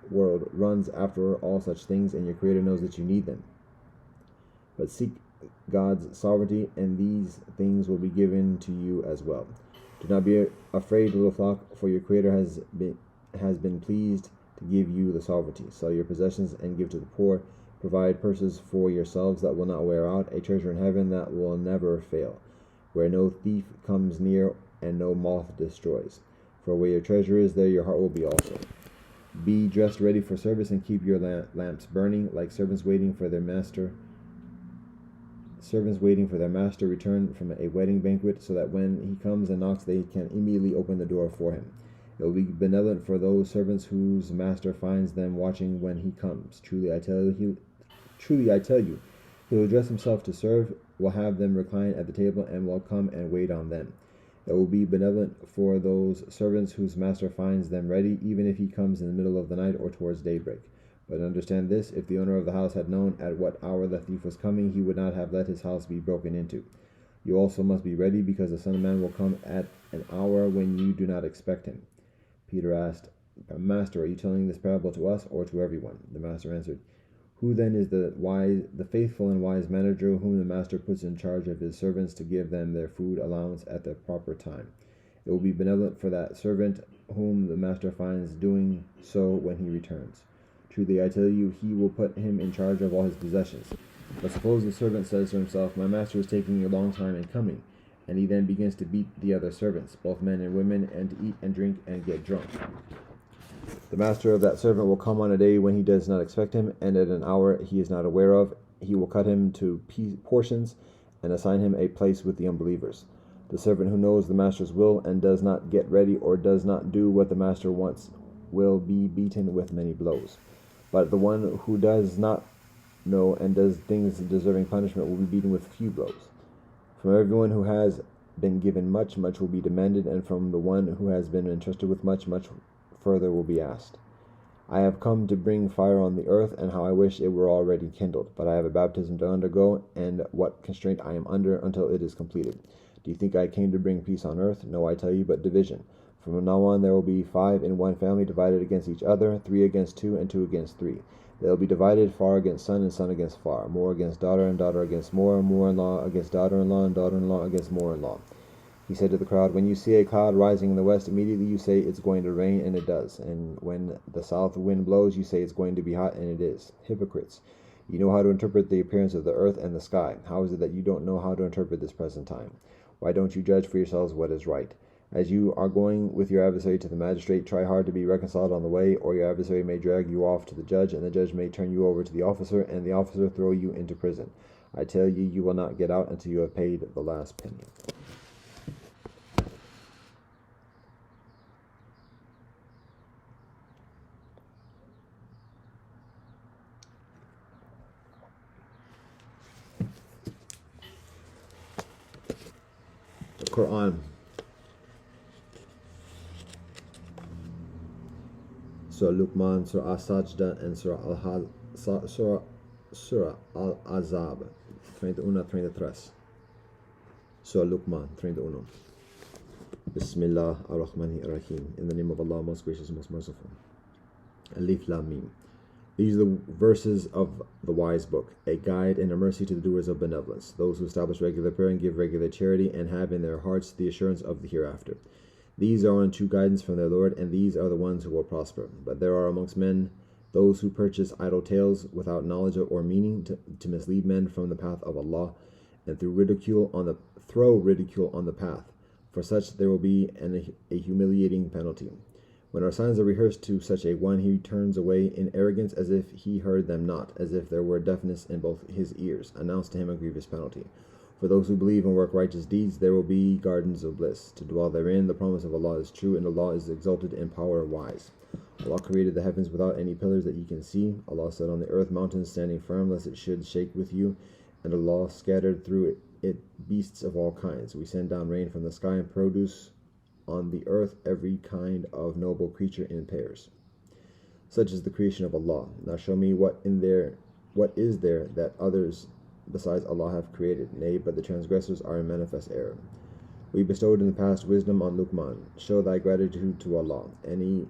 world runs after all such things, and your Creator knows that you need them. But seek God's sovereignty, and these things will be given to you as well. Do not be afraid, little flock, for your Creator has been pleased to give you the sovereignty. Sell your possessions and give to the poor. Provide purses for yourselves that will not wear out, a treasure in heaven that will never fail, where no thief comes near and no moth destroys. For where your treasure is, there your heart will be also. Be dressed ready for service, and keep your lamps burning, like servants waiting for their master return from a wedding banquet, so that when he comes and knocks, they can immediately open the door for him. It will be benevolent for those servants whose master finds them watching when he comes. Truly I tell you, he will dress himself to serve, will have them recline at the table, and will come and wait on them. It will be benevolent for those servants whose master finds them ready, even if he comes in the middle of the night or towards daybreak. But understand this, if the owner of the house had known at what hour the thief was coming, he would not have let his house be broken into. You also must be ready, because the Son of Man will come at an hour when you do not expect him. Peter asked, Master, are you telling this parable to us or to everyone? The master answered, Who then is the faithful and wise manager whom the master puts in charge of his servants to give them their food allowance at the proper time? It will be benevolent for that servant whom the master finds doing so when he returns. Truly I tell you, he will put him in charge of all his possessions. But suppose the servant says to himself, My master is taking a long time in coming, and he then begins to beat the other servants, both men and women, and to eat and drink and get drunk. The master of that servant will come on a day when he does not expect him, and at an hour he is not aware of. He will cut him to portions and assign him a place with the unbelievers. The servant who knows the master's will and does not get ready or does not do what the master wants will be beaten with many blows. But the one who does not know and does things deserving punishment will be beaten with few blows. From everyone who has been given much, much will be demanded, and from the one who has been entrusted with much, much further will be asked. I have come to bring fire on the earth, and how I wish it were already kindled. But I have a baptism to undergo, and what constraint I am under until it is completed. Do you think I came to bring peace on earth? No, I tell you, but division. From now on there will be 5 in one family divided against each other, 3 against 2, and 2 against 3. They will be divided, far against son, and son against far, more against daughter, and daughter against more, more-in-law against daughter-in-law, and daughter-in-law against more-in-law. He said to the crowd, When you see a cloud rising in the west, immediately you say it's going to rain, and it does. And when the south wind blows, you say it's going to be hot, and it is. Hypocrites! You know how to interpret the appearance of the earth and the sky. How is it that you don't know how to interpret this present time? Why don't you judge for yourselves what is right? As you are going with your adversary to the magistrate, try hard to be reconciled on the way, or your adversary may drag you off to the judge, and the judge may turn you over to the officer, and the officer throw you into prison. I tell you, you will not get out until you have paid the last penny. The Quran. Surah Luqman, Surah Al-Sajda, and Surah Al-Azab, 31-33. Surah Luqman, 31. Bismillah ar-Rahman ar-Rahim. In the name of Allah, most gracious, most merciful. Alif Lam Mim. These are the verses of the wise book, a guide and a mercy to the doers of benevolence, those who establish regular prayer and give regular charity, and have in their hearts the assurance of the hereafter. These are on true guidance from their Lord, and these are the ones who will prosper. But there are amongst men those who purchase idle tales without knowledge or meaning to mislead men from the path of Allah, and throw ridicule on the path. For such there will be a humiliating penalty. When our signs are rehearsed to such a one, he turns away in arrogance as if he heard them not, as if there were deafness in both his ears. Announce to him a grievous penalty. For those who believe and work righteous deeds, there will be gardens of bliss. To dwell therein, the promise of Allah is true, and Allah is exalted in power wise. Allah created the heavens without any pillars that you can see. Allah set on the earth mountains standing firm, lest it should shake with you. And Allah scattered through it beasts of all kinds. We send down rain from the sky and produce on the earth every kind of noble creature in pairs. Such is the creation of Allah. Now show me what is there that others besides Allah have created. Nay, but the transgressors are in manifest error. We bestowed in the past wisdom on Luqman. Show thy gratitude to Allah. Any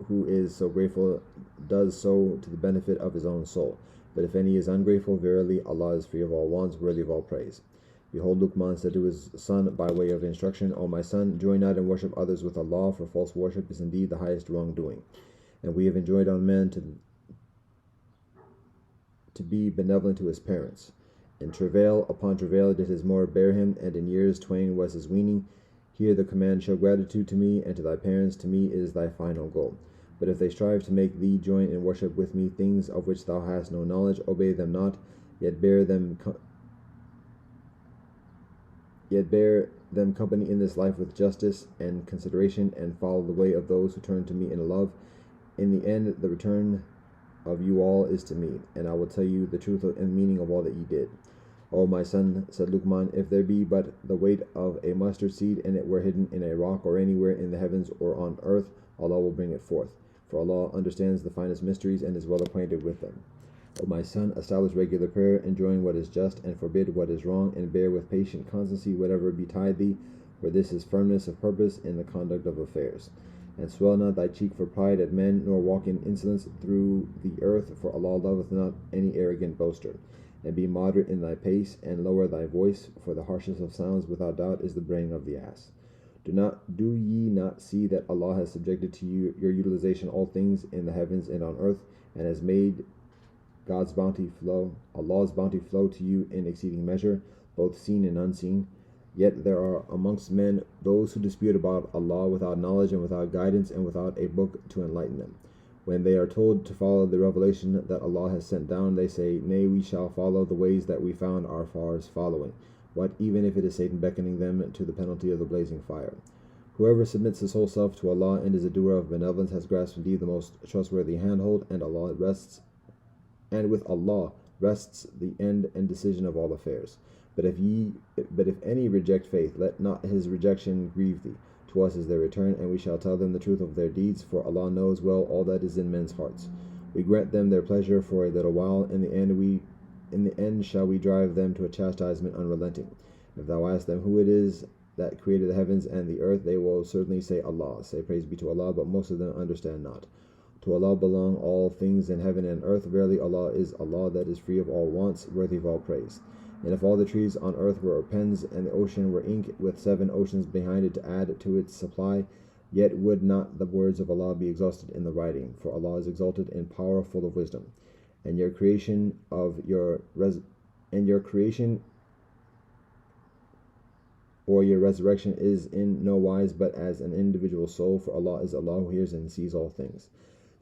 who is so grateful does so to the benefit of his own soul. But if any is ungrateful, verily Allah is free of all wants, worthy of all praise. Behold, Luqman said to his son by way of instruction, O my son, join not and worship others with Allah, for false worship is indeed the highest wrongdoing. And we have enjoined on man to be benevolent to his parents. In travail upon travail did his mother bear him, and in years twain was his weaning. Hear the command, show gratitude to me, and to thy parents, to me is thy final goal. But if they strive to make thee join in worship with me things of which thou hast no knowledge, obey them not, yet bear them company in this life with justice and consideration, and follow the way of those who turn to me in love. In the end, the return of you all is to me, and I will tell you the truth and meaning of all that ye did. O my son, said Luqman, if there be but the weight of a mustard seed, and it were hidden in a rock or anywhere in the heavens or on earth, Allah will bring it forth. For Allah understands the finest mysteries and is well acquainted with them. O my son, establish regular prayer, enjoin what is just, and forbid what is wrong, and bear with patient constancy whatever betide thee. for this is firmness of purpose in the conduct of affairs. And swell not thy cheek for pride at men, nor walk in insolence through the earth, for Allah loveth not any arrogant boaster. And be moderate in thy pace, and lower thy voice, for the harshest of sounds without doubt is the braying of the ass. Do ye not see that Allah has subjected to you your utilization all things in the heavens and on earth, and has made Allah's bounty flow to you in exceeding measure, both seen and unseen? Yet there are amongst men those who dispute about Allah without knowledge and without guidance and without a book to enlighten them. When they are told to follow the revelation that Allah has sent down, they say, Nay, we shall follow the ways that we found our fathers following. What, even if it is Satan beckoning them to the penalty of the blazing fire? Whoever submits his whole self to Allah and is a doer of benevolence has grasped indeed the most trustworthy handhold, and with Allah rests the end and decision of all affairs. But if any reject faith, let not his rejection grieve thee. To us is their return, and we shall tell them the truth of their deeds, for Allah knows well all that is in men's hearts. We grant them their pleasure for a little while, in the end shall we drive them to a chastisement unrelenting. If thou ask them who it is that created the heavens and the earth, they will certainly say Allah. Say praise be to Allah, but most of them understand not. To Allah belong all things in heaven and earth. Verily Allah is Allah that is free of all wants, worthy of all praise. And if all the trees on earth were pens, and the ocean were ink, with 7 oceans behind it to add to its supply, yet would not the words of Allah be exhausted in the writing, for Allah is exalted in power, full of wisdom. And your creation or your resurrection is in no wise but as an individual soul, for Allah is Allah who hears and sees all things.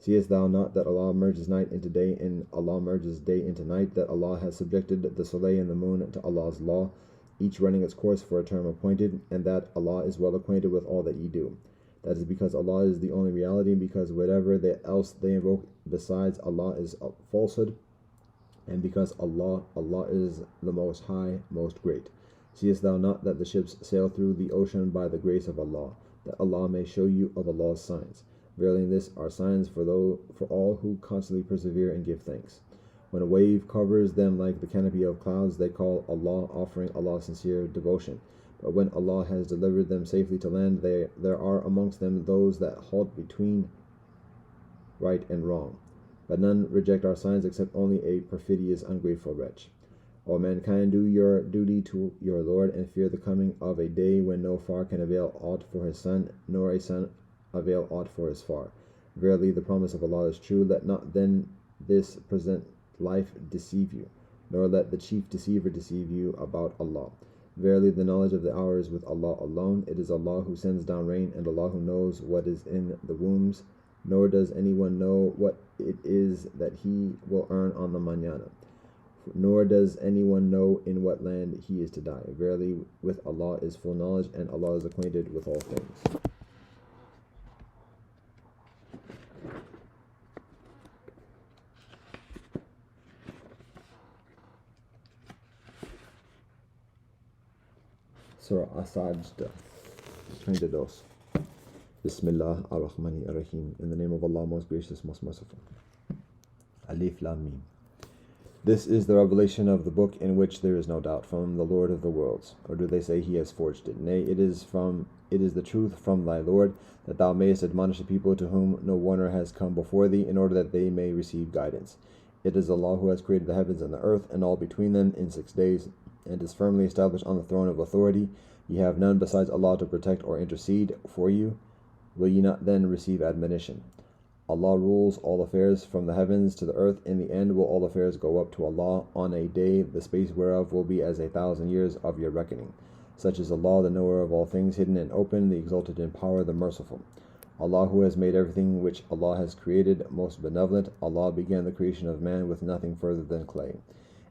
Seest thou not that Allah merges night into day, and Allah merges day into night, that Allah has subjected the soleil and the moon to Allah's law, each running its course for a term appointed, and that Allah is well acquainted with all that ye do? That is because Allah is the only reality, and because whatever else they invoke besides Allah is falsehood, and because Allah is the Most High, Most Great. Seest thou not that the ships sail through the ocean by the grace of Allah, that Allah may show you of Allah's signs? Verily in this are signs for all who constantly persevere and give thanks. When a wave covers them like the canopy of clouds, they call Allah, offering Allah sincere devotion. But when Allah has delivered them safely to land, there are amongst them those that halt between right and wrong. But none reject our signs except only a perfidious, ungrateful wretch. O mankind, do your duty to your Lord, and fear the coming of a day when no far can avail aught for his son, nor a son avail aught for his far. Verily the promise of Allah is true. Let not then this present life deceive you, nor let the chief deceiver deceive you about Allah. Verily the knowledge of the hour is with Allah alone. It is Allah who sends down rain, and Allah who knows what is in the wombs, nor does anyone know what it is that he will earn on the mañana, nor does anyone know in what land he is to die. Verily with Allah is full knowledge, and Allah is acquainted with all things. Surah As-Sajdah 22. Bismillah ar-Rahman ar-Rahim. In the name of Allah, most gracious, most merciful. Alif Lam Mim. This is the revelation of the book in which there is no doubt, from the Lord of the worlds. Or do they say he has forged it? Nay, it is the truth from thy Lord, that thou mayest admonish the people to whom no warner has come before thee, in order that they may receive guidance. It is Allah who has created the heavens and the earth, and all between them, in 6 days, and is firmly established on the throne of authority. Ye have none besides Allah to protect or intercede for you. Will ye not then receive admonition? Allah rules all affairs from the heavens to the earth. In the end will all affairs go up to Allah on a day, the space whereof will be as 1,000 years of your reckoning. Such is Allah, the knower of all things hidden and open, the exalted in power, the merciful. Allah who has made everything which Allah has created, most benevolent. Allah began the creation of man with nothing further than clay,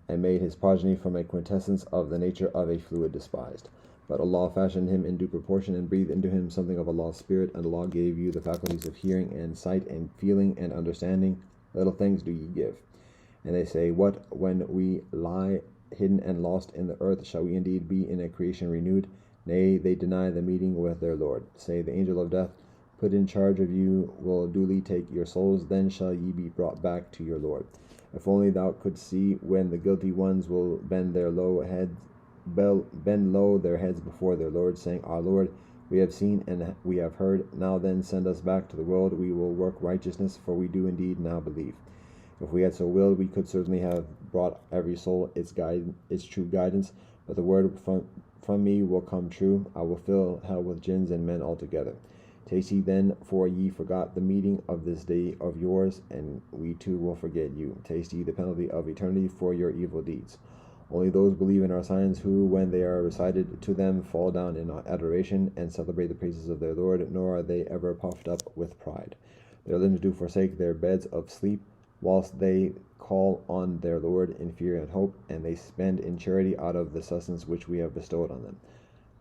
and made his progeny from a quintessence of the nature of a fluid despised. But Allah fashioned him in due proportion, and breathed into him something of Allah's spirit, and Allah gave you the faculties of hearing and sight and feeling and understanding. Little things do ye give. And they say, what, when we lie hidden and lost in the earth, shall we indeed be in a creation renewed? Nay, they deny the meeting with their Lord. Say, the angel of death, put in charge of you, will duly take your souls, then shall ye be brought back to your Lord. If only thou couldst see when the guilty ones will bend their low heads bend low their heads before their Lord, saying, Our Lord, we have seen and we have heard. Now then send us back to the world. We will work righteousness, for we do indeed now believe. If we had so willed, we could certainly have brought every soul its true guidance, but the word from me will come true. I will fill hell with jinns and men altogether. Taste ye then, for ye forgot the meeting of this day of yours, and we too will forget you. Taste ye the penalty of eternity for your evil deeds. Only those believe in our signs who, when they are recited to them, fall down in adoration and celebrate the praises of their Lord, nor are they ever puffed up with pride. Their limbs do forsake their beds of sleep, whilst they call on their Lord in fear and hope, and they spend in charity out of the sustenance which we have bestowed on them.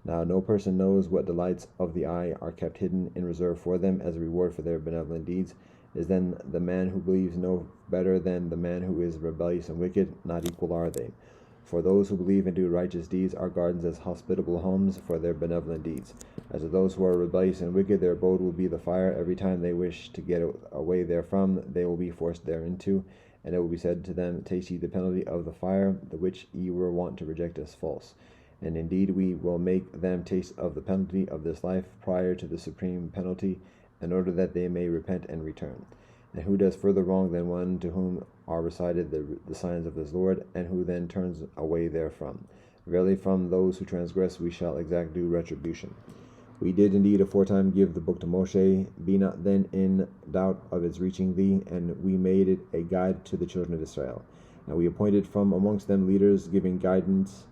Now no person knows what delights of the eye are kept hidden in reserve for them as a reward for their benevolent deeds. Is then the man who believes no better than the man who is rebellious and wicked? Not equal are they. For those who believe and do righteous deeds are gardens as hospitable homes for their benevolent deeds. As to those who are rebellious and wicked, their abode will be the fire. Every time they wish to get away therefrom, they will be forced thereinto, and it will be said to them, Taste ye the penalty of the fire, the which ye were wont to reject as false. And indeed we will make them taste of the penalty of this life prior to the supreme penalty, in order that they may repent and return. And who does further wrong than one to whom are recited the signs of his Lord, and who then turns away therefrom? Verily from those who transgress we shall exact due retribution. We did indeed aforetime give the book to Moshe. Be not then in doubt of its reaching thee, and we made it a guide to the children of Israel. And we appointed from amongst them leaders, giving guidance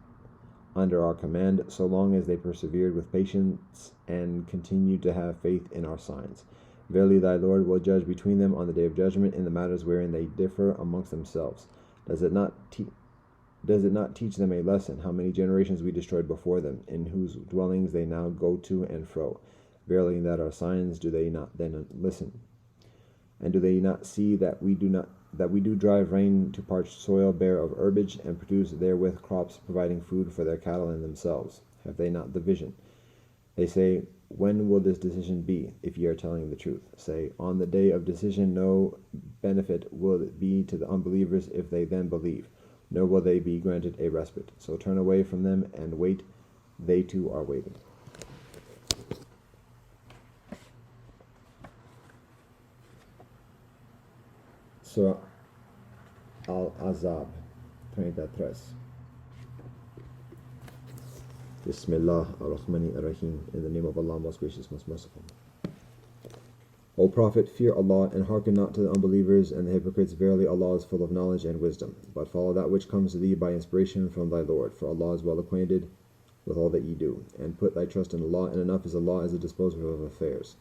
under our command, so long as they persevered with patience and continued to have faith in our signs. Verily thy Lord will judge between them on the day of judgment in the matters wherein they differ amongst themselves. Does it not teach them a lesson, how many generations we destroyed before them, in whose dwellings they now go to and fro? Verily that our signs do they not then listen? And do they not see that we do drive rain to parched soil bare of herbage, and produce therewith crops, providing food for their cattle and themselves? Have they not the vision? They say, When will this decision be, if ye are telling the truth? Say, On the day of decision no benefit will it be to the unbelievers if they then believe, nor will they be granted a respite. So turn away from them and wait, they too are waiting. Surah Al-Azab 33. Bismillah ar-Rahman ar-Rahim. In the name of Allah, most gracious, most merciful. O Prophet, fear Allah and hearken not to the unbelievers and the hypocrites. Verily Allah is full of knowledge and wisdom. But follow that which comes to thee by inspiration from thy Lord, for Allah is well acquainted with all that ye do. And put thy trust in Allah, and enough is Allah as a disposer of affairs.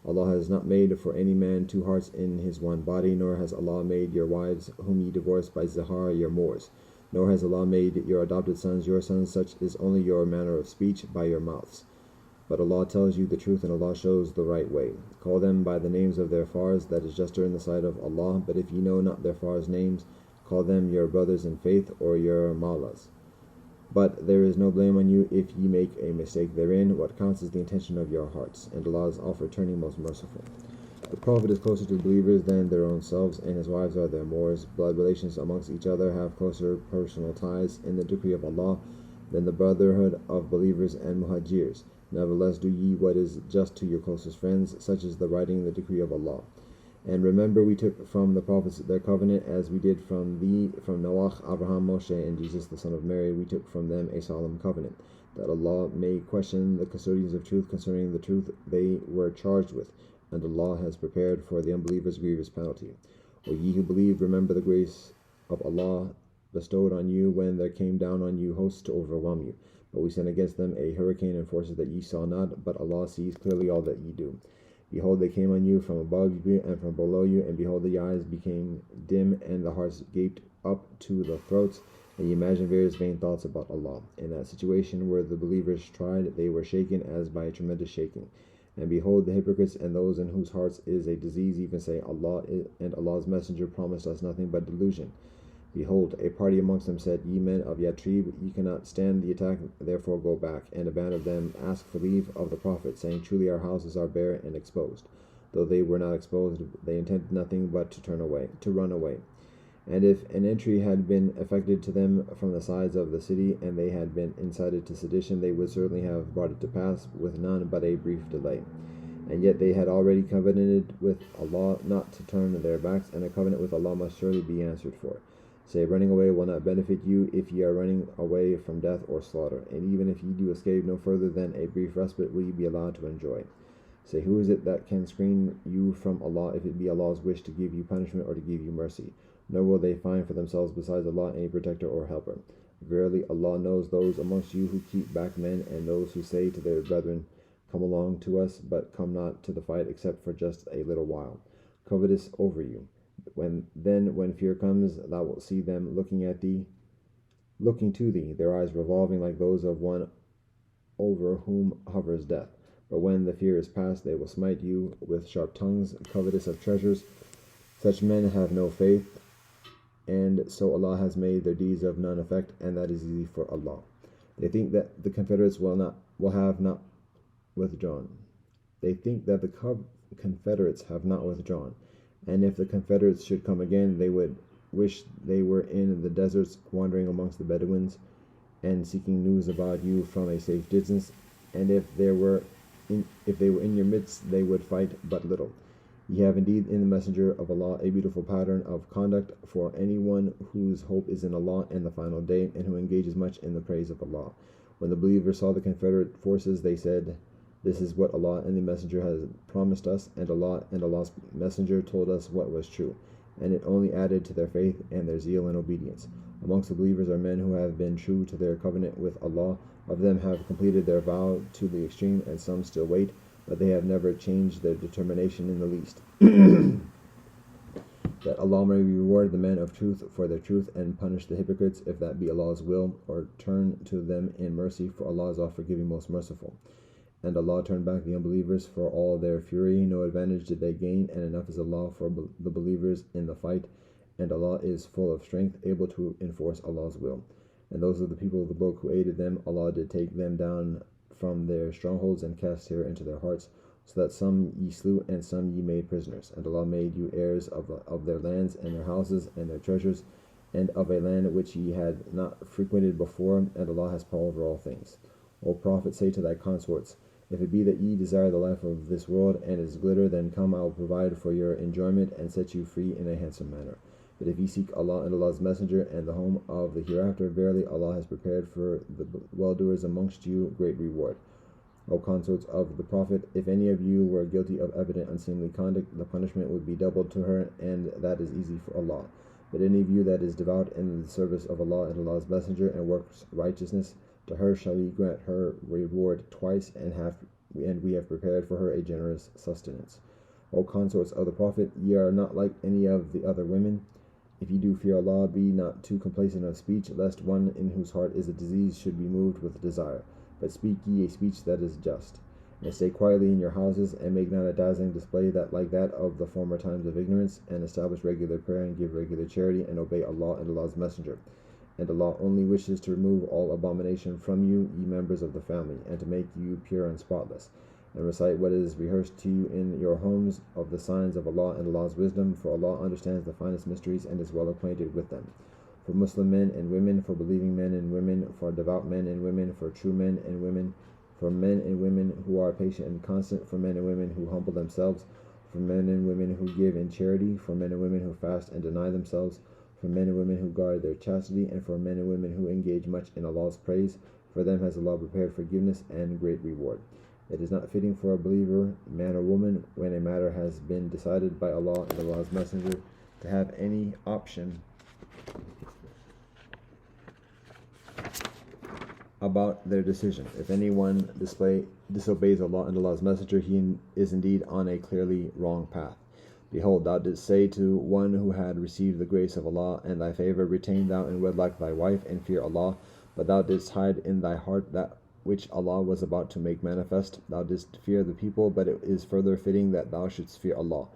Allah has not made for any man two hearts in his one body, nor has Allah made your wives whom ye divorced by zihar your moors, nor has Allah made your adopted sons your sons. Such is only your manner of speech by your mouths. But Allah tells you the truth, and Allah shows the right way. Call them by the names of their fathers, that is juster in the sight of Allah. But if ye know not their fathers' names, call them your brothers in faith, or your mawlas. But there is no blame on you if ye make a mistake therein. What counts is the intention of your hearts, and Allah is oft returning, most merciful. The Prophet is closer to believers than their own selves, and his wives are their moors. Blood relations amongst each other have closer personal ties in the decree of Allah than the brotherhood of believers and muhajirs. Nevertheless, do ye what is just to your closest friends, such as the writing the decree of Allah. And remember, we took from the prophets their covenant, as we did from Noah, Abraham, Moshe, and Jesus the son of Mary. We took from them a solemn covenant, that Allah may question the custodians of truth concerning the truth they were charged with, and Allah has prepared for the unbelievers grievous penalty. O ye who believe, remember the grace of Allah bestowed on you when there came down on you hosts to overwhelm you. But we sent against them a hurricane and forces that ye saw not, but Allah sees clearly all that ye do. Behold, they came on you from above you and from below you, and behold, the eyes became dim, and the hearts gaped up to the throats, and ye imagined various vain thoughts about Allah. In that situation where the believers tried, they were shaken as by a tremendous shaking. And behold, the hypocrites and those in whose hearts is a disease even say, Allah and Allah's messenger promised us nothing but delusion. Behold, a party amongst them said, Ye men of Yatrib, ye cannot stand the attack, therefore go back. And a band of them asked for leave of the Prophet, saying, Truly our houses are bare and exposed. Though they were not exposed, they intended nothing but to run away. And if an entry had been effected to them from the sides of the city, and they had been incited to sedition, they would certainly have brought it to pass with none but a brief delay. And yet they had already covenanted with Allah not to turn their backs, and a covenant with Allah must surely be answered for. Say, running away will not benefit you if ye are running away from death or slaughter, and even if ye do escape no further than a brief respite will ye be allowed to enjoy. Say, who is it that can screen you from Allah if it be Allah's wish to give you punishment or to give you mercy? Nor will they find for themselves besides Allah any protector or helper. Verily, Allah knows those amongst you who keep back men, and those who say to their brethren, come along to us, but come not to the fight except for just a little while, covetous over you. When fear comes, thou wilt see them looking to thee, their eyes revolving like those of one over whom hovers death. But when the fear is past, they will smite you with sharp tongues, covetous of treasures. Such men have no faith, and so Allah has made their deeds of none effect, and that is easy for Allah. They think that the Confederates will have not withdrawn. They think that the Confederates have not withdrawn, and if the Confederates should come again, they would wish they were in the deserts, wandering amongst the Bedouins, and seeking news about you from a safe distance. And if they were in your midst, they would fight but little. Ye have indeed in the Messenger of Allah a beautiful pattern of conduct for anyone whose hope is in Allah and the final day, and who engages much in the praise of Allah. When the believers saw the Confederate forces, they said, this is what Allah and the Messenger has promised us, and Allah and Allah's Messenger told us what was true, and it only added to their faith and their zeal and obedience. Amongst the believers are men who have been true to their covenant with Allah. Of them have completed their vow to the extreme, and some still wait, but they have never changed their determination in the least. That Allah may reward the men of truth for their truth, and punish the hypocrites if that be Allah's will, or turn to them in mercy, for Allah is all-forgiving, most merciful. And Allah turned back the unbelievers for all their fury. No advantage did they gain, and enough is Allah for the believers in the fight. And Allah is full of strength, able to enforce Allah's will. And those of the people of the book who aided them, Allah did take them down from their strongholds and cast terror into their hearts, so that some ye slew and some ye made prisoners. And Allah made you heirs of their lands and their houses and their treasures, and of a land which ye had not frequented before, and Allah has power over all things. O Prophet, say to thy consorts, if it be that ye desire the life of this world and its glitter, then come, I will provide for your enjoyment and set you free in a handsome manner. But if ye seek Allah and Allah's Messenger and the home of the hereafter, verily Allah has prepared for the well-doers amongst you great reward. O consorts of the Prophet, if any of you were guilty of evident unseemly conduct, the punishment would be doubled to her, and that is easy for Allah. But any of you that is devout in the service of Allah and Allah's Messenger and works righteousness, to her shall we grant her reward twice, and we have prepared for her a generous sustenance. O consorts of the Prophet, ye are not like any of the other women. If ye do fear Allah, be not too complacent of speech, lest one in whose heart is a disease should be moved with desire. But speak ye a speech that is just. And stay quietly in your houses, and make not a dazzling display that like that of the former times of ignorance, and establish regular prayer, and give regular charity, and obey Allah and Allah's Messenger. And Allah only wishes to remove all abomination from you, ye members of the family, and to make you pure and spotless. And recite what is rehearsed to you in your homes of the signs of Allah and Allah's wisdom, for Allah understands the finest mysteries and is well acquainted with them. For Muslim men and women, for believing men and women, for devout men and women, for true men and women, for men and women who are patient and constant, for men and women who humble themselves, for men and women who give in charity, for men and women who fast and deny themselves, for men and women who guard their chastity, and for men and women who engage much in Allah's praise. For them has Allah prepared forgiveness and great reward. It is not fitting for a believer, man or woman, when a matter has been decided by Allah and Allah's Messenger, to have any option about their decision. If anyone disobeys Allah and Allah's Messenger, he is indeed on a clearly wrong path. Behold, thou didst say to one who had received the grace of Allah and thy favor, retain thou in wedlock thy wife, and fear Allah. But thou didst hide in thy heart that which Allah was about to make manifest. Thou didst fear the people, but it is further fitting that thou shouldst fear Allah.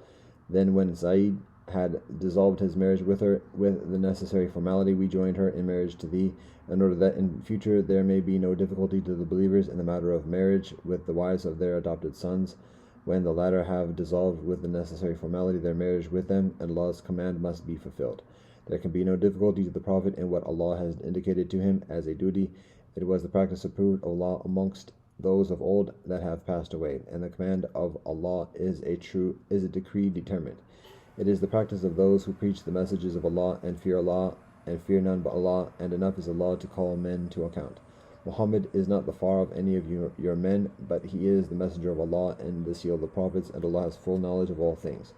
Then when Zayd had dissolved his marriage with her, with the necessary formality, we joined her in marriage to thee, in order that in future there may be no difficulty to the believers in the matter of marriage with the wives of their adopted sons, when the latter have dissolved with the necessary formality their marriage with them, and Allah's command must be fulfilled. There can be no difficulty to the Prophet in what Allah has indicated to him as a duty. It was the practice approved of Allah amongst those of old that have passed away, and the command of Allah is a decree determined. It is the practice of those who preach the messages of Allah and fear none but Allah, and enough is Allah to call men to account. Muhammad is not the far of any of your men, but he is the messenger of Allah and the seal of the prophets, and Allah has full knowledge of all things.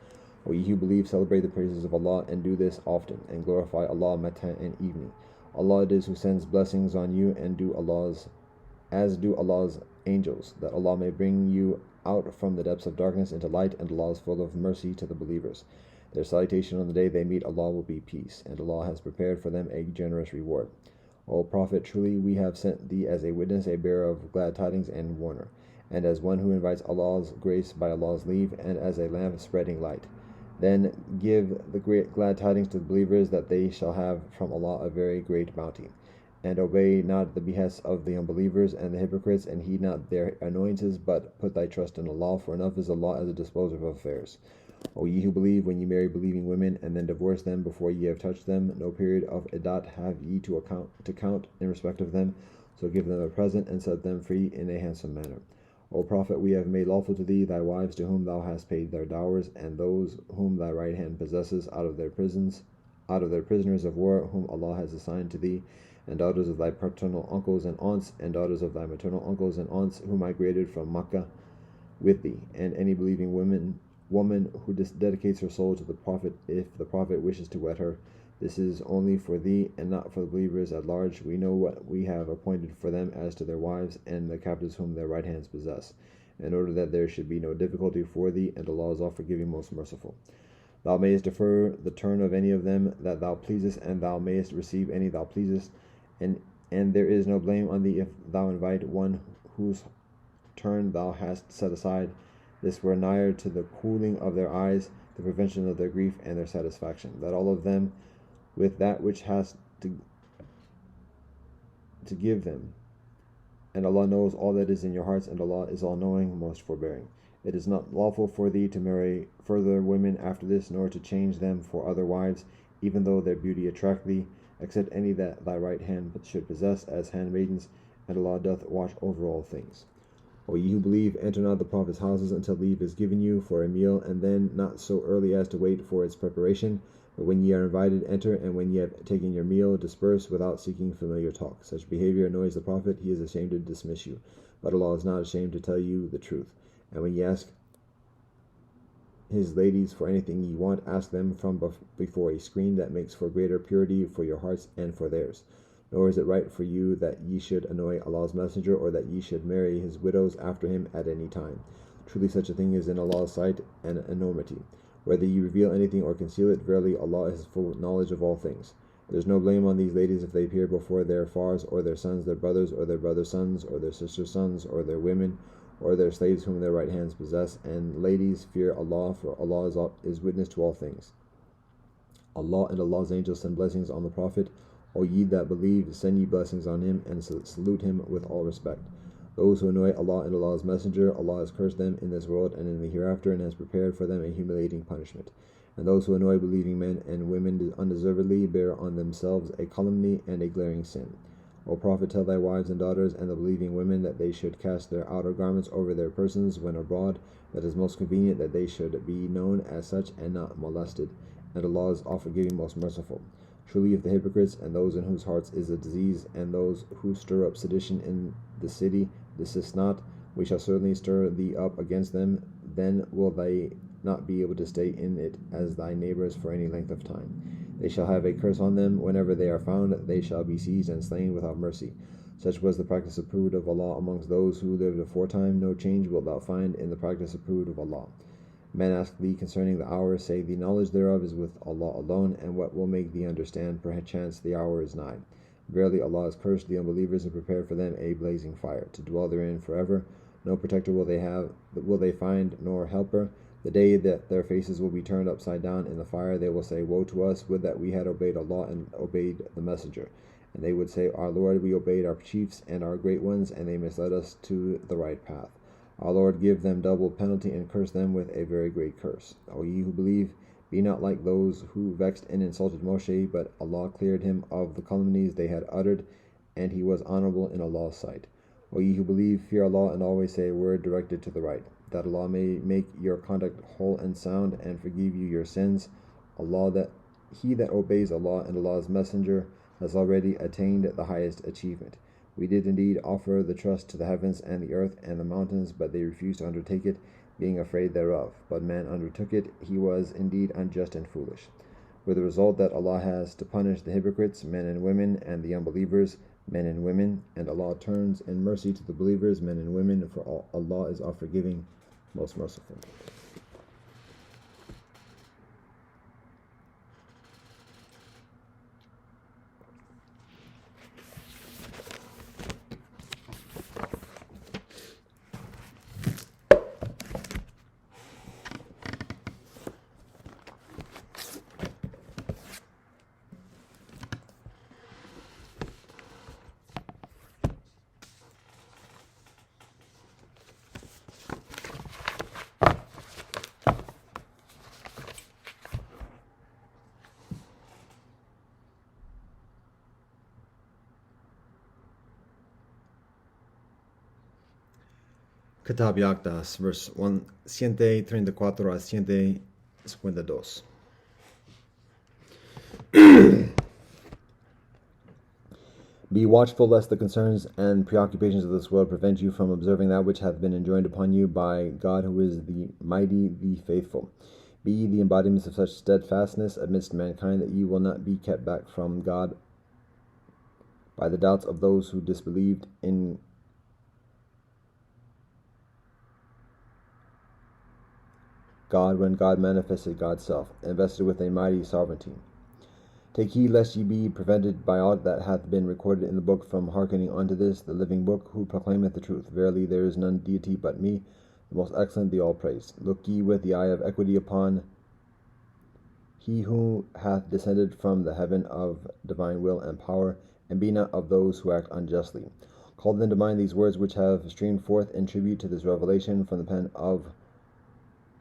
O ye who believe, celebrate the praises of Allah, and do this often, and glorify Allah mata and evening. Allah it is who sends blessings on you, and do Allah's angels, that Allah may bring you out from the depths of darkness into light, and Allah is full of mercy to the believers. Their salutation on the day they meet Allah will be peace, and Allah has prepared for them a generous reward. O Prophet, truly we have sent thee as a witness, a bearer of glad tidings and warner, and as one who invites Allah's grace by Allah's leave, and as a lamp spreading light. Then give the great glad tidings to the believers that they shall have from Allah a very great bounty. And obey not the behests of the unbelievers and the hypocrites, and heed not their annoyances, but put thy trust in Allah, for enough is Allah as a disposer of affairs. O ye who believe, when ye marry believing women, and then divorce them before ye have touched them, no period of iddat have ye to count in respect of them, so give them a present, and set them free in a handsome manner. O Prophet, we have made lawful to thee thy wives to whom thou hast paid their dowers, and those whom thy right hand possesses out of their prisoners of war, whom Allah has assigned to thee, and daughters of thy paternal uncles and aunts, and daughters of thy maternal uncles and aunts, whom I migrated from Makkah with thee, and any believing woman who dedicates her soul to the Prophet, if the Prophet wishes to wed her. This is only for thee, and not for the believers at large. We know what we have appointed for them as to their wives, and the captives whom their right hands possess, in order that there should be no difficulty for thee, and Allah is all forgiving, most merciful. Thou mayest defer the turn of any of them that thou pleasest, and thou mayest receive any thou pleasest, and there is no blame on thee if thou invite one whose turn thou hast set aside. This were nigher to the cooling of their eyes, the prevention of their grief, and their satisfaction, that all of them with that which has to give them. And Allah knows all that is in your hearts, and Allah is all-knowing, most forbearing. It is not lawful for thee to marry further women after this, nor to change them for other wives, even though their beauty attract thee, except any that thy right hand should possess as handmaidens, and Allah doth watch over all things. O ye who believe, enter not the Prophet's houses until leave is given you for a meal, and then not so early as to wait for its preparation. But when ye are invited, enter, and when ye have taken your meal, disperse without seeking familiar talk. Such behavior annoys the Prophet. He is ashamed to dismiss you, but Allah is not ashamed to tell you the truth. And when ye ask his ladies for anything ye want, ask them from before a screen that makes for greater purity for your hearts and for theirs. Nor is it right for you that ye should annoy Allah's messenger, or that ye should marry his widows after him at any time. Truly such a thing is in Allah's sight an enormity. Whether ye reveal anything or conceal it, verily Allah has full knowledge of all things. There is no blame on these ladies if they appear before their fars, or their sons, their brothers, or their brothers' sons, or their sisters' sons, or their women, or their slaves whom their right hands possess. And ladies, fear Allah, for Allah is witness to all things. Allah and Allah's angels send blessings on the Prophet. O ye that believe, send ye blessings on him, and salute him with all respect. Those who annoy Allah and Allah's messenger, Allah has cursed them in this world and in the hereafter, and has prepared for them a humiliating punishment. And those who annoy believing men and women undeservedly bear on themselves a calumny and a glaring sin. O Prophet, tell thy wives and daughters and the believing women that they should cast their outer garments over their persons when abroad. That is most convenient that they should be known as such and not molested. And Allah is all forgiving, most merciful. Truly, if the hypocrites and those in whose hearts is a disease, and those who stir up sedition in the city desist not, we shall certainly stir thee up against them. Then will they not be able to stay in it as thy neighbors for any length of time. They shall have a curse on them whenever they are found. They shall be seized and slain without mercy. Such was the practice approved of Allah amongst those who lived aforetime. No change wilt thou find in the practice approved of Allah. Men ask thee concerning the hour, say, the knowledge thereof is with Allah alone, and what will make thee understand? Perchance the hour is nigh. Verily Allah has cursed the unbelievers and prepared for them a blazing fire, to dwell therein forever. No protector will they find, nor helper. The day that their faces will be turned upside down in the fire, they will say, Woe to us, would that we had obeyed Allah and obeyed the messenger. And they would say, Our Lord, we obeyed our chiefs and our great ones, and they misled us to the right path. Our Lord, give them double penalty and curse them with a very great curse. O ye who believe, Be not like those who vexed and insulted Moshe, but Allah cleared him of the calumnies they had uttered, and he was honorable in Allah's sight. O ye who believe, fear Allah, and always say a word directed to the right, that Allah may make your conduct whole and sound, and forgive you your sins. He that obeys Allah and Allah's Messenger has already attained the highest achievement. We did indeed offer the trust to the heavens and the earth and the mountains, but they refused to undertake it, being afraid thereof. But man undertook it, he was indeed unjust and foolish. With the result that Allah has to punish the hypocrites, men and women, and the unbelievers, men and women, and Allah turns in mercy to the believers, men and women, for Allah is all forgiving, most merciful. Kitab Yaqdas, verse 134 a 152. Be watchful lest the concerns and preoccupations of this world prevent you from observing that which hath been enjoined upon you by God, who is the mighty, the faithful. Be ye the embodiments of such steadfastness amidst mankind, that ye will not be kept back from God by the doubts of those who disbelieved in God, when God manifested God's self, invested with a mighty sovereignty. Take heed lest ye be prevented by aught that hath been recorded in the book from hearkening unto this, the living book, who proclaimeth the truth. Verily there is none deity but me, the most excellent, the all-praised. Look ye with the eye of equity upon he who hath descended from the heaven of divine will and power, and be not of those who act unjustly. Call then to mind these words which have streamed forth in tribute to this revelation from the pen of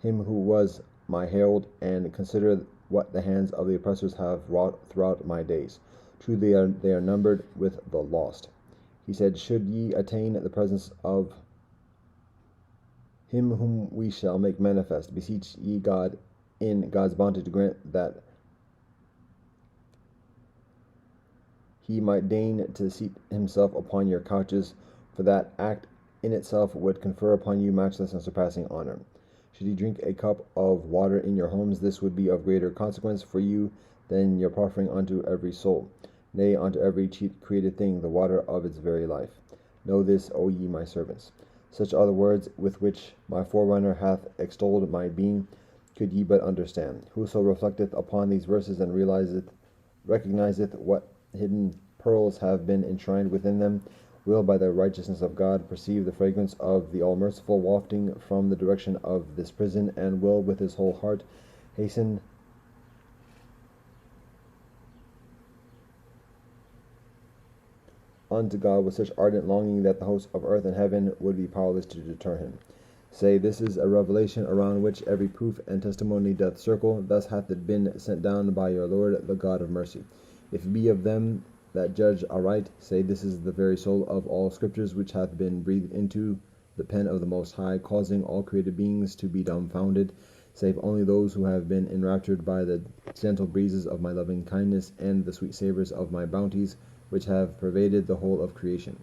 him who was my herald, and consider what the hands of the oppressors have wrought throughout my days. Truly they are numbered with the lost. He said, should ye attain the presence of him whom we shall make manifest, beseech ye God in God's bounty to grant that he might deign to seat himself upon your couches, for that act in itself would confer upon you matchless and surpassing honor. Should ye drink a cup of water in your homes, this would be of greater consequence for you than your proffering unto every soul, nay, unto every created thing, the water of its very life. Know this, O ye my servants. Such are the words with which my forerunner hath extolled my being, could ye but understand. Whoso reflecteth upon these verses and recognizeth what hidden pearls have been enshrined within them, will by the righteousness of God perceive the fragrance of the All-Merciful wafting from the direction of this prison, and will with his whole heart hasten unto God with such ardent longing that the hosts of earth and heaven would be powerless to deter him. Say, this is a revelation around which every proof and testimony doth circle. Thus hath it been sent down by your Lord, the God of mercy. If it be of them that judge aright, say, this is the very soul of all scriptures, which hath been breathed into the pen of the Most High, causing all created beings to be dumbfounded, save only those who have been enraptured by the gentle breezes of my loving kindness and the sweet savors of my bounties, which have pervaded the whole of creation.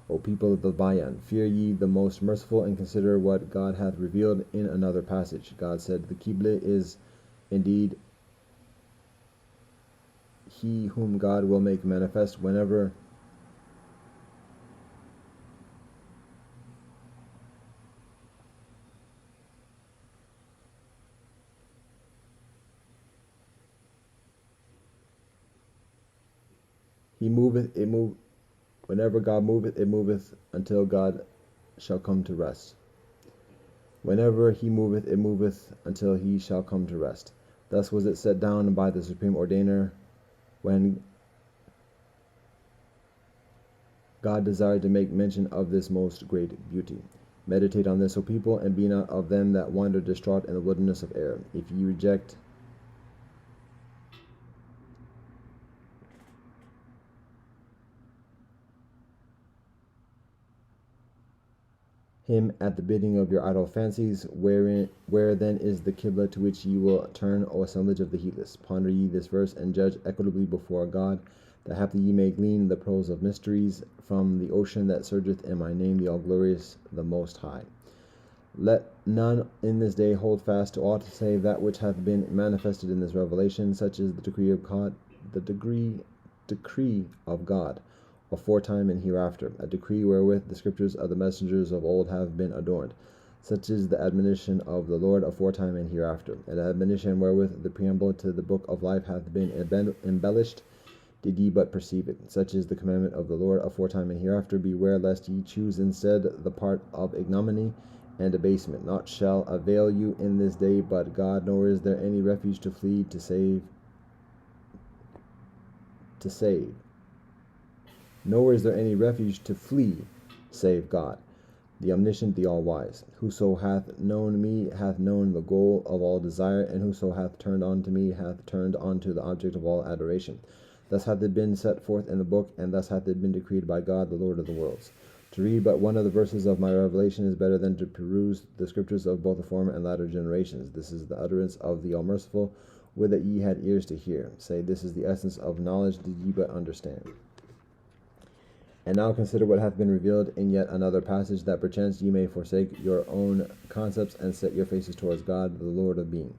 O people of the Bayan, fear ye the most merciful, and consider what God hath revealed in another passage. God said, the Qibla is indeed he whom God will make manifest whenever he moveth, it move. Whenever God moveth, it moveth until God shall come to rest. Whenever he moveth, it moveth until he shall come to rest. Thus was it set down by the Supreme Ordainer when God desired to make mention of this most great beauty. Meditate on this, O people, and be not of them that wander distraught in the wilderness of error. If ye reject him at the bidding of your idle fancies. Where then is the Qibla to which ye will turn, O assemblage of the heedless? Ponder ye this verse, and judge equitably before God, that haply ye may glean the pearls of mysteries from the ocean that surgeth in my name, the all-glorious, the Most High. Let none in this day hold fast to aught save that which hath been manifested in this revelation, such is the decree of God, decree of God, aforetime and hereafter, a decree wherewith the scriptures of the messengers of old have been adorned. Such is the admonition of the Lord aforetime and hereafter, an admonition wherewith the preamble to the book of life hath been embellished, did ye but perceive it. Such is the commandment of the Lord aforetime and hereafter. Beware lest ye choose instead the part of ignominy and abasement. Naught shall avail you in this day but God, nor is there any refuge to flee to save. Nor is there any refuge to flee save God, the omniscient, the all-wise. Whoso hath known me hath known the goal of all desire, and whoso hath turned unto me hath turned unto the object of all adoration. Thus hath it been set forth in the book, and thus hath it been decreed by God, the Lord of the worlds. To read but one of the verses of my revelation is better than to peruse the scriptures of both the former and latter generations. This is the utterance of the All-Merciful. Would that ye had ears to hear. Say, this is the essence of knowledge, did ye but understand. And now consider what hath been revealed in yet another passage, that perchance ye may forsake your own concepts, and set your faces towards God, the Lord of being.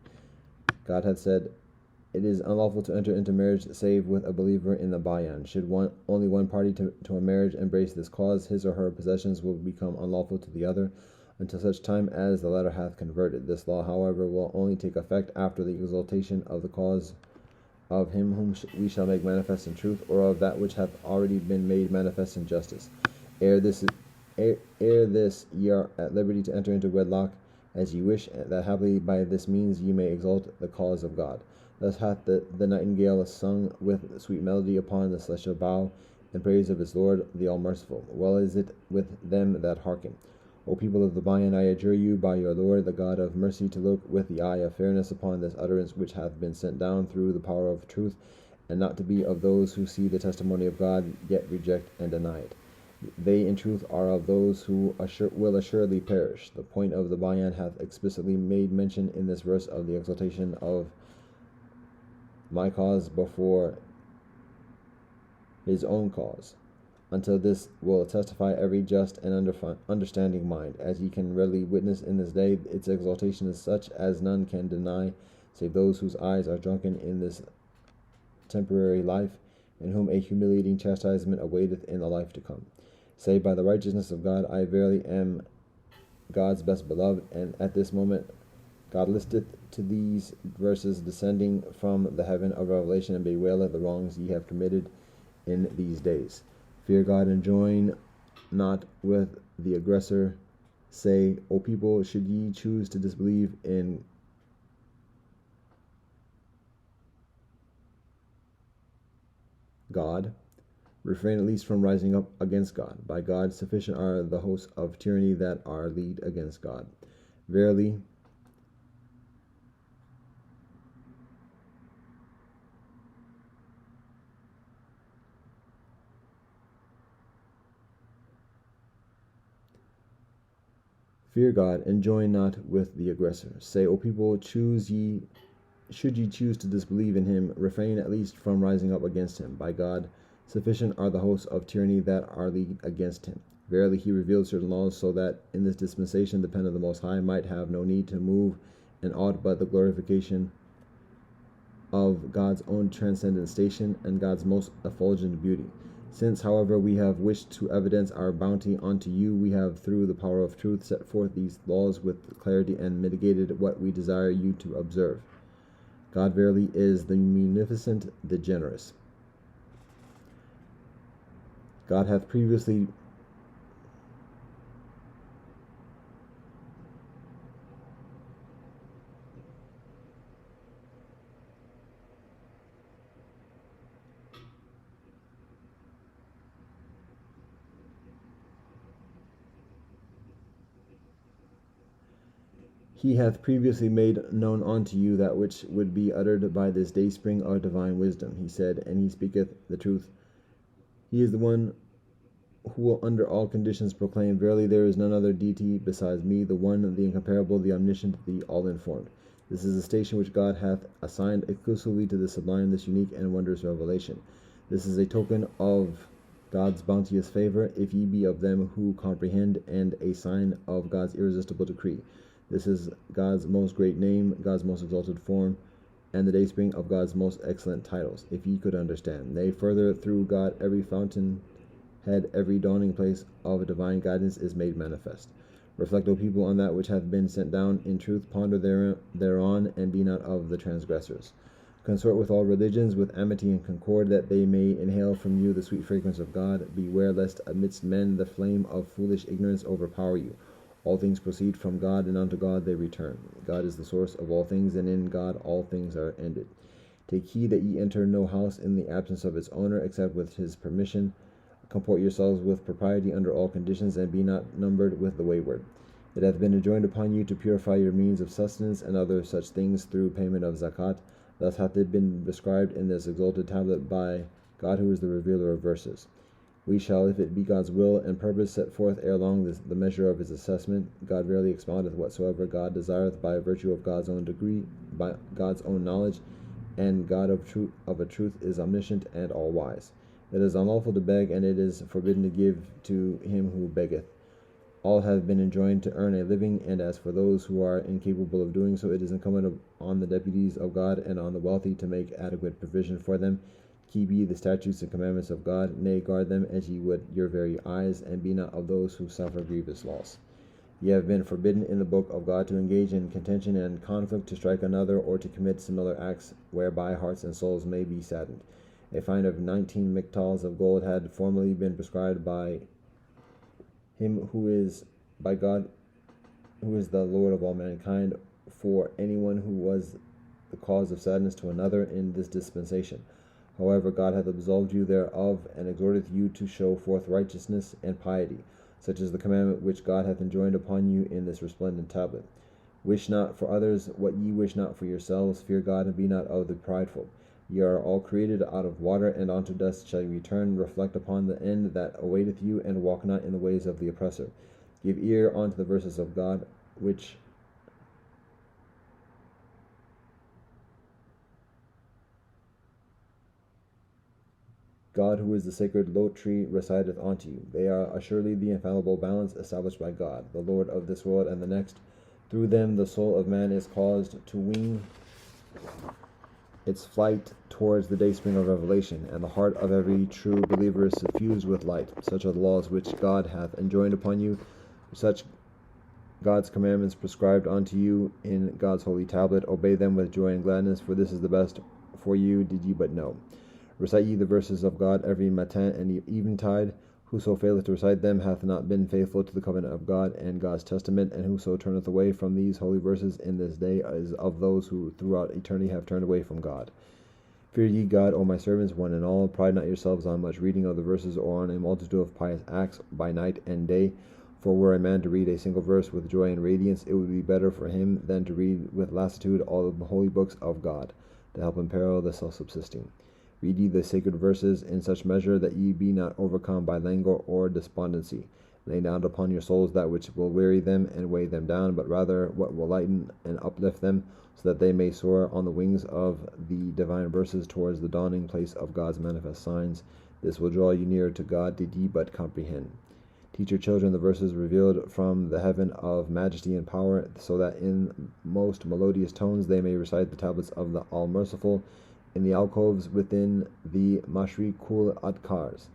God hath said, it is unlawful to enter into marriage save with a believer in the bayan. Should only one party to a marriage embrace this cause, his or her possessions will become unlawful to the other, until such time as the latter hath converted. This law, however, will only take effect after the exaltation of the cause of him whom we shall make manifest in truth, or of that which hath already been made manifest in justice. Ere this ye are at liberty to enter into wedlock as ye wish, that happily by this means ye may exalt the cause of God. Thus hath the nightingale sung with sweet melody upon the celestial bough, in praise of its Lord, the All-Merciful. Well is it with them that hearken. O people of the Bayan, I adjure you by your Lord, the God of mercy, to look with the eye of fairness upon this utterance which hath been sent down through the power of truth, and not to be of those who see the testimony of God, yet reject and deny it. They in truth are of those who will assuredly perish. The point of the Bayan hath explicitly made mention in this verse of the exaltation of my cause before his own cause. Until this will testify every just and understanding mind. As ye can readily witness in this day, its exaltation is such as none can deny, save those whose eyes are drunken in this temporary life, and whom a humiliating chastisement awaiteth in the life to come. Say, by the righteousness of God, I verily am God's best beloved. And at this moment God listeth to these verses descending from the heaven of revelation, and bewaileth the wrongs ye have committed in these days. Fear God and join not with the aggressor. Say, O people, should ye choose to disbelieve in God, refrain at least from rising up against God. By God sufficient are the hosts of tyranny that are leagued against God. Verily, fear God, and join not with the aggressor. Say, O people, should ye choose to disbelieve in him, refrain at least from rising up against him. By God, sufficient are the hosts of tyranny that are leagued against him. Verily, he revealed certain laws, so that in this dispensation the pen of the Most High might have no need to move in aught but the glorification of God's own transcendent station and God's most effulgent beauty. Since, however, we have wished to evidence our bounty unto you, we have, through the power of truth, set forth these laws with clarity and mitigated what we desire you to observe. God verily is the munificent, the generous. God hath previously He hath previously made known unto you that which would be uttered by this dayspring of divine wisdom. He said, and he speaketh the truth. He is the one who will under all conditions proclaim, verily there is none other deity besides me, the one, the incomparable, the omniscient, the all-informed. This is a station which God hath assigned exclusively to the sublime, this unique and wondrous revelation. This is a token of God's bounteous favor, if ye be of them who comprehend, and a sign of God's irresistible decree. This is God's most great name, God's most exalted form, and the dayspring of God's most excellent titles, if ye could understand. Nay, further, through God every fountain head, every dawning place of divine guidance is made manifest. Reflect, O people, on that which hath been sent down in truth, ponder thereon, and be not of the transgressors. Consort with all religions with amity and concord, that they may inhale from you the sweet fragrance of God. Beware lest amidst men the flame of foolish ignorance overpower you. All things proceed from God, and unto God they return. God is the source of all things, and in God all things are ended. Take heed that ye enter no house in the absence of its owner, except with his permission. Comport yourselves with propriety under all conditions, and be not numbered with the wayward. It hath been enjoined upon you to purify your means of sustenance and other such things through payment of zakat. Thus hath it been prescribed in this exalted tablet by God, who is the revealer of verses. We shall, if it be God's will and purpose, set forth ere long the measure of his assessment. God verily expoundeth whatsoever God desireth by virtue of God's own degree, by God's own knowledge, and God of a truth is omniscient and all-wise. It is unlawful to beg, and it is forbidden to give to him who beggeth. All have been enjoined to earn a living, and as for those who are incapable of doing so, it is incumbent on the deputies of God and on the wealthy to make adequate provision for them. Keep ye the statutes and commandments of God, nay, guard them as ye would your very eyes, and be not of those who suffer grievous loss. Ye have been forbidden in the book of God to engage in contention and conflict, to strike another, or to commit similar acts whereby hearts and souls may be saddened. A fine of 19 miktals of gold had formerly been prescribed by him who is by God, who is the Lord of all mankind, for anyone who was the cause of sadness to another in this dispensation. However, God hath absolved you thereof, and exhorteth you to show forth righteousness and piety. Such is the commandment which God hath enjoined upon you in this resplendent tablet. Wish not for others what ye wish not for yourselves. Fear God, and be not of the prideful. Ye are all created out of water, and unto dust shall ye return. Reflect upon the end that awaiteth you, and walk not in the ways of the oppressor. Give ear unto the verses of God, which God, who is the sacred lote tree, reciteth unto you. They are assuredly the infallible balance established by God, the Lord of this world and the next. Through them the soul of man is caused to wing its flight towards the dayspring of revelation, and the heart of every true believer is suffused with light. Such are the laws which God hath enjoined upon you, such God's commandments prescribed unto you in God's holy tablet. Obey them with joy and gladness, for this is the best for you, did ye but know. Recite ye the verses of God every matin and eventide. Whoso faileth to recite them hath not been faithful to the covenant of God and God's testament, and whoso turneth away from these holy verses in this day is of those who throughout eternity have turned away from God. Fear ye God, O my servants, one and all. Pride not yourselves on much reading of the verses, or on a multitude of pious acts by night and day. For were a man to read a single verse with joy and radiance, it would be better for him than to read with lassitude all of the holy books of God, to help imperil the self-subsisting. Read ye the sacred verses in such measure that ye be not overcome by languor or despondency. Lay not upon your souls that which will weary them and weigh them down, but rather what will lighten and uplift them, so that they may soar on the wings of the divine verses towards the dawning place of God's manifest signs. This will draw you nearer to God, did ye but comprehend. Teach your children the verses revealed from the heaven of majesty and power, so that in most melodious tones they may recite the tablets of the All-Merciful, in the alcoves within the Mashrikul Adkars.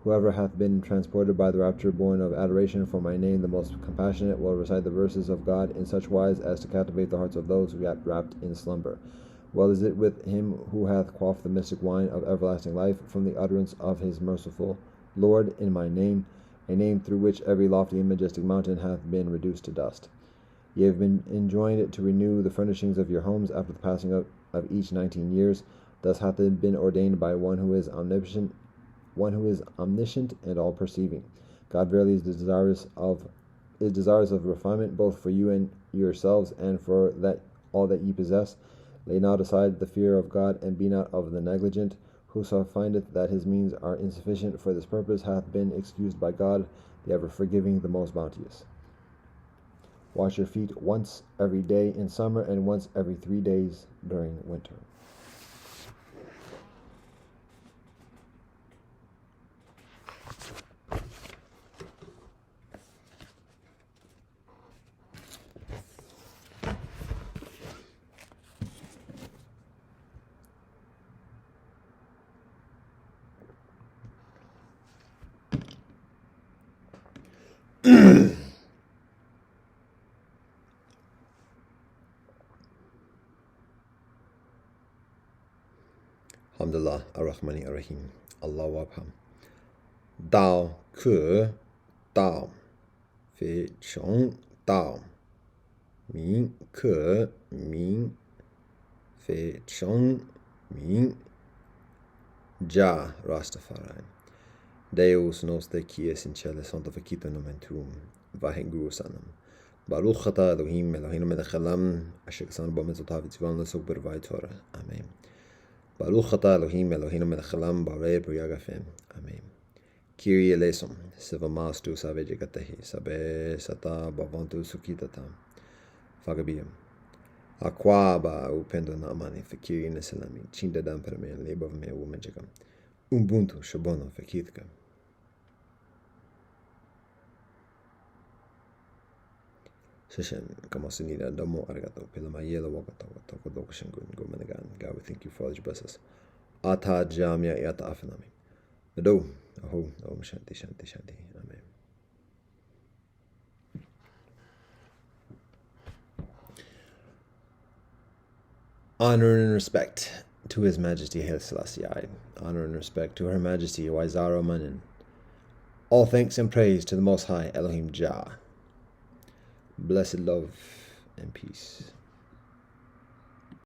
Whoever hath been transported by the rapture born of adoration for my name, the most compassionate, will recite the verses of God in such wise as to captivate the hearts of those who got wrapped in slumber. Well is it with him who hath quaffed the mystic wine of everlasting life from the utterance of his merciful Lord in my name, a name through which every lofty and majestic mountain hath been reduced to dust. Ye have been enjoined to renew the furnishings of your homes after the passing of each 19 years. Thus hath it been ordained by one who is omniscient and all-perceiving. God verily is desirous of refinement, both for you and yourselves, and for that all that ye possess. Lay not aside the fear of God, and be not of the negligent. Whoso findeth that his means are insufficient for this purpose hath been excused by God, the ever-forgiving, the most bounteous. Wash your feet once every day in summer and once every 3 days during winter. Alhamdulillah, Ar-Rahmani Ar-Rahim. Allahu Akbar. Dao, Ke, Dao. Fei, Chong, Dao. Ming, Ke, Ming. Fei, Chong, Ming. Ja, Rastafari. Deus nos te quies in cele santa vacita nomentum. Vahengu sanam. Baruch ata Elohim, Elohim melech halam. Asher kasanu ba Metzora v'tzivon l'sok b'rvai Torah. Amen. Baruch ata Elohim, Elohim melech halam, barei b'yagafim. Amen. Kyrie eleison, sevamastu save jagatehi, sabe sata bavantu sukitata. Fagabiyam. Aquaba upendo na amani, fakiri neselami, chinda dam per me, lebav me wumejagam. Ubuntu shabono fakitka. Session, Kamasunida, Domo Arigato, Pilamayela Wakato, Tokodoko Shangun, Gomanagan. God, we thank you for all your blessings. Ata Jamia Yata Afanami. Nado, Aho, Om Shanti, Shanti, Shanti. Amen. Honor and respect to His Majesty Haile Selassie I. Honor and respect to Her Majesty Waizara Manin. All thanks and praise to the Most High Elohim Jah. Blessed love and peace.